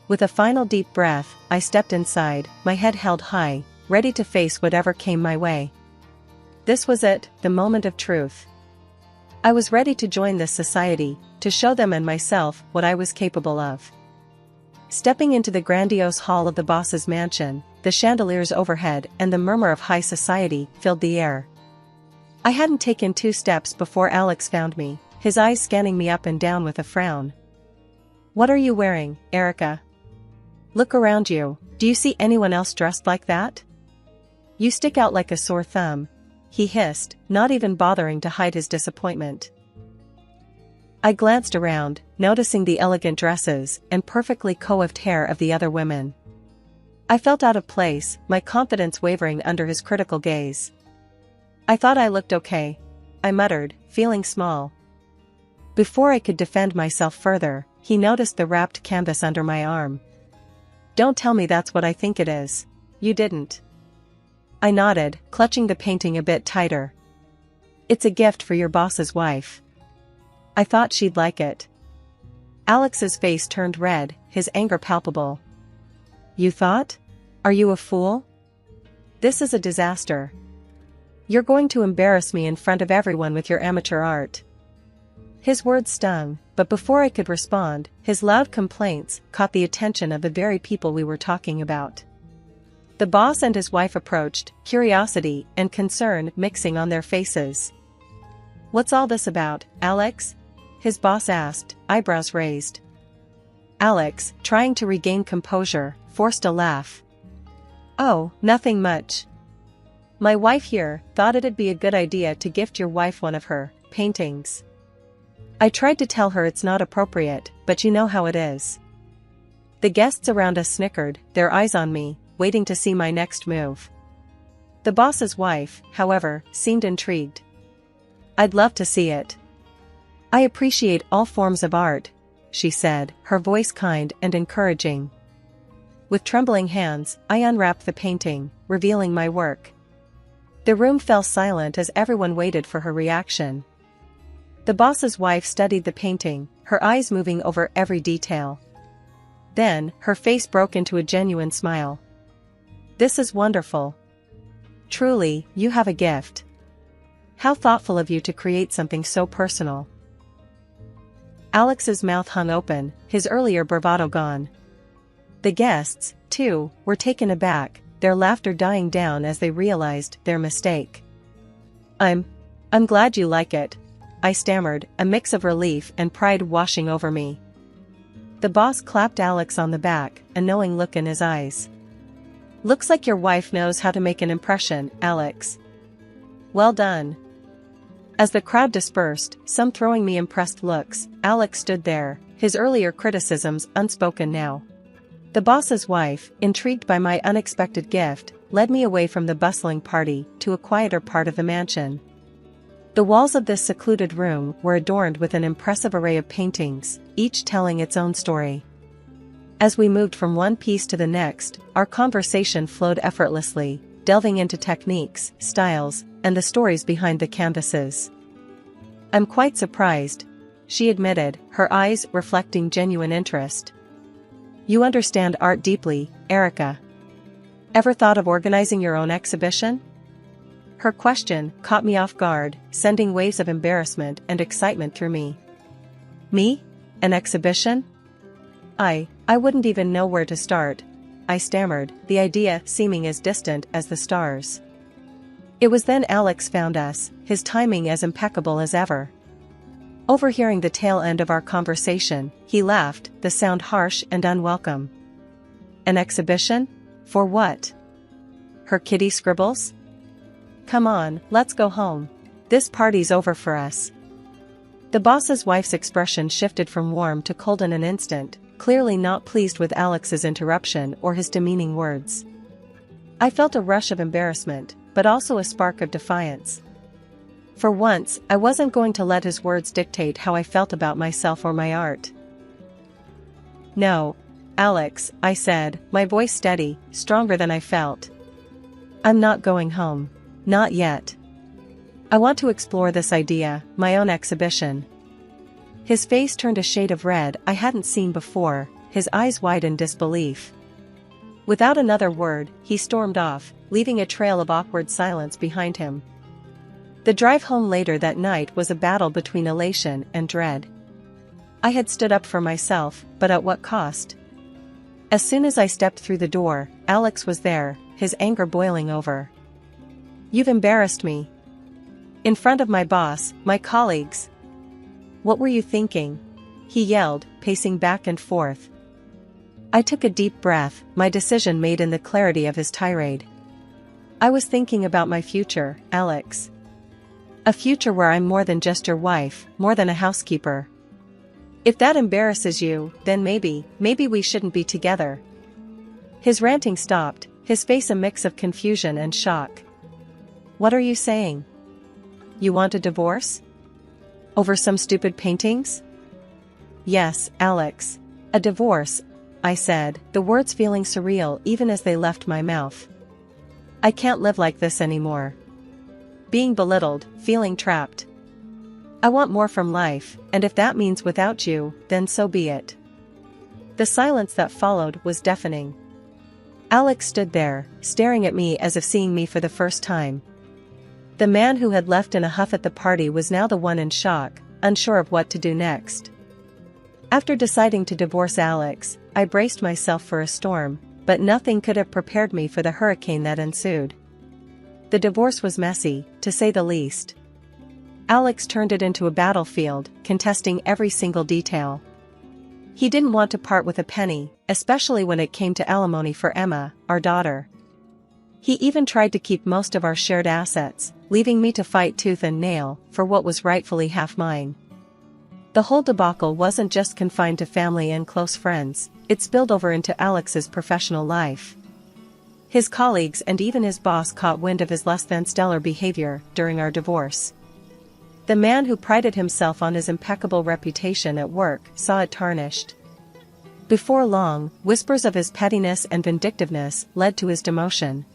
With a final deep breath, I stepped inside, my head held high, ready to face whatever came my way. This was it, the moment of truth. I was ready to join this society, to show them and myself what I was capable of. Stepping into the grandiose hall of the boss's mansion, the chandeliers overhead and the murmur of high society filled the air. I hadn't taken 2 steps before Alex found me, his eyes scanning me up and down with a frown. "What are you wearing, Erica? Look around you, do you see anyone else dressed like that? You stick out like a sore thumb," he hissed, not even bothering to hide his disappointment. I glanced around, noticing the elegant dresses and perfectly coiffed hair of the other women. I felt out of place, my confidence wavering under his critical gaze. "I thought I looked okay," I muttered, feeling small. Before I could defend myself further, he noticed the wrapped canvas under my arm. "Don't tell me that's what I think it is. You didn't." I nodded, clutching the painting a bit tighter. It's a gift for your boss's wife. I thought she'd like it. Alex's face turned red, his anger palpable. You thought? Are you a fool? This is a disaster. You're going to embarrass me in front of everyone with your amateur art. His words stung, but before I could respond, his loud complaints caught the attention of the very people we were talking about. The boss and his wife approached, curiosity and concern mixing on their faces. What's all this about, Alex? His boss asked, eyebrows raised. Alex, trying to regain composure, forced a laugh. Oh, nothing much. My wife here thought it'd be a good idea to gift your wife one of her paintings. I tried to tell her it's not appropriate, but you know how it is. The guests around us snickered, their eyes on me, waiting to see my next move. The boss's wife, however, seemed intrigued. I'd love to see it. I appreciate all forms of art, she said, her voice kind and encouraging. With trembling hands, I unwrapped the painting, revealing my work. The room fell silent as everyone waited for her reaction. The boss's wife studied the painting, her eyes moving over every detail. Then, her face broke into a genuine smile. This is wonderful. Truly, you have a gift. How thoughtful of you to create something so personal. Alex's mouth hung open, his earlier bravado gone. The guests, too, were taken aback, their laughter dying down as they realized their mistake. I'm glad you like it, I stammered, a mix of relief and pride washing over me. The boss clapped Alex on the back, a knowing look in his eyes. Looks like your wife knows how to make an impression, Alex. Well done. As the crowd dispersed, some throwing me impressed looks, Alex stood there, his earlier criticisms unspoken now. The boss's wife, intrigued by my unexpected gift, led me away from the bustling party to a quieter part of the mansion. The walls of this secluded room were adorned with an impressive array of paintings, each telling its own story. As we moved from one piece to the next, our conversation flowed effortlessly, delving into techniques, styles, and the stories behind the canvases. I'm quite surprised, she admitted, her eyes reflecting genuine interest. You understand art deeply, Erica. Ever thought of organizing your own exhibition? Her question caught me off guard, sending waves of embarrassment and excitement through me. Me? An exhibition? I wouldn't even know where to start, I stammered, the idea seeming as distant as the stars. It was then Alex found us, his timing as impeccable as ever. Overhearing the tail end of our conversation, he laughed, the sound harsh and unwelcome. An exhibition? For what? Her kitty scribbles? Come on, let's go home. This party's over for us. The boss's wife's expression shifted from warm to cold in an instant, clearly not pleased with Alex's interruption or his demeaning words. I felt a rush of embarrassment, but also a spark of defiance. For once, I wasn't going to let his words dictate how I felt about myself or my art. No, Alex, I said, my voice steady, stronger than I felt. I'm not going home. Not yet. I want to explore this idea, my own exhibition. His face turned a shade of red I hadn't seen before, his eyes wide in disbelief. Without another word, he stormed off, leaving a trail of awkward silence behind him. The drive home later that night was a battle between elation and dread. I had stood up for myself, but at what cost? As soon as I stepped through the door, Alex was there, his anger boiling over. You've embarrassed me. In front of my boss, my colleagues. What were you thinking? He yelled, pacing back and forth. I took a deep breath, my decision made in the clarity of his tirade. I was thinking about my future, Alex. A future where I'm more than just your wife, more than a housekeeper. If that embarrasses you, then maybe we shouldn't be together. His ranting stopped, his face a mix of confusion and shock. What are you saying? You want a divorce? Over some stupid paintings? Yes, Alex. A divorce, I said, the words feeling surreal even as they left my mouth. I can't live like this anymore. being belittled, feeling trapped. I want more from life, and if that means without you, then so be it. The silence that followed was deafening. Alex stood there, staring at me as if seeing me for the first time. The man who had left in a huff at the party was now the one in shock, unsure of what to do next. After deciding to divorce Alex, I braced myself for a storm, but nothing could have prepared me for the hurricane that ensued. The divorce was messy, to say the least. Alex turned it into a battlefield, contesting every single detail. He didn't want to part with a penny, especially when it came to alimony for Emma, our daughter. He even tried to keep most of our shared assets, leaving me to fight tooth and nail for what was rightfully half mine. The whole debacle wasn't just confined to family and close friends, it spilled over into Alex's professional life. His colleagues and even his boss caught wind of his less-than-stellar behavior during our divorce. The man who prided himself on his impeccable reputation at work saw it tarnished. Before long, whispers of his pettiness and vindictiveness led to his demotion.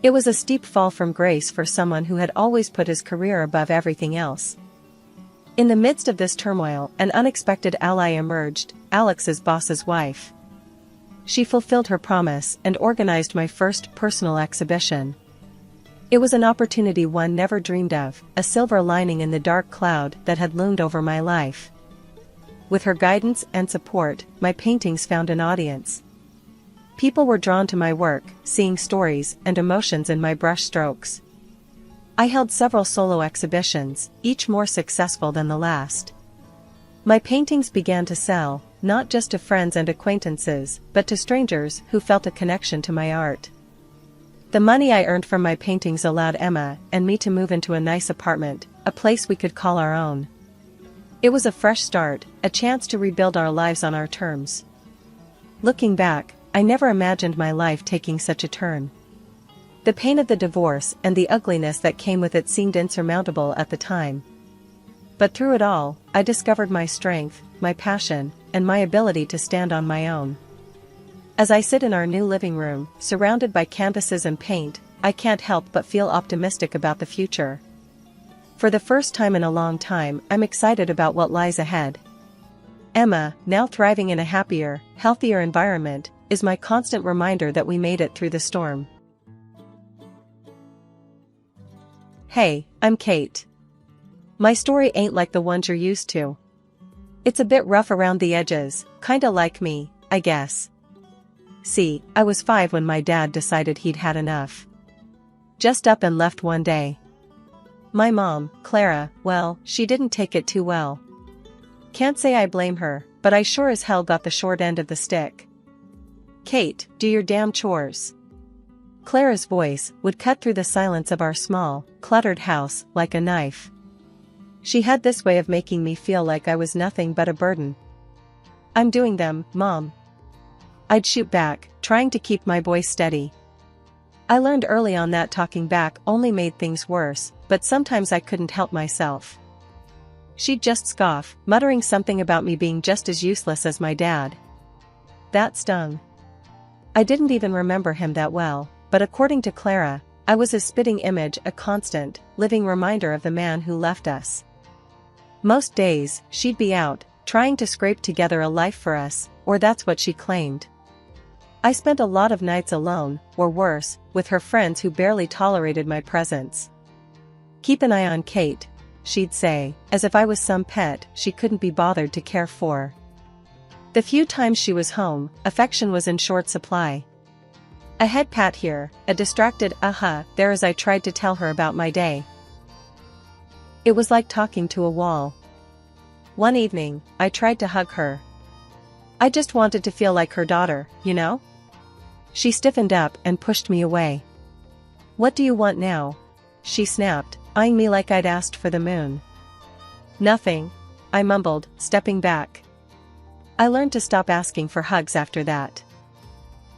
It was a steep fall from grace for someone who had always put his career above everything else. In the midst of this turmoil, an unexpected ally emerged, Alex's boss's wife. She fulfilled her promise and organized my first personal exhibition. It was an opportunity one never dreamed of, a silver lining in the dark cloud that had loomed over my life. With her guidance and support, my paintings found an audience. People were drawn to my work, seeing stories and emotions in my brush strokes. I held several solo exhibitions, each more successful than the last. My paintings began to sell, not just to friends and acquaintances, but to strangers who felt a connection to my art. The money I earned from my paintings allowed Emma and me to move into a nice apartment, a place we could call our own. It was a fresh start, a chance to rebuild our lives on our terms. Looking back, I never imagined my life taking such a turn. The pain of the divorce and the ugliness that came with it seemed insurmountable at the time. But through it all, I discovered my strength, my passion, and my ability to stand on my own. As I sit in our new living room, surrounded by canvases and paint, I can't help but feel optimistic about the future. For the first time in a long time, I'm excited about what lies ahead. Emma, now thriving in a happier, healthier environment, is my constant reminder that we made it through the storm. Hey, I'm Kate. My story ain't like the ones you're used to. It's a bit rough around the edges, kinda like me, I guess. See, I was 5 when my dad decided he'd had enough. Just up and left one day. My mom, Clara, well, she didn't take it too well. Can't say I blame her, but I sure as hell got the short end of the stick. Kate, do your damn chores. Clara's voice would cut through the silence of our small, cluttered house like a knife. She had this way of making me feel like I was nothing but a burden. I'm doing them, Mom. I'd shoot back, trying to keep my voice steady. I learned early on that talking back only made things worse, but sometimes I couldn't help myself. She'd just scoff, muttering something about me being just as useless as my dad. That stung. I didn't even remember him that well, but according to Clara, I was his spitting image, a constant, living reminder of the man who left us. Most days, she'd be out, trying to scrape together a life for us, or that's what she claimed. I spent a lot of nights alone, or worse, with her friends who barely tolerated my presence. Keep an eye on Kate, she'd say, as if I was some pet she couldn't be bothered to care for. The few times she was home, affection was in short supply. A head pat here, a distracted there as I tried to tell her about my day. It was like talking to a wall. One evening, I tried to hug her. I just wanted to feel like her daughter, you know? She stiffened up and pushed me away. What do you want now? She snapped, eyeing me like I'd asked for the moon. Nothing, I mumbled, stepping back. I learned to stop asking for hugs after that.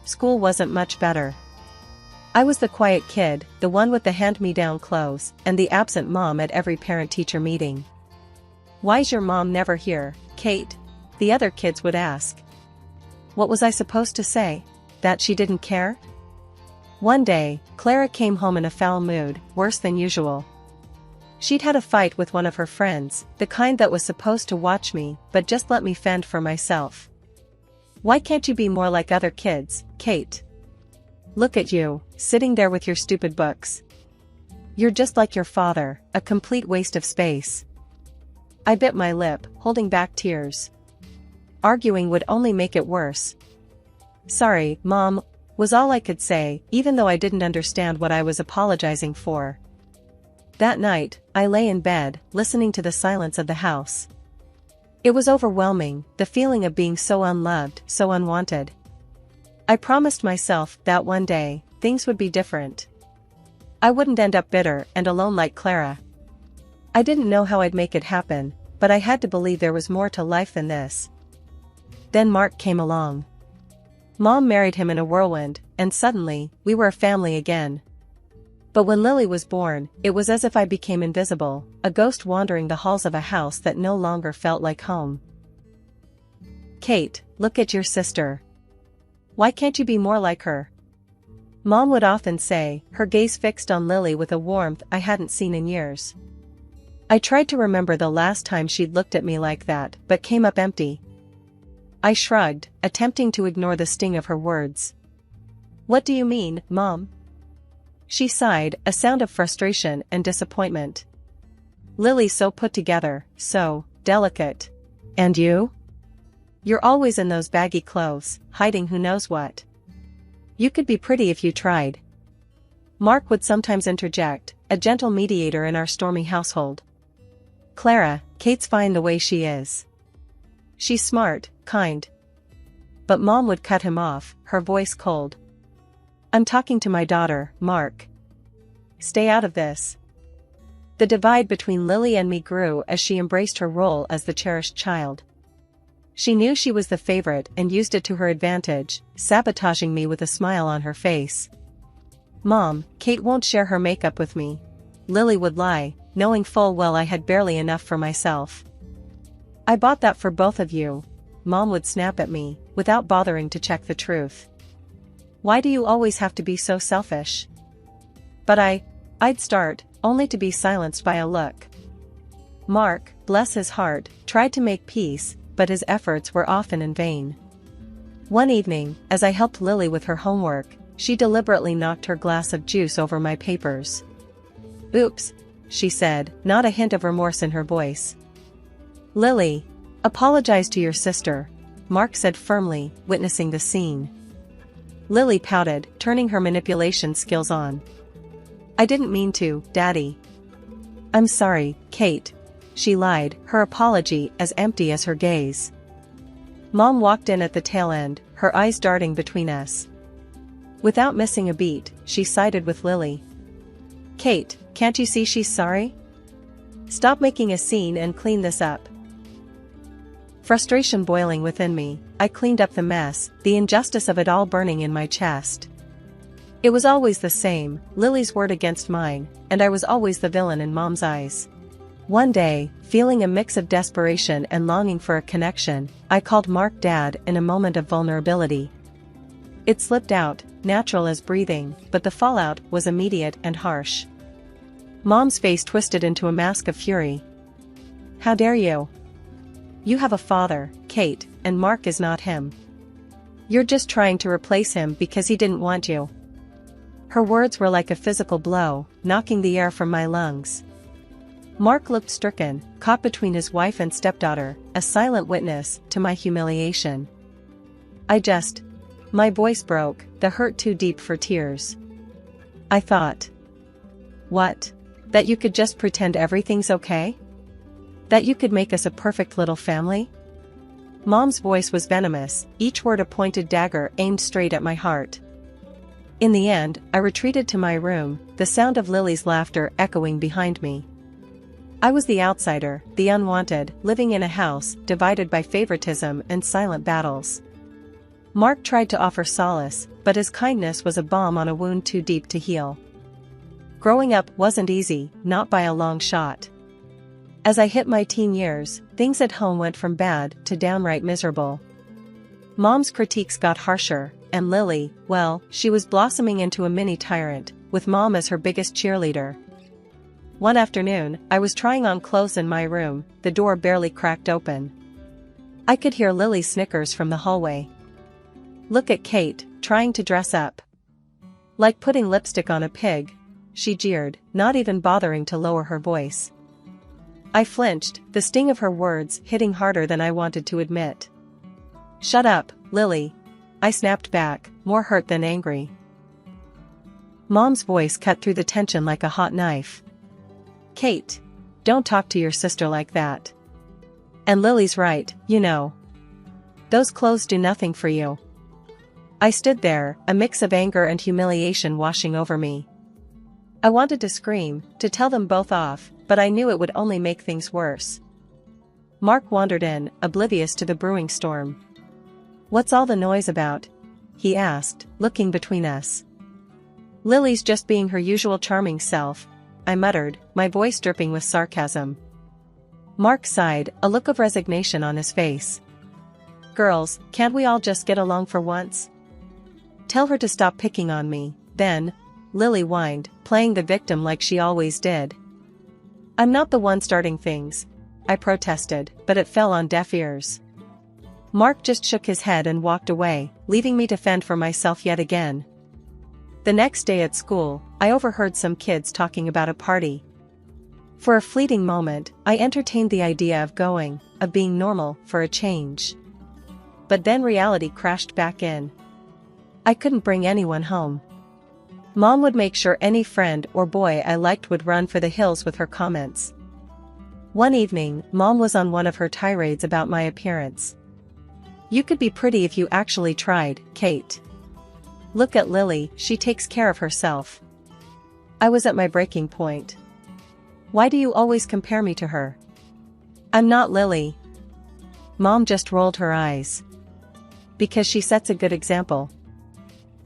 School wasn't much better. I was the quiet kid, the one with the hand-me-down clothes, and the absent mom at every parent-teacher meeting. Why's your mom never here, Kate? The other kids would ask. What was I supposed to say? That she didn't care? One day, Clara came home in a foul mood, worse than usual. She'd had a fight with one of her friends, the kind that was supposed to watch me, but just let me fend for myself. "Why can't you be more like other kids, Kate? Look at you, sitting there with your stupid books. You're just like your father, a complete waste of space." I bit my lip, holding back tears. Arguing would only make it worse. "Sorry, Mom," was all I could say, even though I didn't understand what I was apologizing for. That night, I lay in bed, listening to the silence of the house. It was overwhelming, the feeling of being so unloved, so unwanted. I promised myself that one day, things would be different. I wouldn't end up bitter and alone like Clara. I didn't know how I'd make it happen, but I had to believe there was more to life than this. Then Mark came along. Mom married him in a whirlwind, and suddenly, we were a family again. But when Lily was born, it was as if I became invisible, a ghost wandering the halls of a house that no longer felt like home. "Kate, look at your sister. Why can't you be more like her?" Mom would often say, her gaze fixed on Lily with a warmth I hadn't seen in years. I tried to remember the last time she'd looked at me like that, but came up empty. I shrugged, attempting to ignore the sting of her words. "What do you mean, Mom?" She sighed, a sound of frustration and disappointment. "Lily's so put together, so delicate. And you? You're always in those baggy clothes, hiding who knows what. You could be pretty if you tried." Mark would sometimes interject, a gentle mediator in our stormy household. "Clara, Kate's fine the way she is. She's smart, kind." But Mom would cut him off, her voice cold. "I'm talking to my daughter, Mark. Stay out of this." The divide between Lily and me grew as she embraced her role as the cherished child. She knew she was the favorite and used it to her advantage, sabotaging me with a smile on her face. "Mom, Kate won't share her makeup with me," Lily would lie, knowing full well I had barely enough for myself. "I bought that for both of you," Mom would snap at me, without bothering to check the truth. "Why do you always have to be so selfish?" But I'd start, only to be silenced by a look. Mark, bless his heart, tried to make peace, but his efforts were often in vain. One evening, as I helped Lily with her homework, she deliberately knocked her glass of juice over my papers. "Oops," she said, not a hint of remorse in her voice. "Lily, apologize to your sister," Mark said firmly, witnessing the scene. Lily pouted, turning her manipulation skills on. "I didn't mean to, Daddy." "I'm sorry, Kate," she lied, her apology as empty as her gaze. Mom walked in at the tail end, her eyes darting between us. Without missing a beat, she sided with Lily. "Kate, can't you see she's sorry? Stop making a scene and clean this up." Frustration boiling within me, I cleaned up the mess, the injustice of it all burning in my chest. It was always the same, Lily's word against mine, and I was always the villain in Mom's eyes. One day, feeling a mix of desperation and longing for a connection, I called Mark Dad in a moment of vulnerability. It slipped out, natural as breathing, but the fallout was immediate and harsh. Mom's face twisted into a mask of fury. "How dare you? You have a father, Kate, and Mark is not him. You're just trying to replace him because he didn't want you." Her words were like a physical blow, knocking the air from my lungs. Mark looked stricken, caught between his wife and stepdaughter, a silent witness to my humiliation. My voice broke, the hurt too deep for tears. I thought. What? That you could just pretend everything's okay? That you could make us a perfect little family? Mom's voice was venomous, each word a pointed dagger aimed straight at my heart. In the end, I retreated to my room, the sound of Lily's laughter echoing behind me. I was the outsider, the unwanted, living in a house divided by favoritism and silent battles. Mark tried to offer solace, but his kindness was a balm on a wound too deep to heal. Growing up wasn't easy, not by a long shot. As I hit my teen years, things at home went from bad to downright miserable. Mom's critiques got harsher, and Lily, well, she was blossoming into a mini tyrant, with Mom as her biggest cheerleader. One afternoon, I was trying on clothes in my room, the door barely cracked open. I could hear Lily's snickers from the hallway. "Look at Kate, trying to dress up. Like putting lipstick on a pig," she jeered, not even bothering to lower her voice. I flinched, the sting of her words hitting harder than I wanted to admit. "Shut up, Lily," I snapped back, more hurt than angry. Mom's voice cut through the tension like a hot knife. "Kate, don't talk to your sister like that. And Lily's right, you know. Those clothes do nothing for you." I stood there, a mix of anger and humiliation washing over me. I wanted to scream, to tell them both off, but I knew it would only make things worse. Mark wandered in, oblivious to the brewing storm. "What's all the noise about?" he asked, looking between us. "Lily's just being her usual charming self," I muttered, my voice dripping with sarcasm. Mark sighed, a look of resignation on his face. "Girls, can't we all just get along for once? Tell her to stop picking on me, then," Lily whined, playing the victim like she always did. "I'm not the one starting things," I protested, but it fell on deaf ears. Mark just shook his head and walked away, leaving me to fend for myself yet again. The next day at school, I overheard some kids talking about a party. For a fleeting moment, I entertained the idea of going, of being normal, for a change. But then reality crashed back in. I couldn't bring anyone home. Mom would make sure any friend or boy I liked would run for the hills with her comments. One evening, Mom was on one of her tirades about my appearance. "You could be pretty if you actually tried, Kate. Look at Lily, she takes care of herself." I was at my breaking point. "Why do you always compare me to her? I'm not Lily." Mom just rolled her eyes. "Because she sets a good example.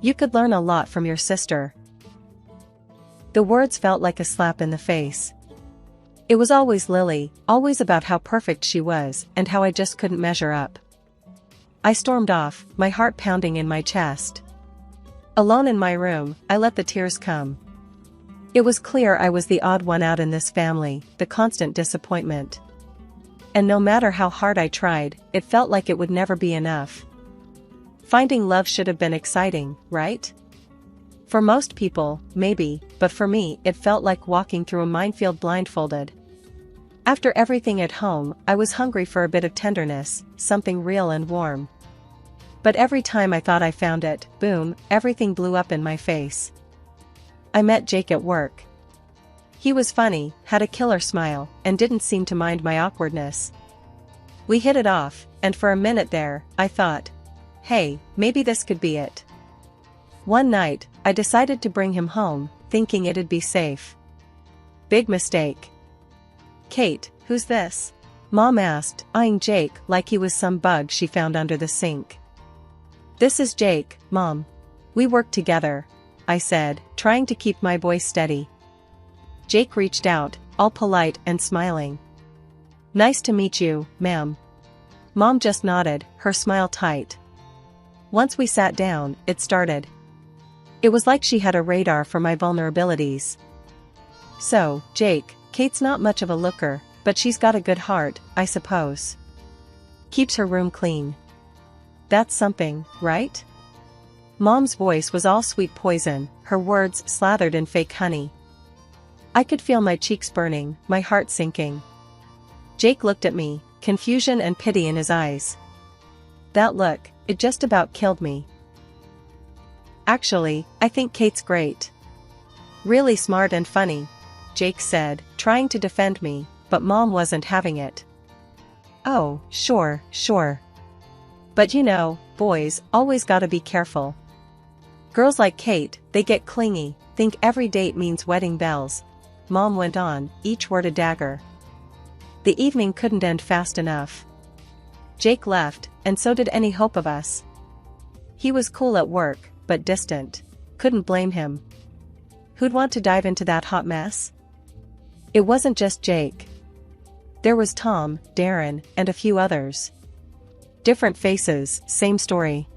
You could learn a lot from your sister." The words felt like a slap in the face. It was always Lily, always about how perfect she was and how I just couldn't measure up. I stormed off, my heart pounding in my chest. Alone in my room, I let the tears come. It was clear I was the odd one out in this family, the constant disappointment. And no matter how hard I tried, it felt like it would never be enough. Finding love should have been exciting, right? For most people, maybe, but for me, it felt like walking through a minefield blindfolded. After everything at home, I was hungry for a bit of tenderness, something real and warm. But every time I thought I found it, boom, everything blew up in my face. I met Jake at work. He was funny, had a killer smile, and didn't seem to mind my awkwardness. We hit it off, and for a minute there, I thought, hey, maybe this could be it. One night, I decided to bring him home, thinking it'd be safe. Big mistake. "Kate, who's this?" Mom asked, eyeing Jake like he was some bug she found under the sink. "This is Jake, Mom. We work together," I said, trying to keep my voice steady. Jake reached out, all polite and smiling. "Nice to meet you, ma'am." Mom just nodded, her smile tight. Once we sat down, it started. It was like she had a radar for my vulnerabilities. "So, Jake, Kate's not much of a looker, but she's got a good heart, I suppose. Keeps her room clean. That's something, right?" Mom's voice was all sweet poison, her words slathered in fake honey. I could feel my cheeks burning, my heart sinking. Jake looked at me, confusion and pity in his eyes. That look, it just about killed me. "Actually, I think Kate's great. Really smart and funny," Jake said, trying to defend me, but Mom wasn't having it. "Oh, sure. But you know, boys always gotta be careful. Girls like Kate, they get clingy, think every date means wedding bells," Mom went on, each word a dagger. The evening couldn't end fast enough. Jake left, and so did any hope of us. He was cool at work, but distant. Couldn't blame him. Who'd want to dive into that hot mess? It wasn't just Jake. There was Tom, Darren, and a few others. Different faces, same story.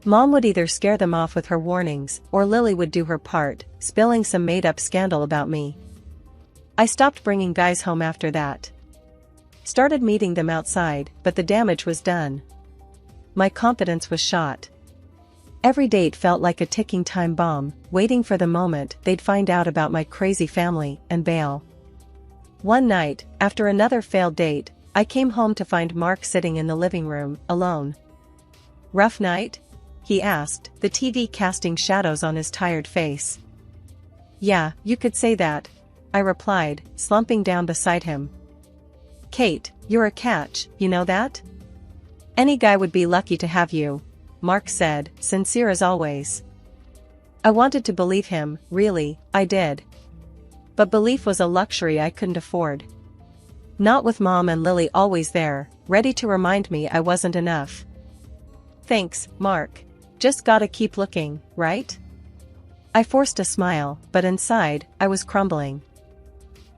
Mom would either scare them off with her warnings, or Lily would do her part, spilling some made-up scandal about me. I stopped bringing guys home after that. Started meeting them outside, but the damage was done. My confidence was shot. Every date felt like a ticking time bomb, waiting for the moment they'd find out about my crazy family and bail. One night, after another failed date, I came home to find Mark sitting in the living room, alone. "Rough night?" he asked, the TV casting shadows on his tired face. "Yeah, you could say that," I replied, slumping down beside him. "Kate, you're a catch, you know that? Any guy would be lucky to have you," Mark said, sincere as always. I wanted to believe him, really, I did. But belief was a luxury I couldn't afford. Not with Mom and Lily always there, ready to remind me I wasn't enough. "Thanks, Mark. Just gotta keep looking, right?" I forced a smile, but inside, I was crumbling.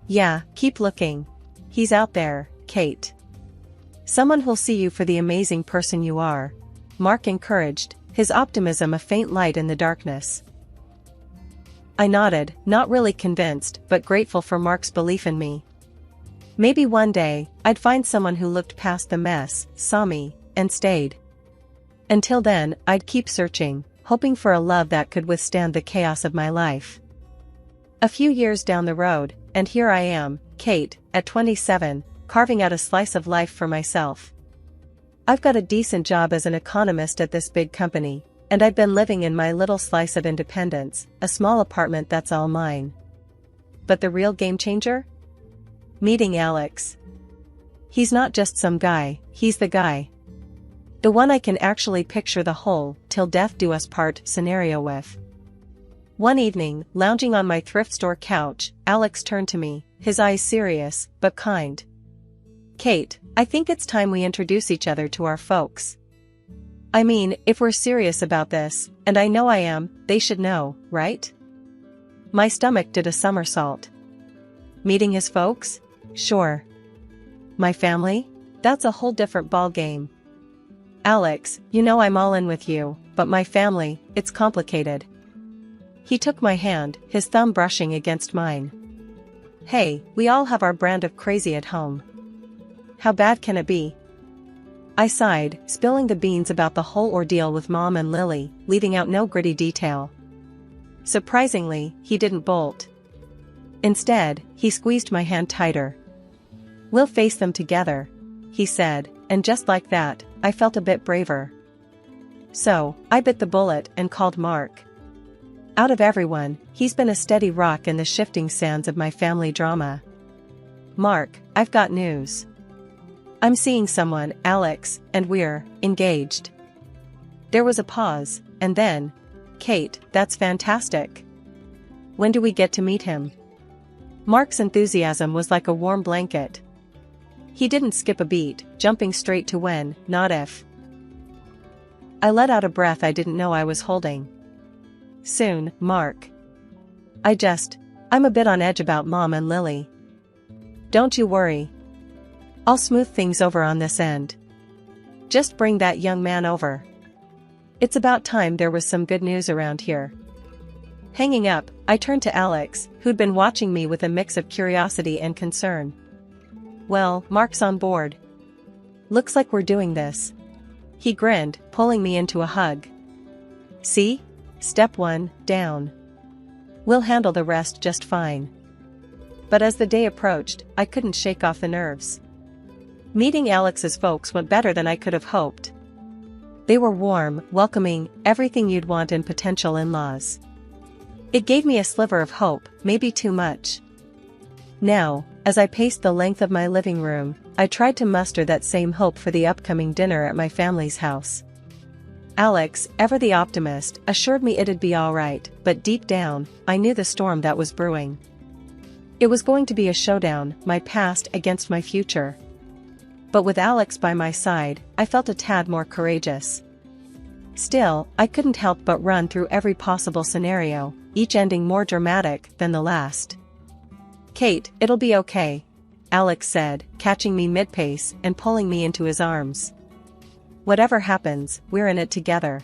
"Yeah, keep looking. He's out there, Kate. Someone who'll see you for the amazing person you are," Mark encouraged, his optimism a faint light in the darkness. I nodded, not really convinced, but grateful for Mark's belief in me. Maybe one day, I'd find someone who looked past the mess, saw me, and stayed. Until then, I'd keep searching, hoping for a love that could withstand the chaos of my life. A few years down the road, and here I am, Kate, at 27, carving out a slice of life for myself. I've got a decent job as an economist at this big company, and I've been living in my little slice of independence, a small apartment that's all mine. But the real game changer? Meeting Alex. He's not just some guy, he's the guy. The one I can actually picture the whole "till death do us part" scenario with. One evening, lounging on my thrift store couch, Alex turned to me, his eyes serious, but kind. "Kate, I think it's time we introduce each other to our folks. I mean, if we're serious about this, and I know I am, they should know, right?" My stomach did a somersault. Meeting his folks? Sure. My family? That's a whole different ballgame. "Alex, you know I'm all in with you, but my family, it's complicated." He took my hand, his thumb brushing against mine. "Hey, we all have our brand of crazy at home. How bad can it be?" I sighed, spilling the beans about the whole ordeal with Mom and Lily, leaving out no gritty detail. Surprisingly, he didn't bolt. Instead, he squeezed my hand tighter. "We'll face them together," he said, and just like that, I felt a bit braver. So, I bit the bullet and called Mark. Out of everyone, he's been a steady rock in the shifting sands of my family drama. "Mark, I've got news. I'm seeing someone, Alex, and we're engaged." There was a pause, and then, "Kate, that's fantastic. When do we get to meet him?" Mark's enthusiasm was like a warm blanket. He didn't skip a beat, jumping straight to when, not if. I let out a breath I didn't know I was holding. "Soon, Mark. I'm a bit on edge about Mom and Lily." "Don't you worry. I'll smooth things over on this end. Just bring that young man over. It's about time there was some good news around here." Hanging up, I turned to Alex, who'd been watching me with a mix of curiosity and concern. "Well, Mark's on board. Looks like we're doing this." He grinned, pulling me into a hug. "See? Step 1, down. We'll handle the rest just fine." But as the day approached, I couldn't shake off the nerves. Meeting Alex's folks went better than I could have hoped. They were warm, welcoming, everything you'd want in potential in-laws. It gave me a sliver of hope, maybe too much. Now, as I paced the length of my living room, I tried to muster that same hope for the upcoming dinner at my family's house. Alex, ever the optimist, assured me it'd be all right, but deep down, I knew the storm that was brewing. It was going to be a showdown, my past against my future. But with Alex by my side, I felt a tad more courageous. Still, I couldn't help but run through every possible scenario, each ending more dramatic than the last. "Kate, it'll be okay," Alex said, catching me mid-pace and pulling me into his arms. "Whatever happens, we're in it together.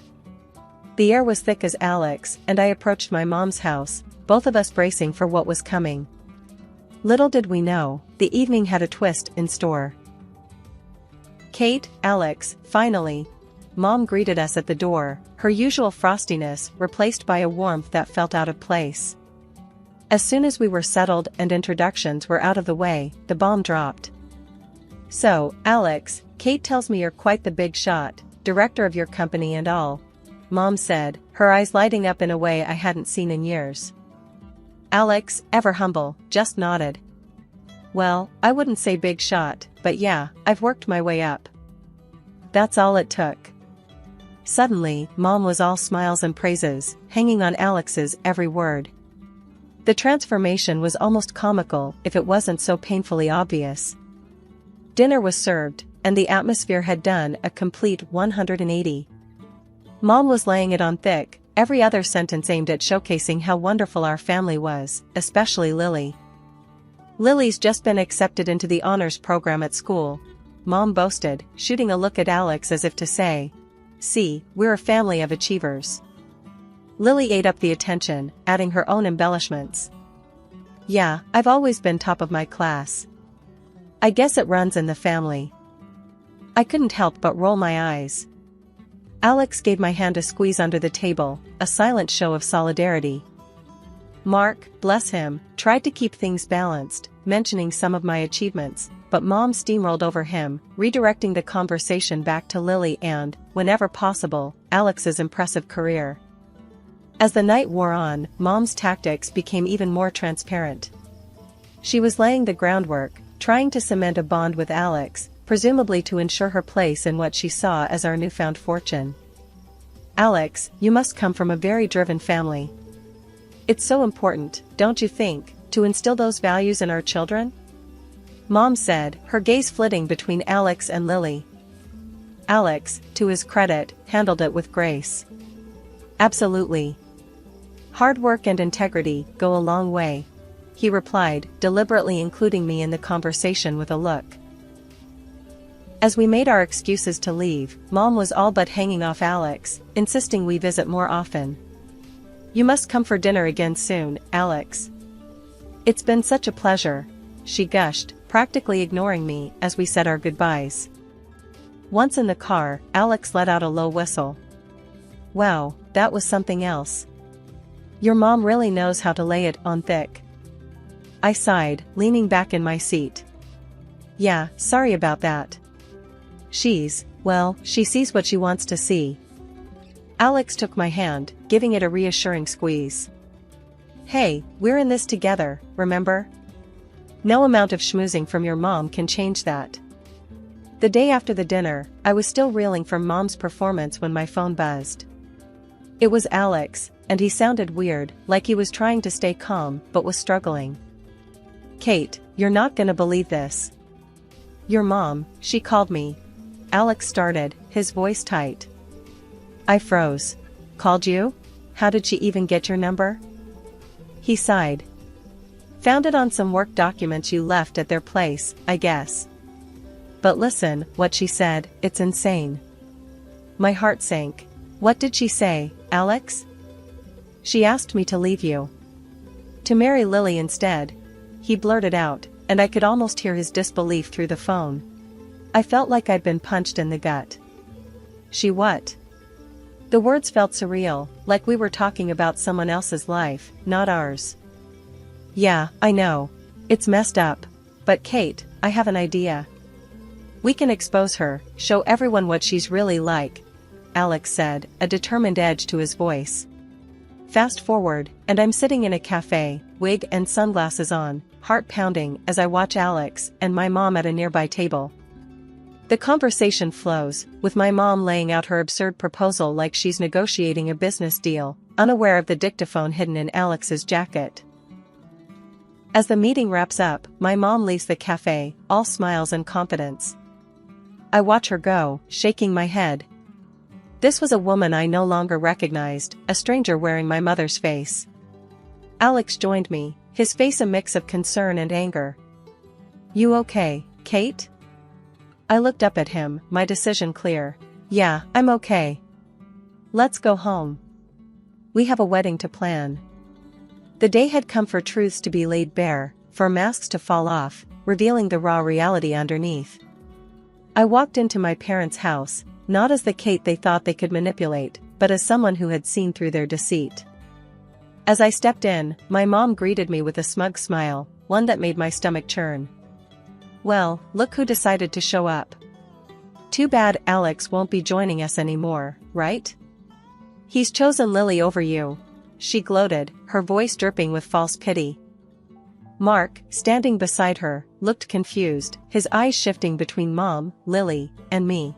The air was thick as Alex and I approached my mom's house, both of us bracing for what was coming. Little did we know, the evening had a twist in store. Kate, Alex, finally. Mom greeted us at the door, her usual frostiness replaced by a warmth that felt out of place. As soon as we were settled and introductions were out of the way, the bomb dropped. "So, Alex, Kate tells me you're quite the big shot, director of your company and all," Mom said, her eyes lighting up in a way I hadn't seen in years. Alex, ever humble, just nodded. "Well, I wouldn't say big shot, but yeah, I've worked my way up." That's all it took. Suddenly, Mom was all smiles and praises, hanging on Alex's every word. The transformation was almost comical if it wasn't so painfully obvious. Dinner was served, and the atmosphere had done a complete 180. Mom was laying it on thick, every other sentence aimed at showcasing how wonderful our family was, especially Lily. "Lily's just been accepted into the honors program at school," Mom boasted, shooting a look at Alex as if to say, "See, we're a family of achievers." Lily ate up the attention, adding her own embellishments. "Yeah, I've always been top of my class. I guess it runs in the family." I couldn't help but roll my eyes. Alex gave my hand a squeeze under the table, a silent show of solidarity. Mark, bless him, tried to keep things balanced, mentioning some of my achievements, but Mom steamrolled over him, redirecting the conversation back to Lily and, whenever possible, Alex's impressive career. As the night wore on, Mom's tactics became even more transparent. She was laying the groundwork, trying to cement a bond with Alex, presumably to ensure her place in what she saw as our newfound fortune. "Alex, you must come from a very driven family. It's so important, don't you think, to instill those values in our children?" Mom said, her gaze flitting between Alex and Lily. Alex, to his credit, handled it with grace. "Absolutely. Hard work and integrity go a long way," he replied, deliberately including me in the conversation with a look. As we made our excuses to leave, Mom was all but hanging off Alex, insisting we visit more often. "You must come for dinner again soon, Alex. It's been such a pleasure," she gushed, practically ignoring me as we said our goodbyes. Once in the car, Alex let out a low whistle. "Wow, that was something else. Your mom really knows how to lay it on thick." I sighed, leaning back in my seat. "Yeah, sorry about that. Well, she sees what she wants to see." Alex took my hand, giving it a reassuring squeeze. "Hey, we're in this together, remember? No amount of schmoozing from your mom can change that." The day after the dinner, I was still reeling from Mom's performance when my phone buzzed. It was Alex, and he sounded weird, like he was trying to stay calm but was struggling. "Kate, you're not gonna believe this. Your mom, she called me." Alex started, his voice tight. I froze. "Called you? How did she even get your number?" He sighed. "Found it on some work documents you left at their place, I guess. But listen, what she said, it's insane." My heart sank. "What did she say, Alex?" "She asked me to leave you. To marry Lily instead," he blurted out, and I could almost hear his disbelief through the phone. I felt like I'd been punched in the gut. "She what?" The words felt surreal, like we were talking about someone else's life, not ours. "Yeah, I know. It's messed up. But Kate, I have an idea. We can expose her, show everyone what she's really like," Alex said, a determined edge to his voice. Fast forward, and I'm sitting in a cafe, wig and sunglasses on, heart pounding as I watch Alex and my mom at a nearby table. The conversation flows, with my mom laying out her absurd proposal like she's negotiating a business deal, unaware of the dictaphone hidden in Alex's jacket. As the meeting wraps up, my mom leaves the cafe, all smiles and confidence. I watch her go, shaking my head. This was a woman I no longer recognized, a stranger wearing my mother's face. Alex joined me, his face a mix of concern and anger. "You okay, Kate?" I looked up at him, my decision clear. "Yeah, I'm okay. Let's go home." We have a wedding to plan. The day had come for truths to be laid bare, for masks to fall off, revealing the raw reality underneath. I walked into my parents' house, not as the Kate they thought they could manipulate, but as someone who had seen through their deceit. As I stepped in, my mom greeted me with a smug smile, one that made my stomach churn. "Well, look who decided to show up. Too bad Alex won't be joining us anymore, right? He's chosen Lily over you," she gloated, her voice dripping with false pity. Mark, standing beside her, looked confused, his eyes shifting between Mom, Lily, and me.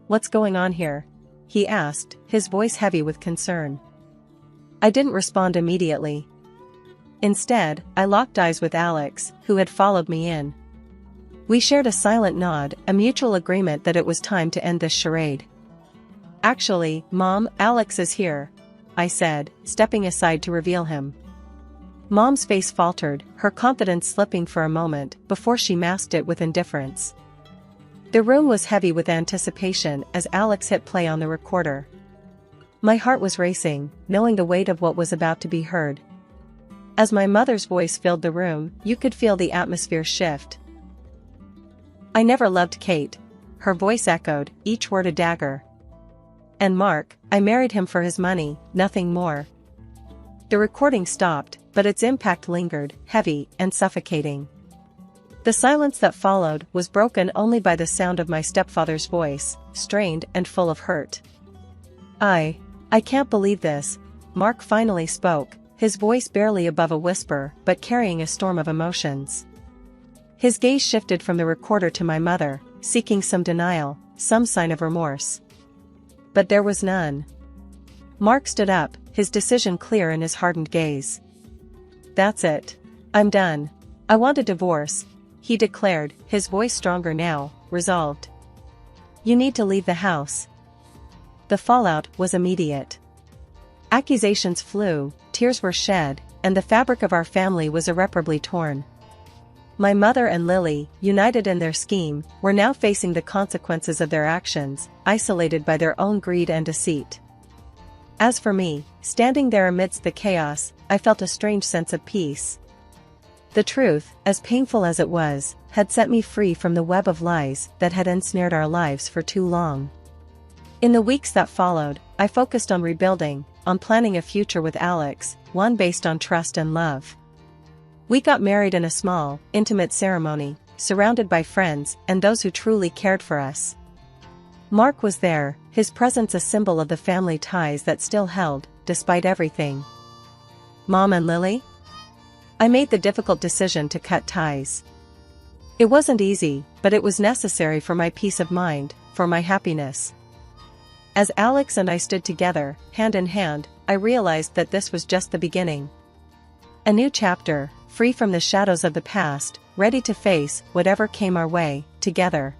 "What's going on here?" he asked, his voice heavy with concern. I didn't respond immediately. Instead, I locked eyes with Alex, who had followed me in. We shared a silent nod, a mutual agreement that it was time to end this charade. "Actually, Mom, Alex is here," I said, stepping aside to reveal him. Mom's face faltered, her confidence slipping for a moment before she masked it with indifference. The room was heavy with anticipation as Alex hit play on the recorder. My heart was racing, knowing the weight of what was about to be heard. As my mother's voice filled the room, you could feel the atmosphere shift. "I never loved Kate," her voice echoed, each word a dagger. "And Mark, I married him for his money, nothing more." The recording stopped, but its impact lingered, heavy and suffocating. The silence that followed was broken only by the sound of my stepfather's voice, strained and full of hurt. I can't believe this," Mark finally spoke, his voice barely above a whisper but carrying a storm of emotions. His gaze shifted from the recorder to my mother, seeking some denial, some sign of remorse. But there was none. Mark stood up, his decision clear in his hardened gaze. "That's it. I'm done. I want a divorce," he declared, his voice stronger now, resolved. "You need to leave the house." The fallout was immediate. Accusations flew, tears were shed, and the fabric of our family was irreparably torn. My mother and Lily, united in their scheme, were now facing the consequences of their actions, isolated by their own greed and deceit. As for me, standing there amidst the chaos, I felt a strange sense of peace. The truth, as painful as it was, had set me free from the web of lies that had ensnared our lives for too long. In the weeks that followed, I focused on rebuilding, on planning a future with Alex, one based on trust and love. We got married in a small, intimate ceremony, surrounded by friends and those who truly cared for us. Mark was there, his presence a symbol of the family ties that still held, despite everything. Mom and Lily? I made the difficult decision to cut ties. It wasn't easy, but it was necessary for my peace of mind, for my happiness. As Alex and I stood together, hand in hand, I realized that this was just the beginning. A new chapter, free from the shadows of the past, ready to face whatever came our way, together.